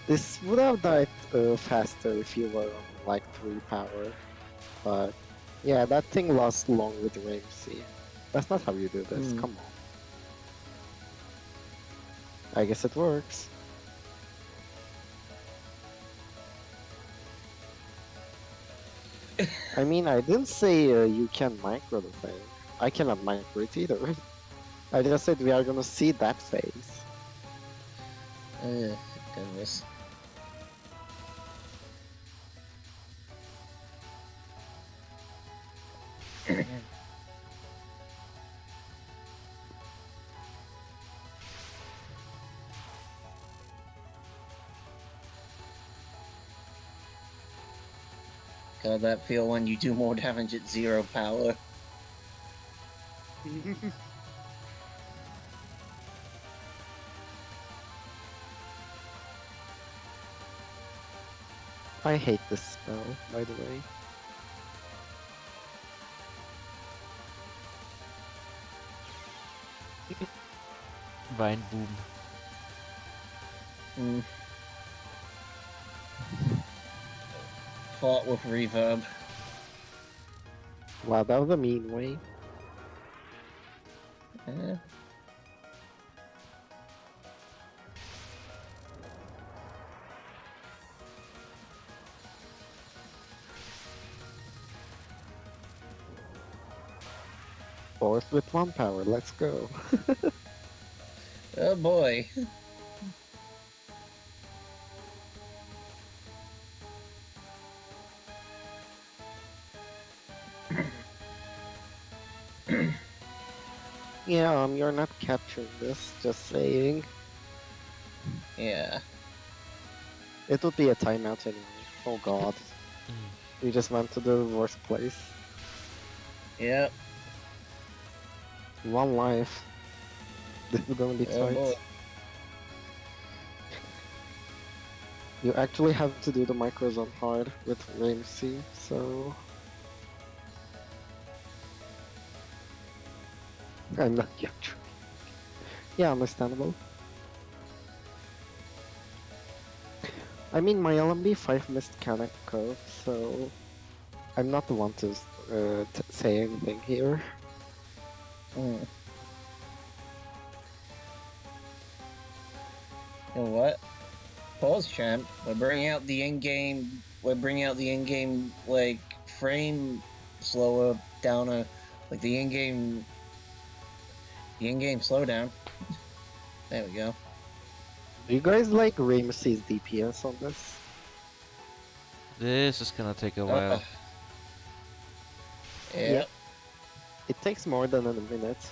Speaker 2: This would have died faster if you were on like 3 power, but yeah, that thing lasts long with Ramsey. That's not how you do this, come on. I guess it works. I mean, I didn't say you can micro the thing. I cannot micro it either. I just said we are gonna see that phase.
Speaker 4: Goodness. How that feel when you do more damage at 0 power?
Speaker 2: I hate this spell, by the way.
Speaker 1: Vine boom.
Speaker 4: Fought with reverb.
Speaker 2: Wow, that was a mean way. Fourth with 1 power, let's go.
Speaker 4: Oh boy.
Speaker 2: Yeah, you're not capturing this, just saying.
Speaker 4: Yeah.
Speaker 2: It would be a timeout anyway. Oh god. We just went to the worst place.
Speaker 4: Yep.
Speaker 2: One life. This is gonna be
Speaker 4: Oh boy.
Speaker 2: tight. You actually have to do the micros on hard with Ramsey, so I'm not yet. Yeah, understandable. I mean, my LMB 5 missed Kaneko, so I'm not the one to say anything here.
Speaker 4: Mm. You know what? Pause, champ. We're bringing out the in-game. We're bringing out the in-game like frame slower downer, like the in-game slowdown. There we go.
Speaker 2: Do you guys like Ramsey's DPS on this?
Speaker 1: This is gonna take a
Speaker 4: Uh,
Speaker 1: while.
Speaker 2: Yeah,
Speaker 4: yep.
Speaker 2: it takes more than a minute.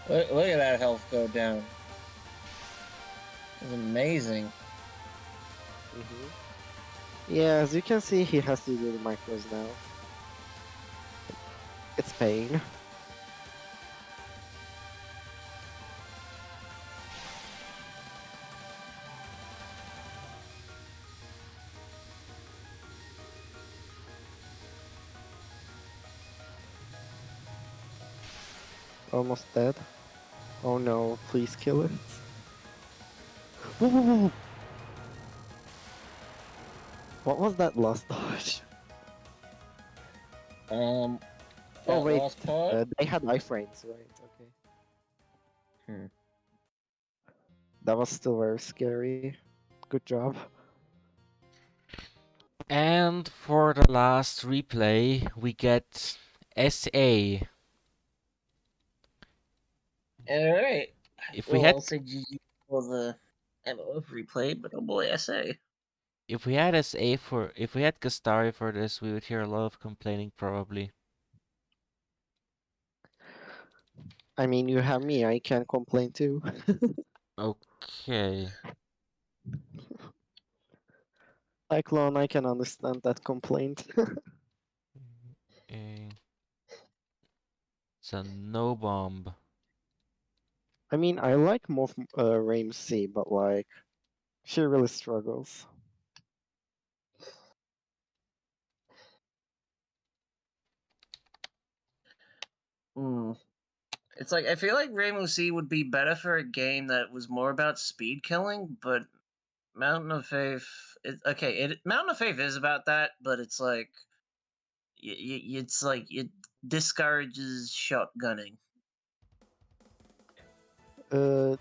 Speaker 4: Look at that health go down. It's amazing.
Speaker 2: Hmm. Yeah, as you can see, he has to do the micros now. It's pain. Almost dead. Oh no, please kill it. Whoa, whoa, whoa. What was that last dodge?
Speaker 4: Um,
Speaker 2: Oh
Speaker 4: that
Speaker 2: wait,
Speaker 4: last part.
Speaker 2: they had iframes, right? Okay.
Speaker 4: Hmm.
Speaker 2: That was still very scary. Good job.
Speaker 1: And for the last replay, we get SA.
Speaker 4: All right.
Speaker 1: If we
Speaker 4: Well,
Speaker 1: had
Speaker 4: I'll say GG for the MO replay, but oh boy, SA.
Speaker 1: if we had SA for if we had Gastari for this, we would hear a lot of complaining probably.
Speaker 2: I mean, you have me, I can't complain too.
Speaker 1: Okay.
Speaker 2: Cyclone, I can understand that complaint.
Speaker 1: Eh, it's a no bomb.
Speaker 2: I mean, I like more Ramsey, but like, she really struggles.
Speaker 4: Hmm. It's like I feel like Rainbow C would be better for a game that was more about speed killing, but Mountain of Faith. Mountain of Faith is about that, but it's like it's like it discourages shotgunning.
Speaker 2: Uh,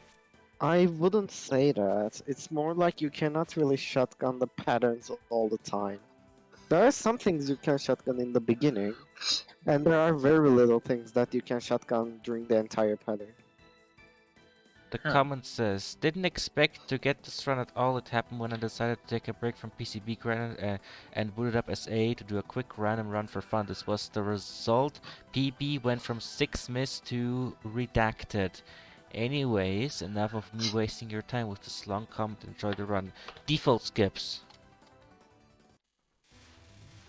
Speaker 2: I wouldn't say that. It's more like you cannot really shotgun the patterns all the time. There are some things you can shotgun in the beginning, and there are very little things that you can shotgun during the entire pattern.
Speaker 1: The
Speaker 4: Huh.
Speaker 1: comment says, didn't expect to get this run at all. It happened when I decided to take a break from PCB grind and booted up SA to do a quick random run for fun. This was the result. PB went from 6 miss to redacted. Anyways, enough of me wasting your time with this long comment. Enjoy the run. Default skips.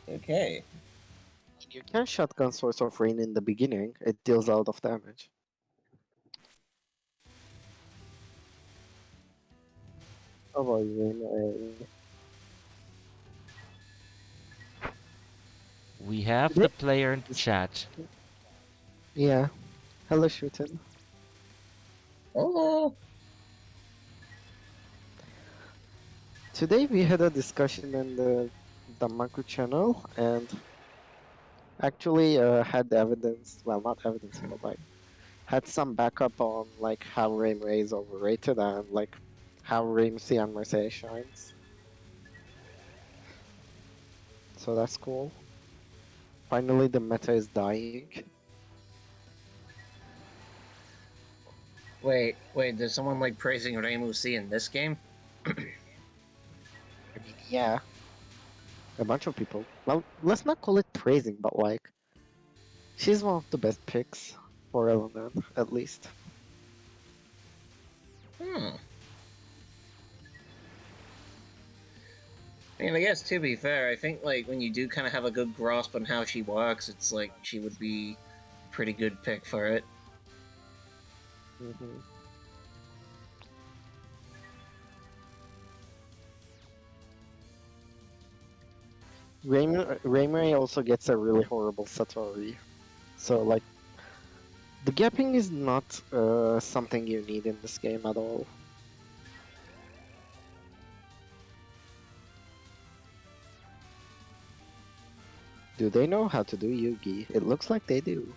Speaker 4: Okay.
Speaker 2: You can shotgun Source of Rain in the beginning, it deals a lot of damage. How about you,
Speaker 1: We have
Speaker 2: Today,
Speaker 1: the player in chat.
Speaker 2: yeah. Hello, Shootin.
Speaker 4: Oh.
Speaker 2: Today we had a discussion in the Damaku channel and actually had evidence, well, not evidence, but like had some backup on like how Rain Ray is overrated and like how Ramsey and Mercedes shines. So that's cool. Finally, the meta is dying.
Speaker 4: Wait. There's someone like praising Rainbow C in this game.
Speaker 2: I mean, yeah, a bunch of people. Well, let's not call it praising, but like she's one of the best picks for Element, at least.
Speaker 4: Hmm. I mean, I guess to be fair, I think like when you do kind of have a good grasp on how she works, it's like she would be a pretty good pick for it.
Speaker 2: Hmm. Raymary also gets a really horrible Satori. So like the gapping is not something you need in this game at all. Do they know how to do Yugi? It looks like they do.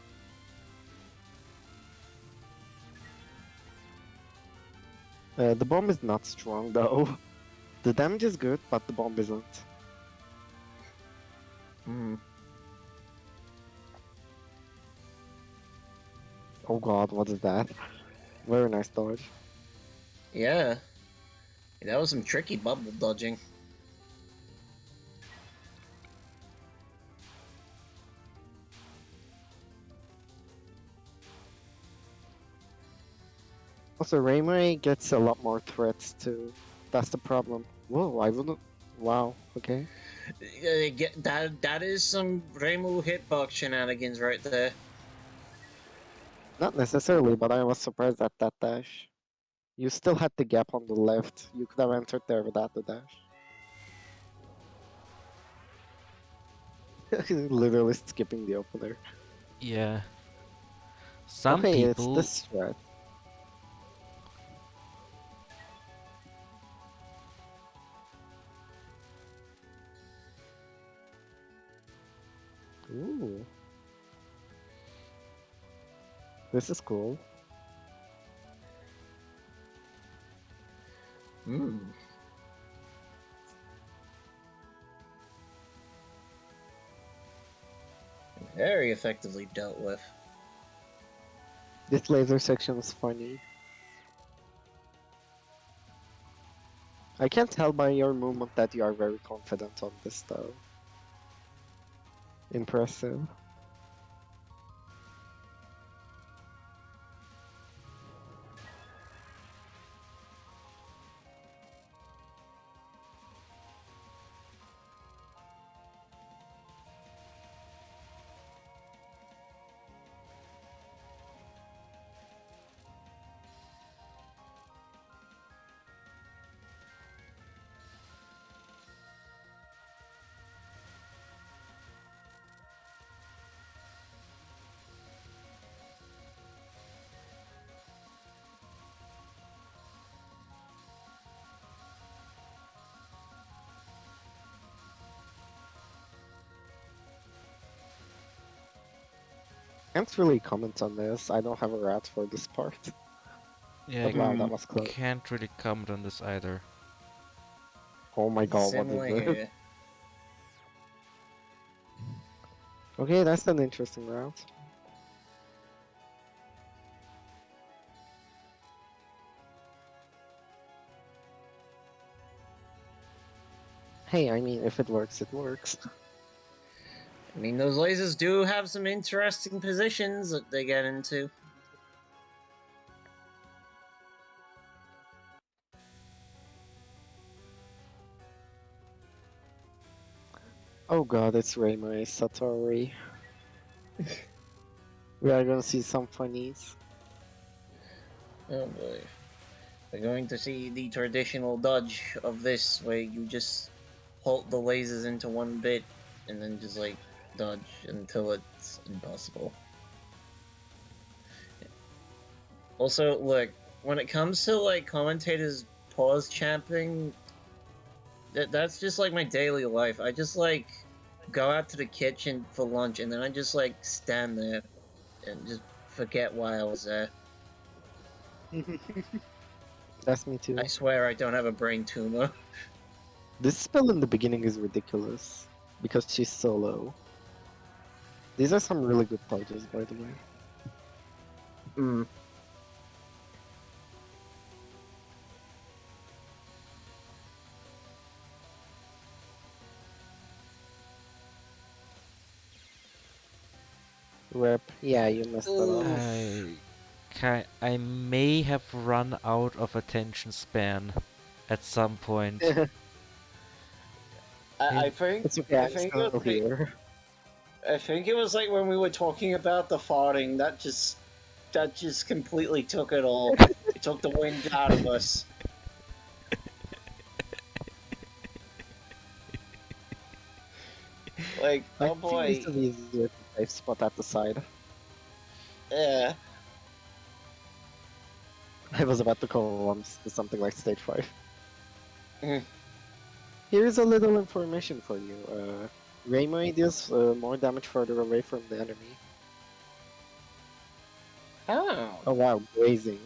Speaker 2: The bomb is not strong though. The damage is good, but the bomb isn't.
Speaker 4: Hmm.
Speaker 2: Oh god, what is that? Very nice dodge.
Speaker 4: Yeah, that was some tricky bubble dodging.
Speaker 2: Also, Raymary gets a lot more threats too. That's the problem. Whoa, I wouldn't. Wow, okay.
Speaker 4: That is some Reimu hitbox shenanigans right there.
Speaker 2: Not necessarily, but I was surprised at that dash. You still had the gap on the left. You could have entered there without the dash. Literally skipping the opener.
Speaker 1: Yeah. Some
Speaker 2: Okay, it's
Speaker 1: people.
Speaker 2: this strat. Ooh, this is cool.
Speaker 4: Hmm. Very effectively dealt with.
Speaker 2: This laser section is funny. I can tell by your movement that you are very confident on this though. Impressive. Can't really comment on this. I don't have a rat for this part.
Speaker 1: Yeah,
Speaker 2: But
Speaker 1: I
Speaker 2: wow, that
Speaker 4: Hmm.
Speaker 2: was close.
Speaker 1: can't really comment on this either.
Speaker 2: Oh my god, what is
Speaker 4: Similar
Speaker 2: this?
Speaker 4: here.
Speaker 2: Okay, that's an interesting route. Hey, I mean, if it works, it works.
Speaker 4: I mean, those lasers do have some interesting positions that they get into.
Speaker 2: Oh god, it's Raymay Satori. We are gonna see some funnies.
Speaker 4: Oh boy. We're going to see the traditional dodge of this, where you just halt the lasers into one bit and then just like dodge until it's impossible. Also, look, when it comes to like commentators pause champing, that's just like my daily life. I just like go out to the kitchen for lunch and then I just like stand there and just forget why I was there.
Speaker 2: That's me too.
Speaker 4: I swear I don't have a brain tumor.
Speaker 2: This spell in the beginning is ridiculous because she's so low. These are some really good dodges, by the way.
Speaker 4: Hmm.
Speaker 2: Rep, yeah, you messed that up.
Speaker 4: Oof.
Speaker 1: I may have run out of attention span at some point.
Speaker 4: I think
Speaker 2: It's okay,
Speaker 4: I
Speaker 2: I'm
Speaker 4: think
Speaker 2: still here.
Speaker 4: I think it was like when we were talking about the farting that just completely took it all. It took the wind out of us. Like,
Speaker 2: I
Speaker 4: oh
Speaker 2: think this
Speaker 4: boy,
Speaker 2: is easier to safe spot at the side.
Speaker 4: yeah.
Speaker 2: I was about to call something like stage 5.
Speaker 4: Mm.
Speaker 2: Here's a little information for you. Raymond deals more damage further away from the enemy.
Speaker 4: Oh.
Speaker 2: Oh wow, grazing.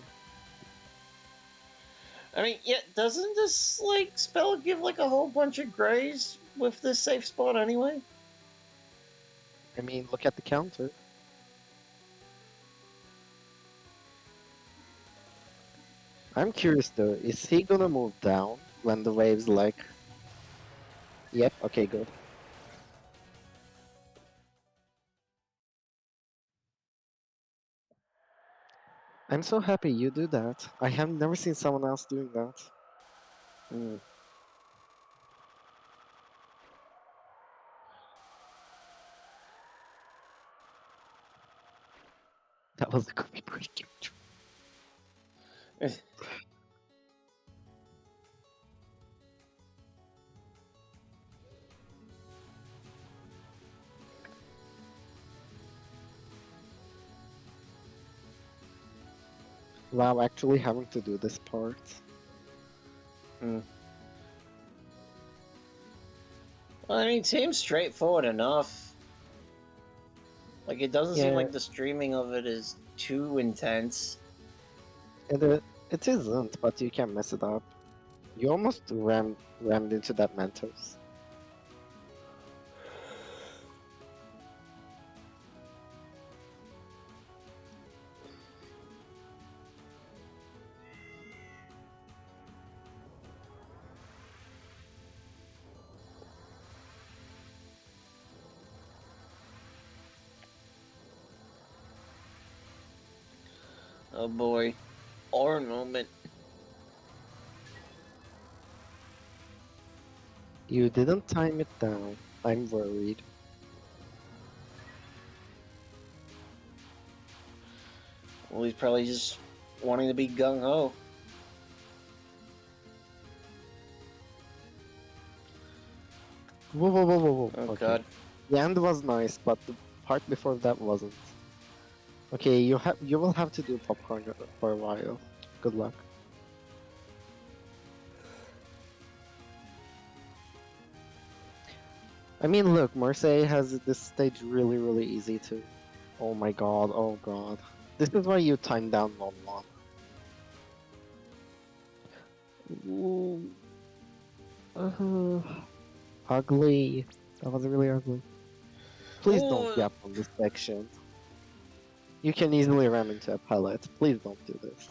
Speaker 4: I mean, yeah, doesn't this like spell give like a whole bunch of grays with this safe spot anyway?
Speaker 2: I mean, look at the counter. I'm curious though, is he gonna move down when the wave's like... Yep, okay, good. I'm so happy you do that. I have never seen someone else doing that.
Speaker 4: Hmm.
Speaker 2: That was a great break. Wow, actually having to do this part.
Speaker 4: Hmm. Well, I mean, it seems straightforward enough. Like, it doesn't seem
Speaker 2: Yeah,
Speaker 4: like the streaming of it is too intense.
Speaker 2: it isn't, but you can mess it up. You almost rammed into that Mentos.
Speaker 4: Oh boy. Or moment.
Speaker 2: You didn't time it down. I'm worried.
Speaker 4: Well, he's probably just wanting to be gung ho.
Speaker 2: Whoa, whoa, whoa, whoa, whoa.
Speaker 4: Oh
Speaker 2: Okay.
Speaker 4: god.
Speaker 2: The end was nice, but the part before that wasn't. Okay, you will have to do popcorn for a while. Good luck. I mean, look, Marseille has this stage really, really easy too. Oh my god, oh god. This is why you time down 1-1. Ooh. Ugly. That was really ugly. Please don't
Speaker 4: Oh,
Speaker 2: gap on this section. You can easily ram into a pallet. Please don't do this.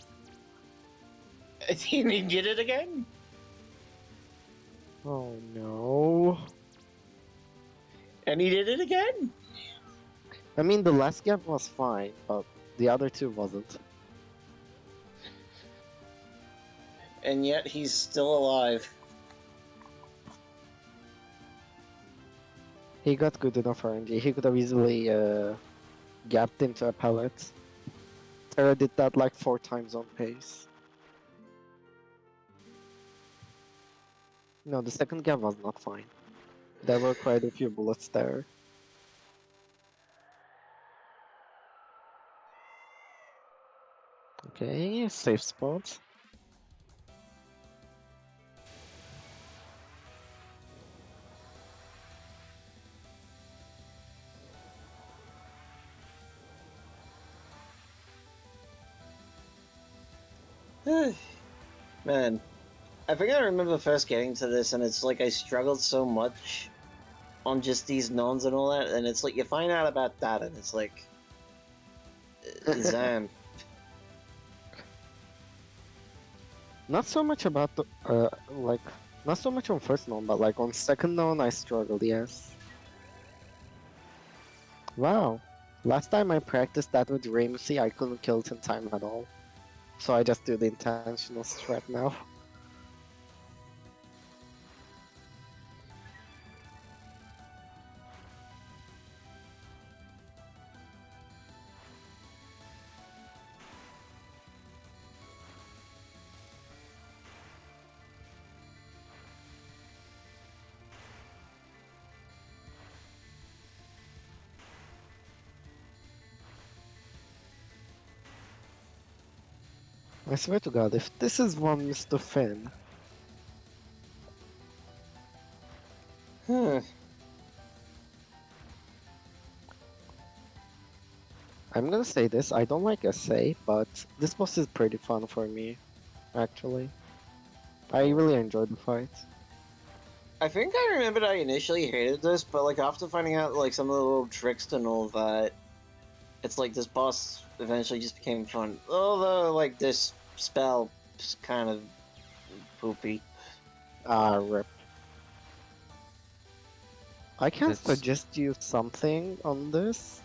Speaker 4: he did it again?
Speaker 2: Oh no.
Speaker 4: And he did it again?
Speaker 2: I mean, the last gap was fine, but the other two wasn't.
Speaker 4: And yet he's still alive.
Speaker 2: He got good enough RNG. He could have easily gapped into a pallet. Terra did that like 4 times on pace. No, the second gap was not fine. There were quite a few bullets there. Okay, safe spot.
Speaker 4: Man, I think I remember first getting to this, and it's like I struggled so much on just these nons and all that, and it's like you find out about that, and it's like, Zam.
Speaker 2: Not so much about the like not so much on first known, but like on second known I struggled, yes. Wow. Last time I practiced that with Ramsey, I couldn't kill it in time at all. So I just do the intentional strat now. I swear to God, if this is one Mr. Finn,
Speaker 3: Hmm.
Speaker 2: I'm gonna say this, I don't like SA, but this boss is pretty fun for me, actually. I really enjoyed the fight.
Speaker 3: I think I remembered I initially hated this, but like after finding out like some of the little tricks and all that, it's like this boss eventually just became fun. Although like this spell is kind of poopy.
Speaker 2: Ah, rip. I can
Speaker 1: That's
Speaker 2: suggest you something on this.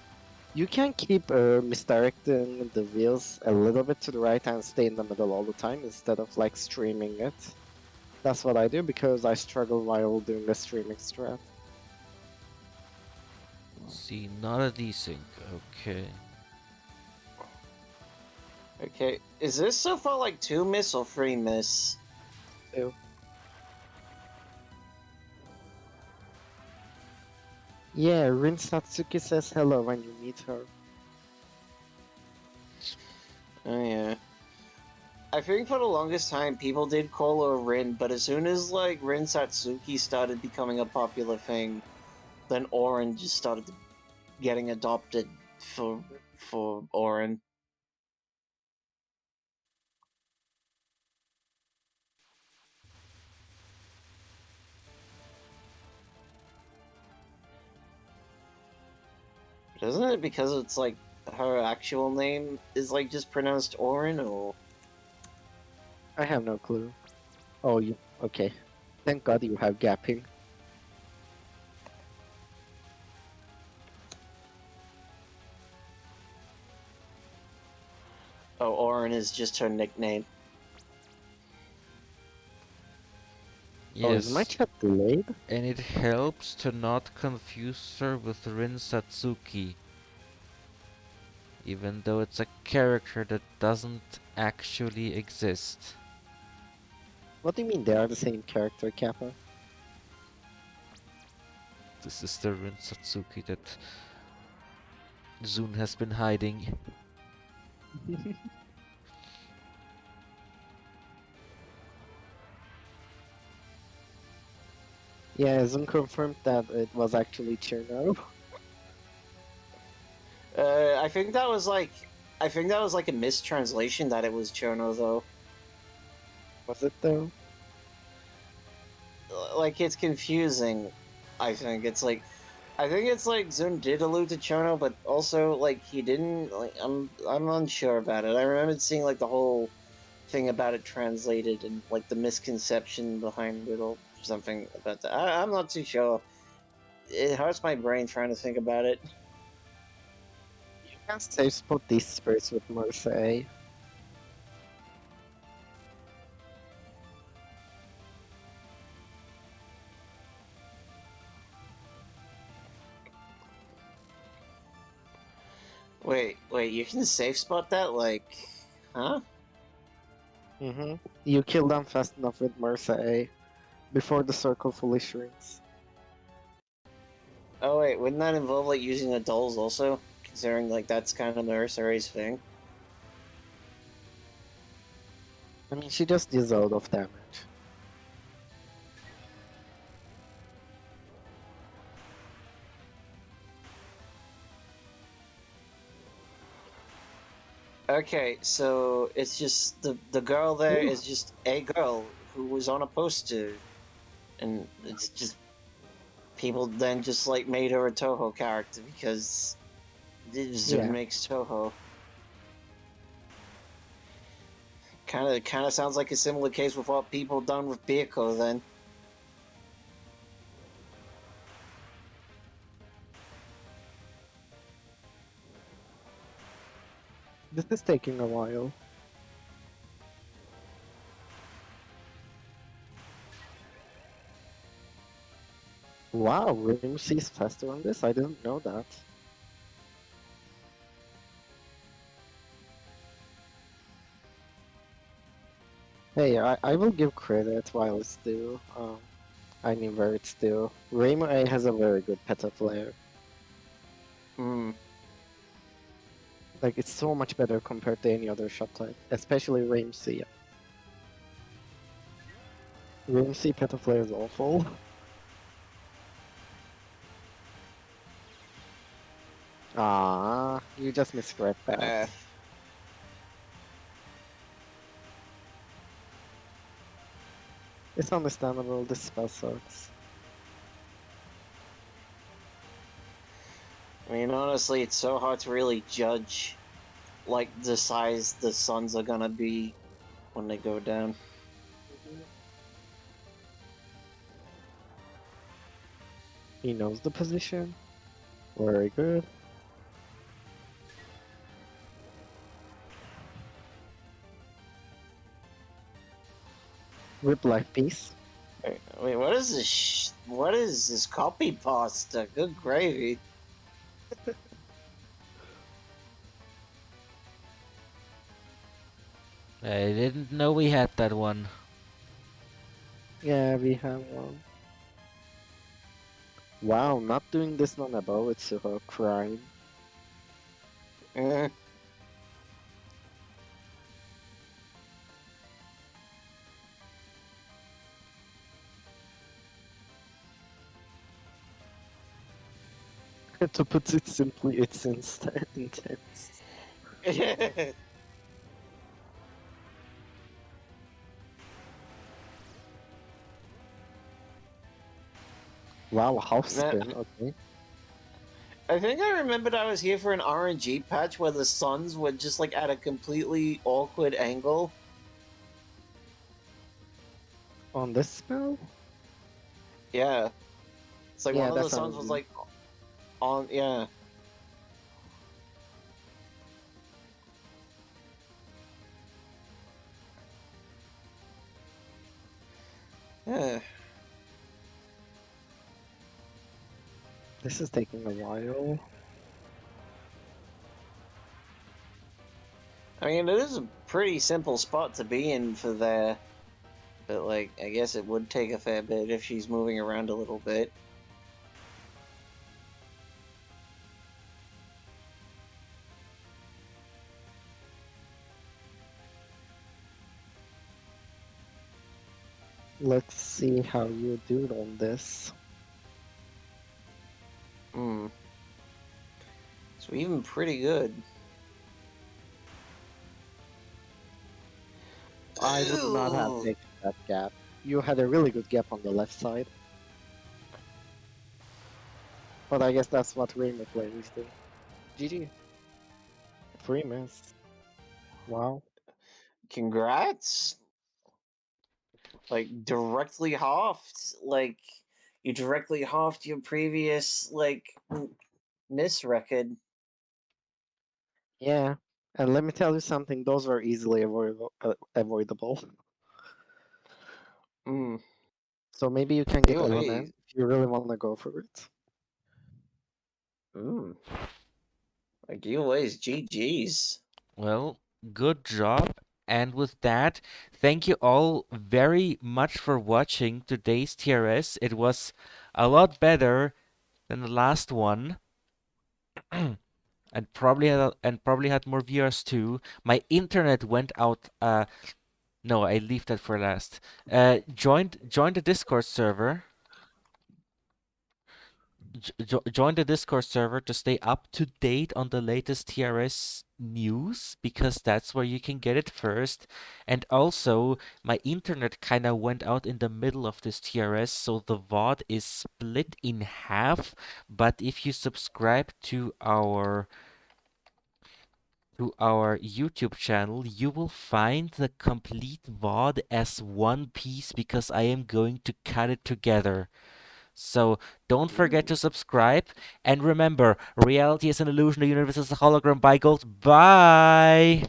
Speaker 2: You can keep misdirecting the wheels a little bit to the right and stay in the middle all the time instead of like streaming it. That's what I do because I struggle while doing the streaming strat.
Speaker 1: see, not a desync. Okay.
Speaker 3: Okay, is this so far like 2 miss or 3 miss?
Speaker 2: So, yeah, Rin Satsuki says hello when you meet her.
Speaker 3: Oh yeah. I think for the longest time people did call her Rin, but as soon as like Rin Satsuki started becoming a popular thing, then Orin just started getting adopted for Orin. Isn't it because it's like her actual name is like just pronounced Orin or
Speaker 2: I have no clue. Oh, you okay? Thank God you have gapping.
Speaker 3: oh Orin is just her nickname.
Speaker 2: Oh, is my
Speaker 1: Yes,
Speaker 2: chat delayed?
Speaker 1: and it helps to not confuse her with Rin Satsuki, even though it's a character that doesn't actually exist.
Speaker 2: What do you mean they are the same character, Kappa?
Speaker 1: This is the Rin Satsuki that Zun has been hiding.
Speaker 2: Yeah, Zoom confirmed that it was actually Cherno.
Speaker 3: I think that was like a mistranslation that it was Chono though.
Speaker 2: Was it though?
Speaker 3: Like it's confusing. I think it's like Zun did allude to Chono, but also like he didn't. Like I'm unsure about it. I remember seeing like the whole thing about it translated and like the misconception behind it or something about that. I'm not too sure. It hurts my brain trying to think about it.
Speaker 2: You can safe spot these spirits with Mercy.
Speaker 3: Wait, you can safe spot that? Like, huh?
Speaker 2: Mm-hmm. You kill them fast enough with Mercy before the circle fully shrinks.
Speaker 3: Oh wait, wouldn't that involve like using the dolls also? Considering like that's kind of Mercenary's thing.
Speaker 2: I mean, she just deals a lot of damage.
Speaker 3: Okay, so it's just the girl there
Speaker 2: Ooh.
Speaker 3: is just a girl who was on a poster, and it's just people then just like made her a Toho character because Zoom
Speaker 2: Yeah,
Speaker 3: makes Toho. Kind of sounds like a similar case with what people done with Byakuya then.
Speaker 2: this is taking a while. Wow, Rim sees faster on this? I didn't know that. Hey, I will give credit while it's due. I mean where it's due. Raymond A has a very good peta player.
Speaker 3: Hmm.
Speaker 2: Like it's so much better compared to any other shot type, especially Rain C. Rain C Petaflare is awful. Ah, you just misread that.
Speaker 3: Uh,
Speaker 2: It's understandable, this spell sucks.
Speaker 3: I mean, honestly, it's so hard to really judge, like, the size the suns are gonna be when they go down.
Speaker 2: He knows the position. Very good. Rip life piece.
Speaker 3: Wait, what is this? What is this copy pasta? Good gravy.
Speaker 1: I didn't know we had that one.
Speaker 2: Yeah, we have one. Wow, not doing this on above, it's a crime.
Speaker 3: Eh.
Speaker 2: To put it simply, it's intense. Wow, half
Speaker 3: Man,
Speaker 2: spin, okay.
Speaker 3: I think I remembered I was here for an RNG patch where the suns were just like at a completely awkward angle.
Speaker 2: On this spell?
Speaker 3: Yeah, it's like
Speaker 2: Yeah,
Speaker 3: one of the
Speaker 2: that's
Speaker 3: suns was
Speaker 2: RNG.
Speaker 3: like on. Yeah. Yeah.
Speaker 2: This is taking a while.
Speaker 3: I mean, it is a pretty simple spot to be in for there, but like, I guess it would take a fair bit if she's moving around a little bit.
Speaker 2: Let's see how you do on this.
Speaker 3: Hmm. So even pretty good.
Speaker 2: I would not have
Speaker 3: Ooh.
Speaker 2: taken that gap. You had a really good gap on the left side. But I guess that's what Rainbow players do. GG. Free miss. Wow.
Speaker 3: Congrats. Like directly halved. Like you directly halved your previous miss record.
Speaker 2: Yeah. And let me tell you something, those are easily avoidable.
Speaker 3: Hmm.
Speaker 2: So maybe you can get
Speaker 3: Hey.
Speaker 2: LMN if you really want to go for it.
Speaker 3: Hmm. Like giveaways, GG's.
Speaker 1: Well, good job. And with that, thank you all very much for watching today's TRS. It was a lot better than the last one. And probably had more viewers too. My internet went out. No, I leave that for last. Join the Discord server. Join the Discord server to stay up to date on the latest TRS news because that's where you can get it first. And also, my internet kind of went out in the middle of this TRS, so the VOD is split in half. But if you subscribe to our YouTube channel, you will find the complete VOD as one piece because I am going to cut it together. So don't forget to subscribe. And remember, reality is an illusion, the universe is a hologram. Bye, gold. Bye!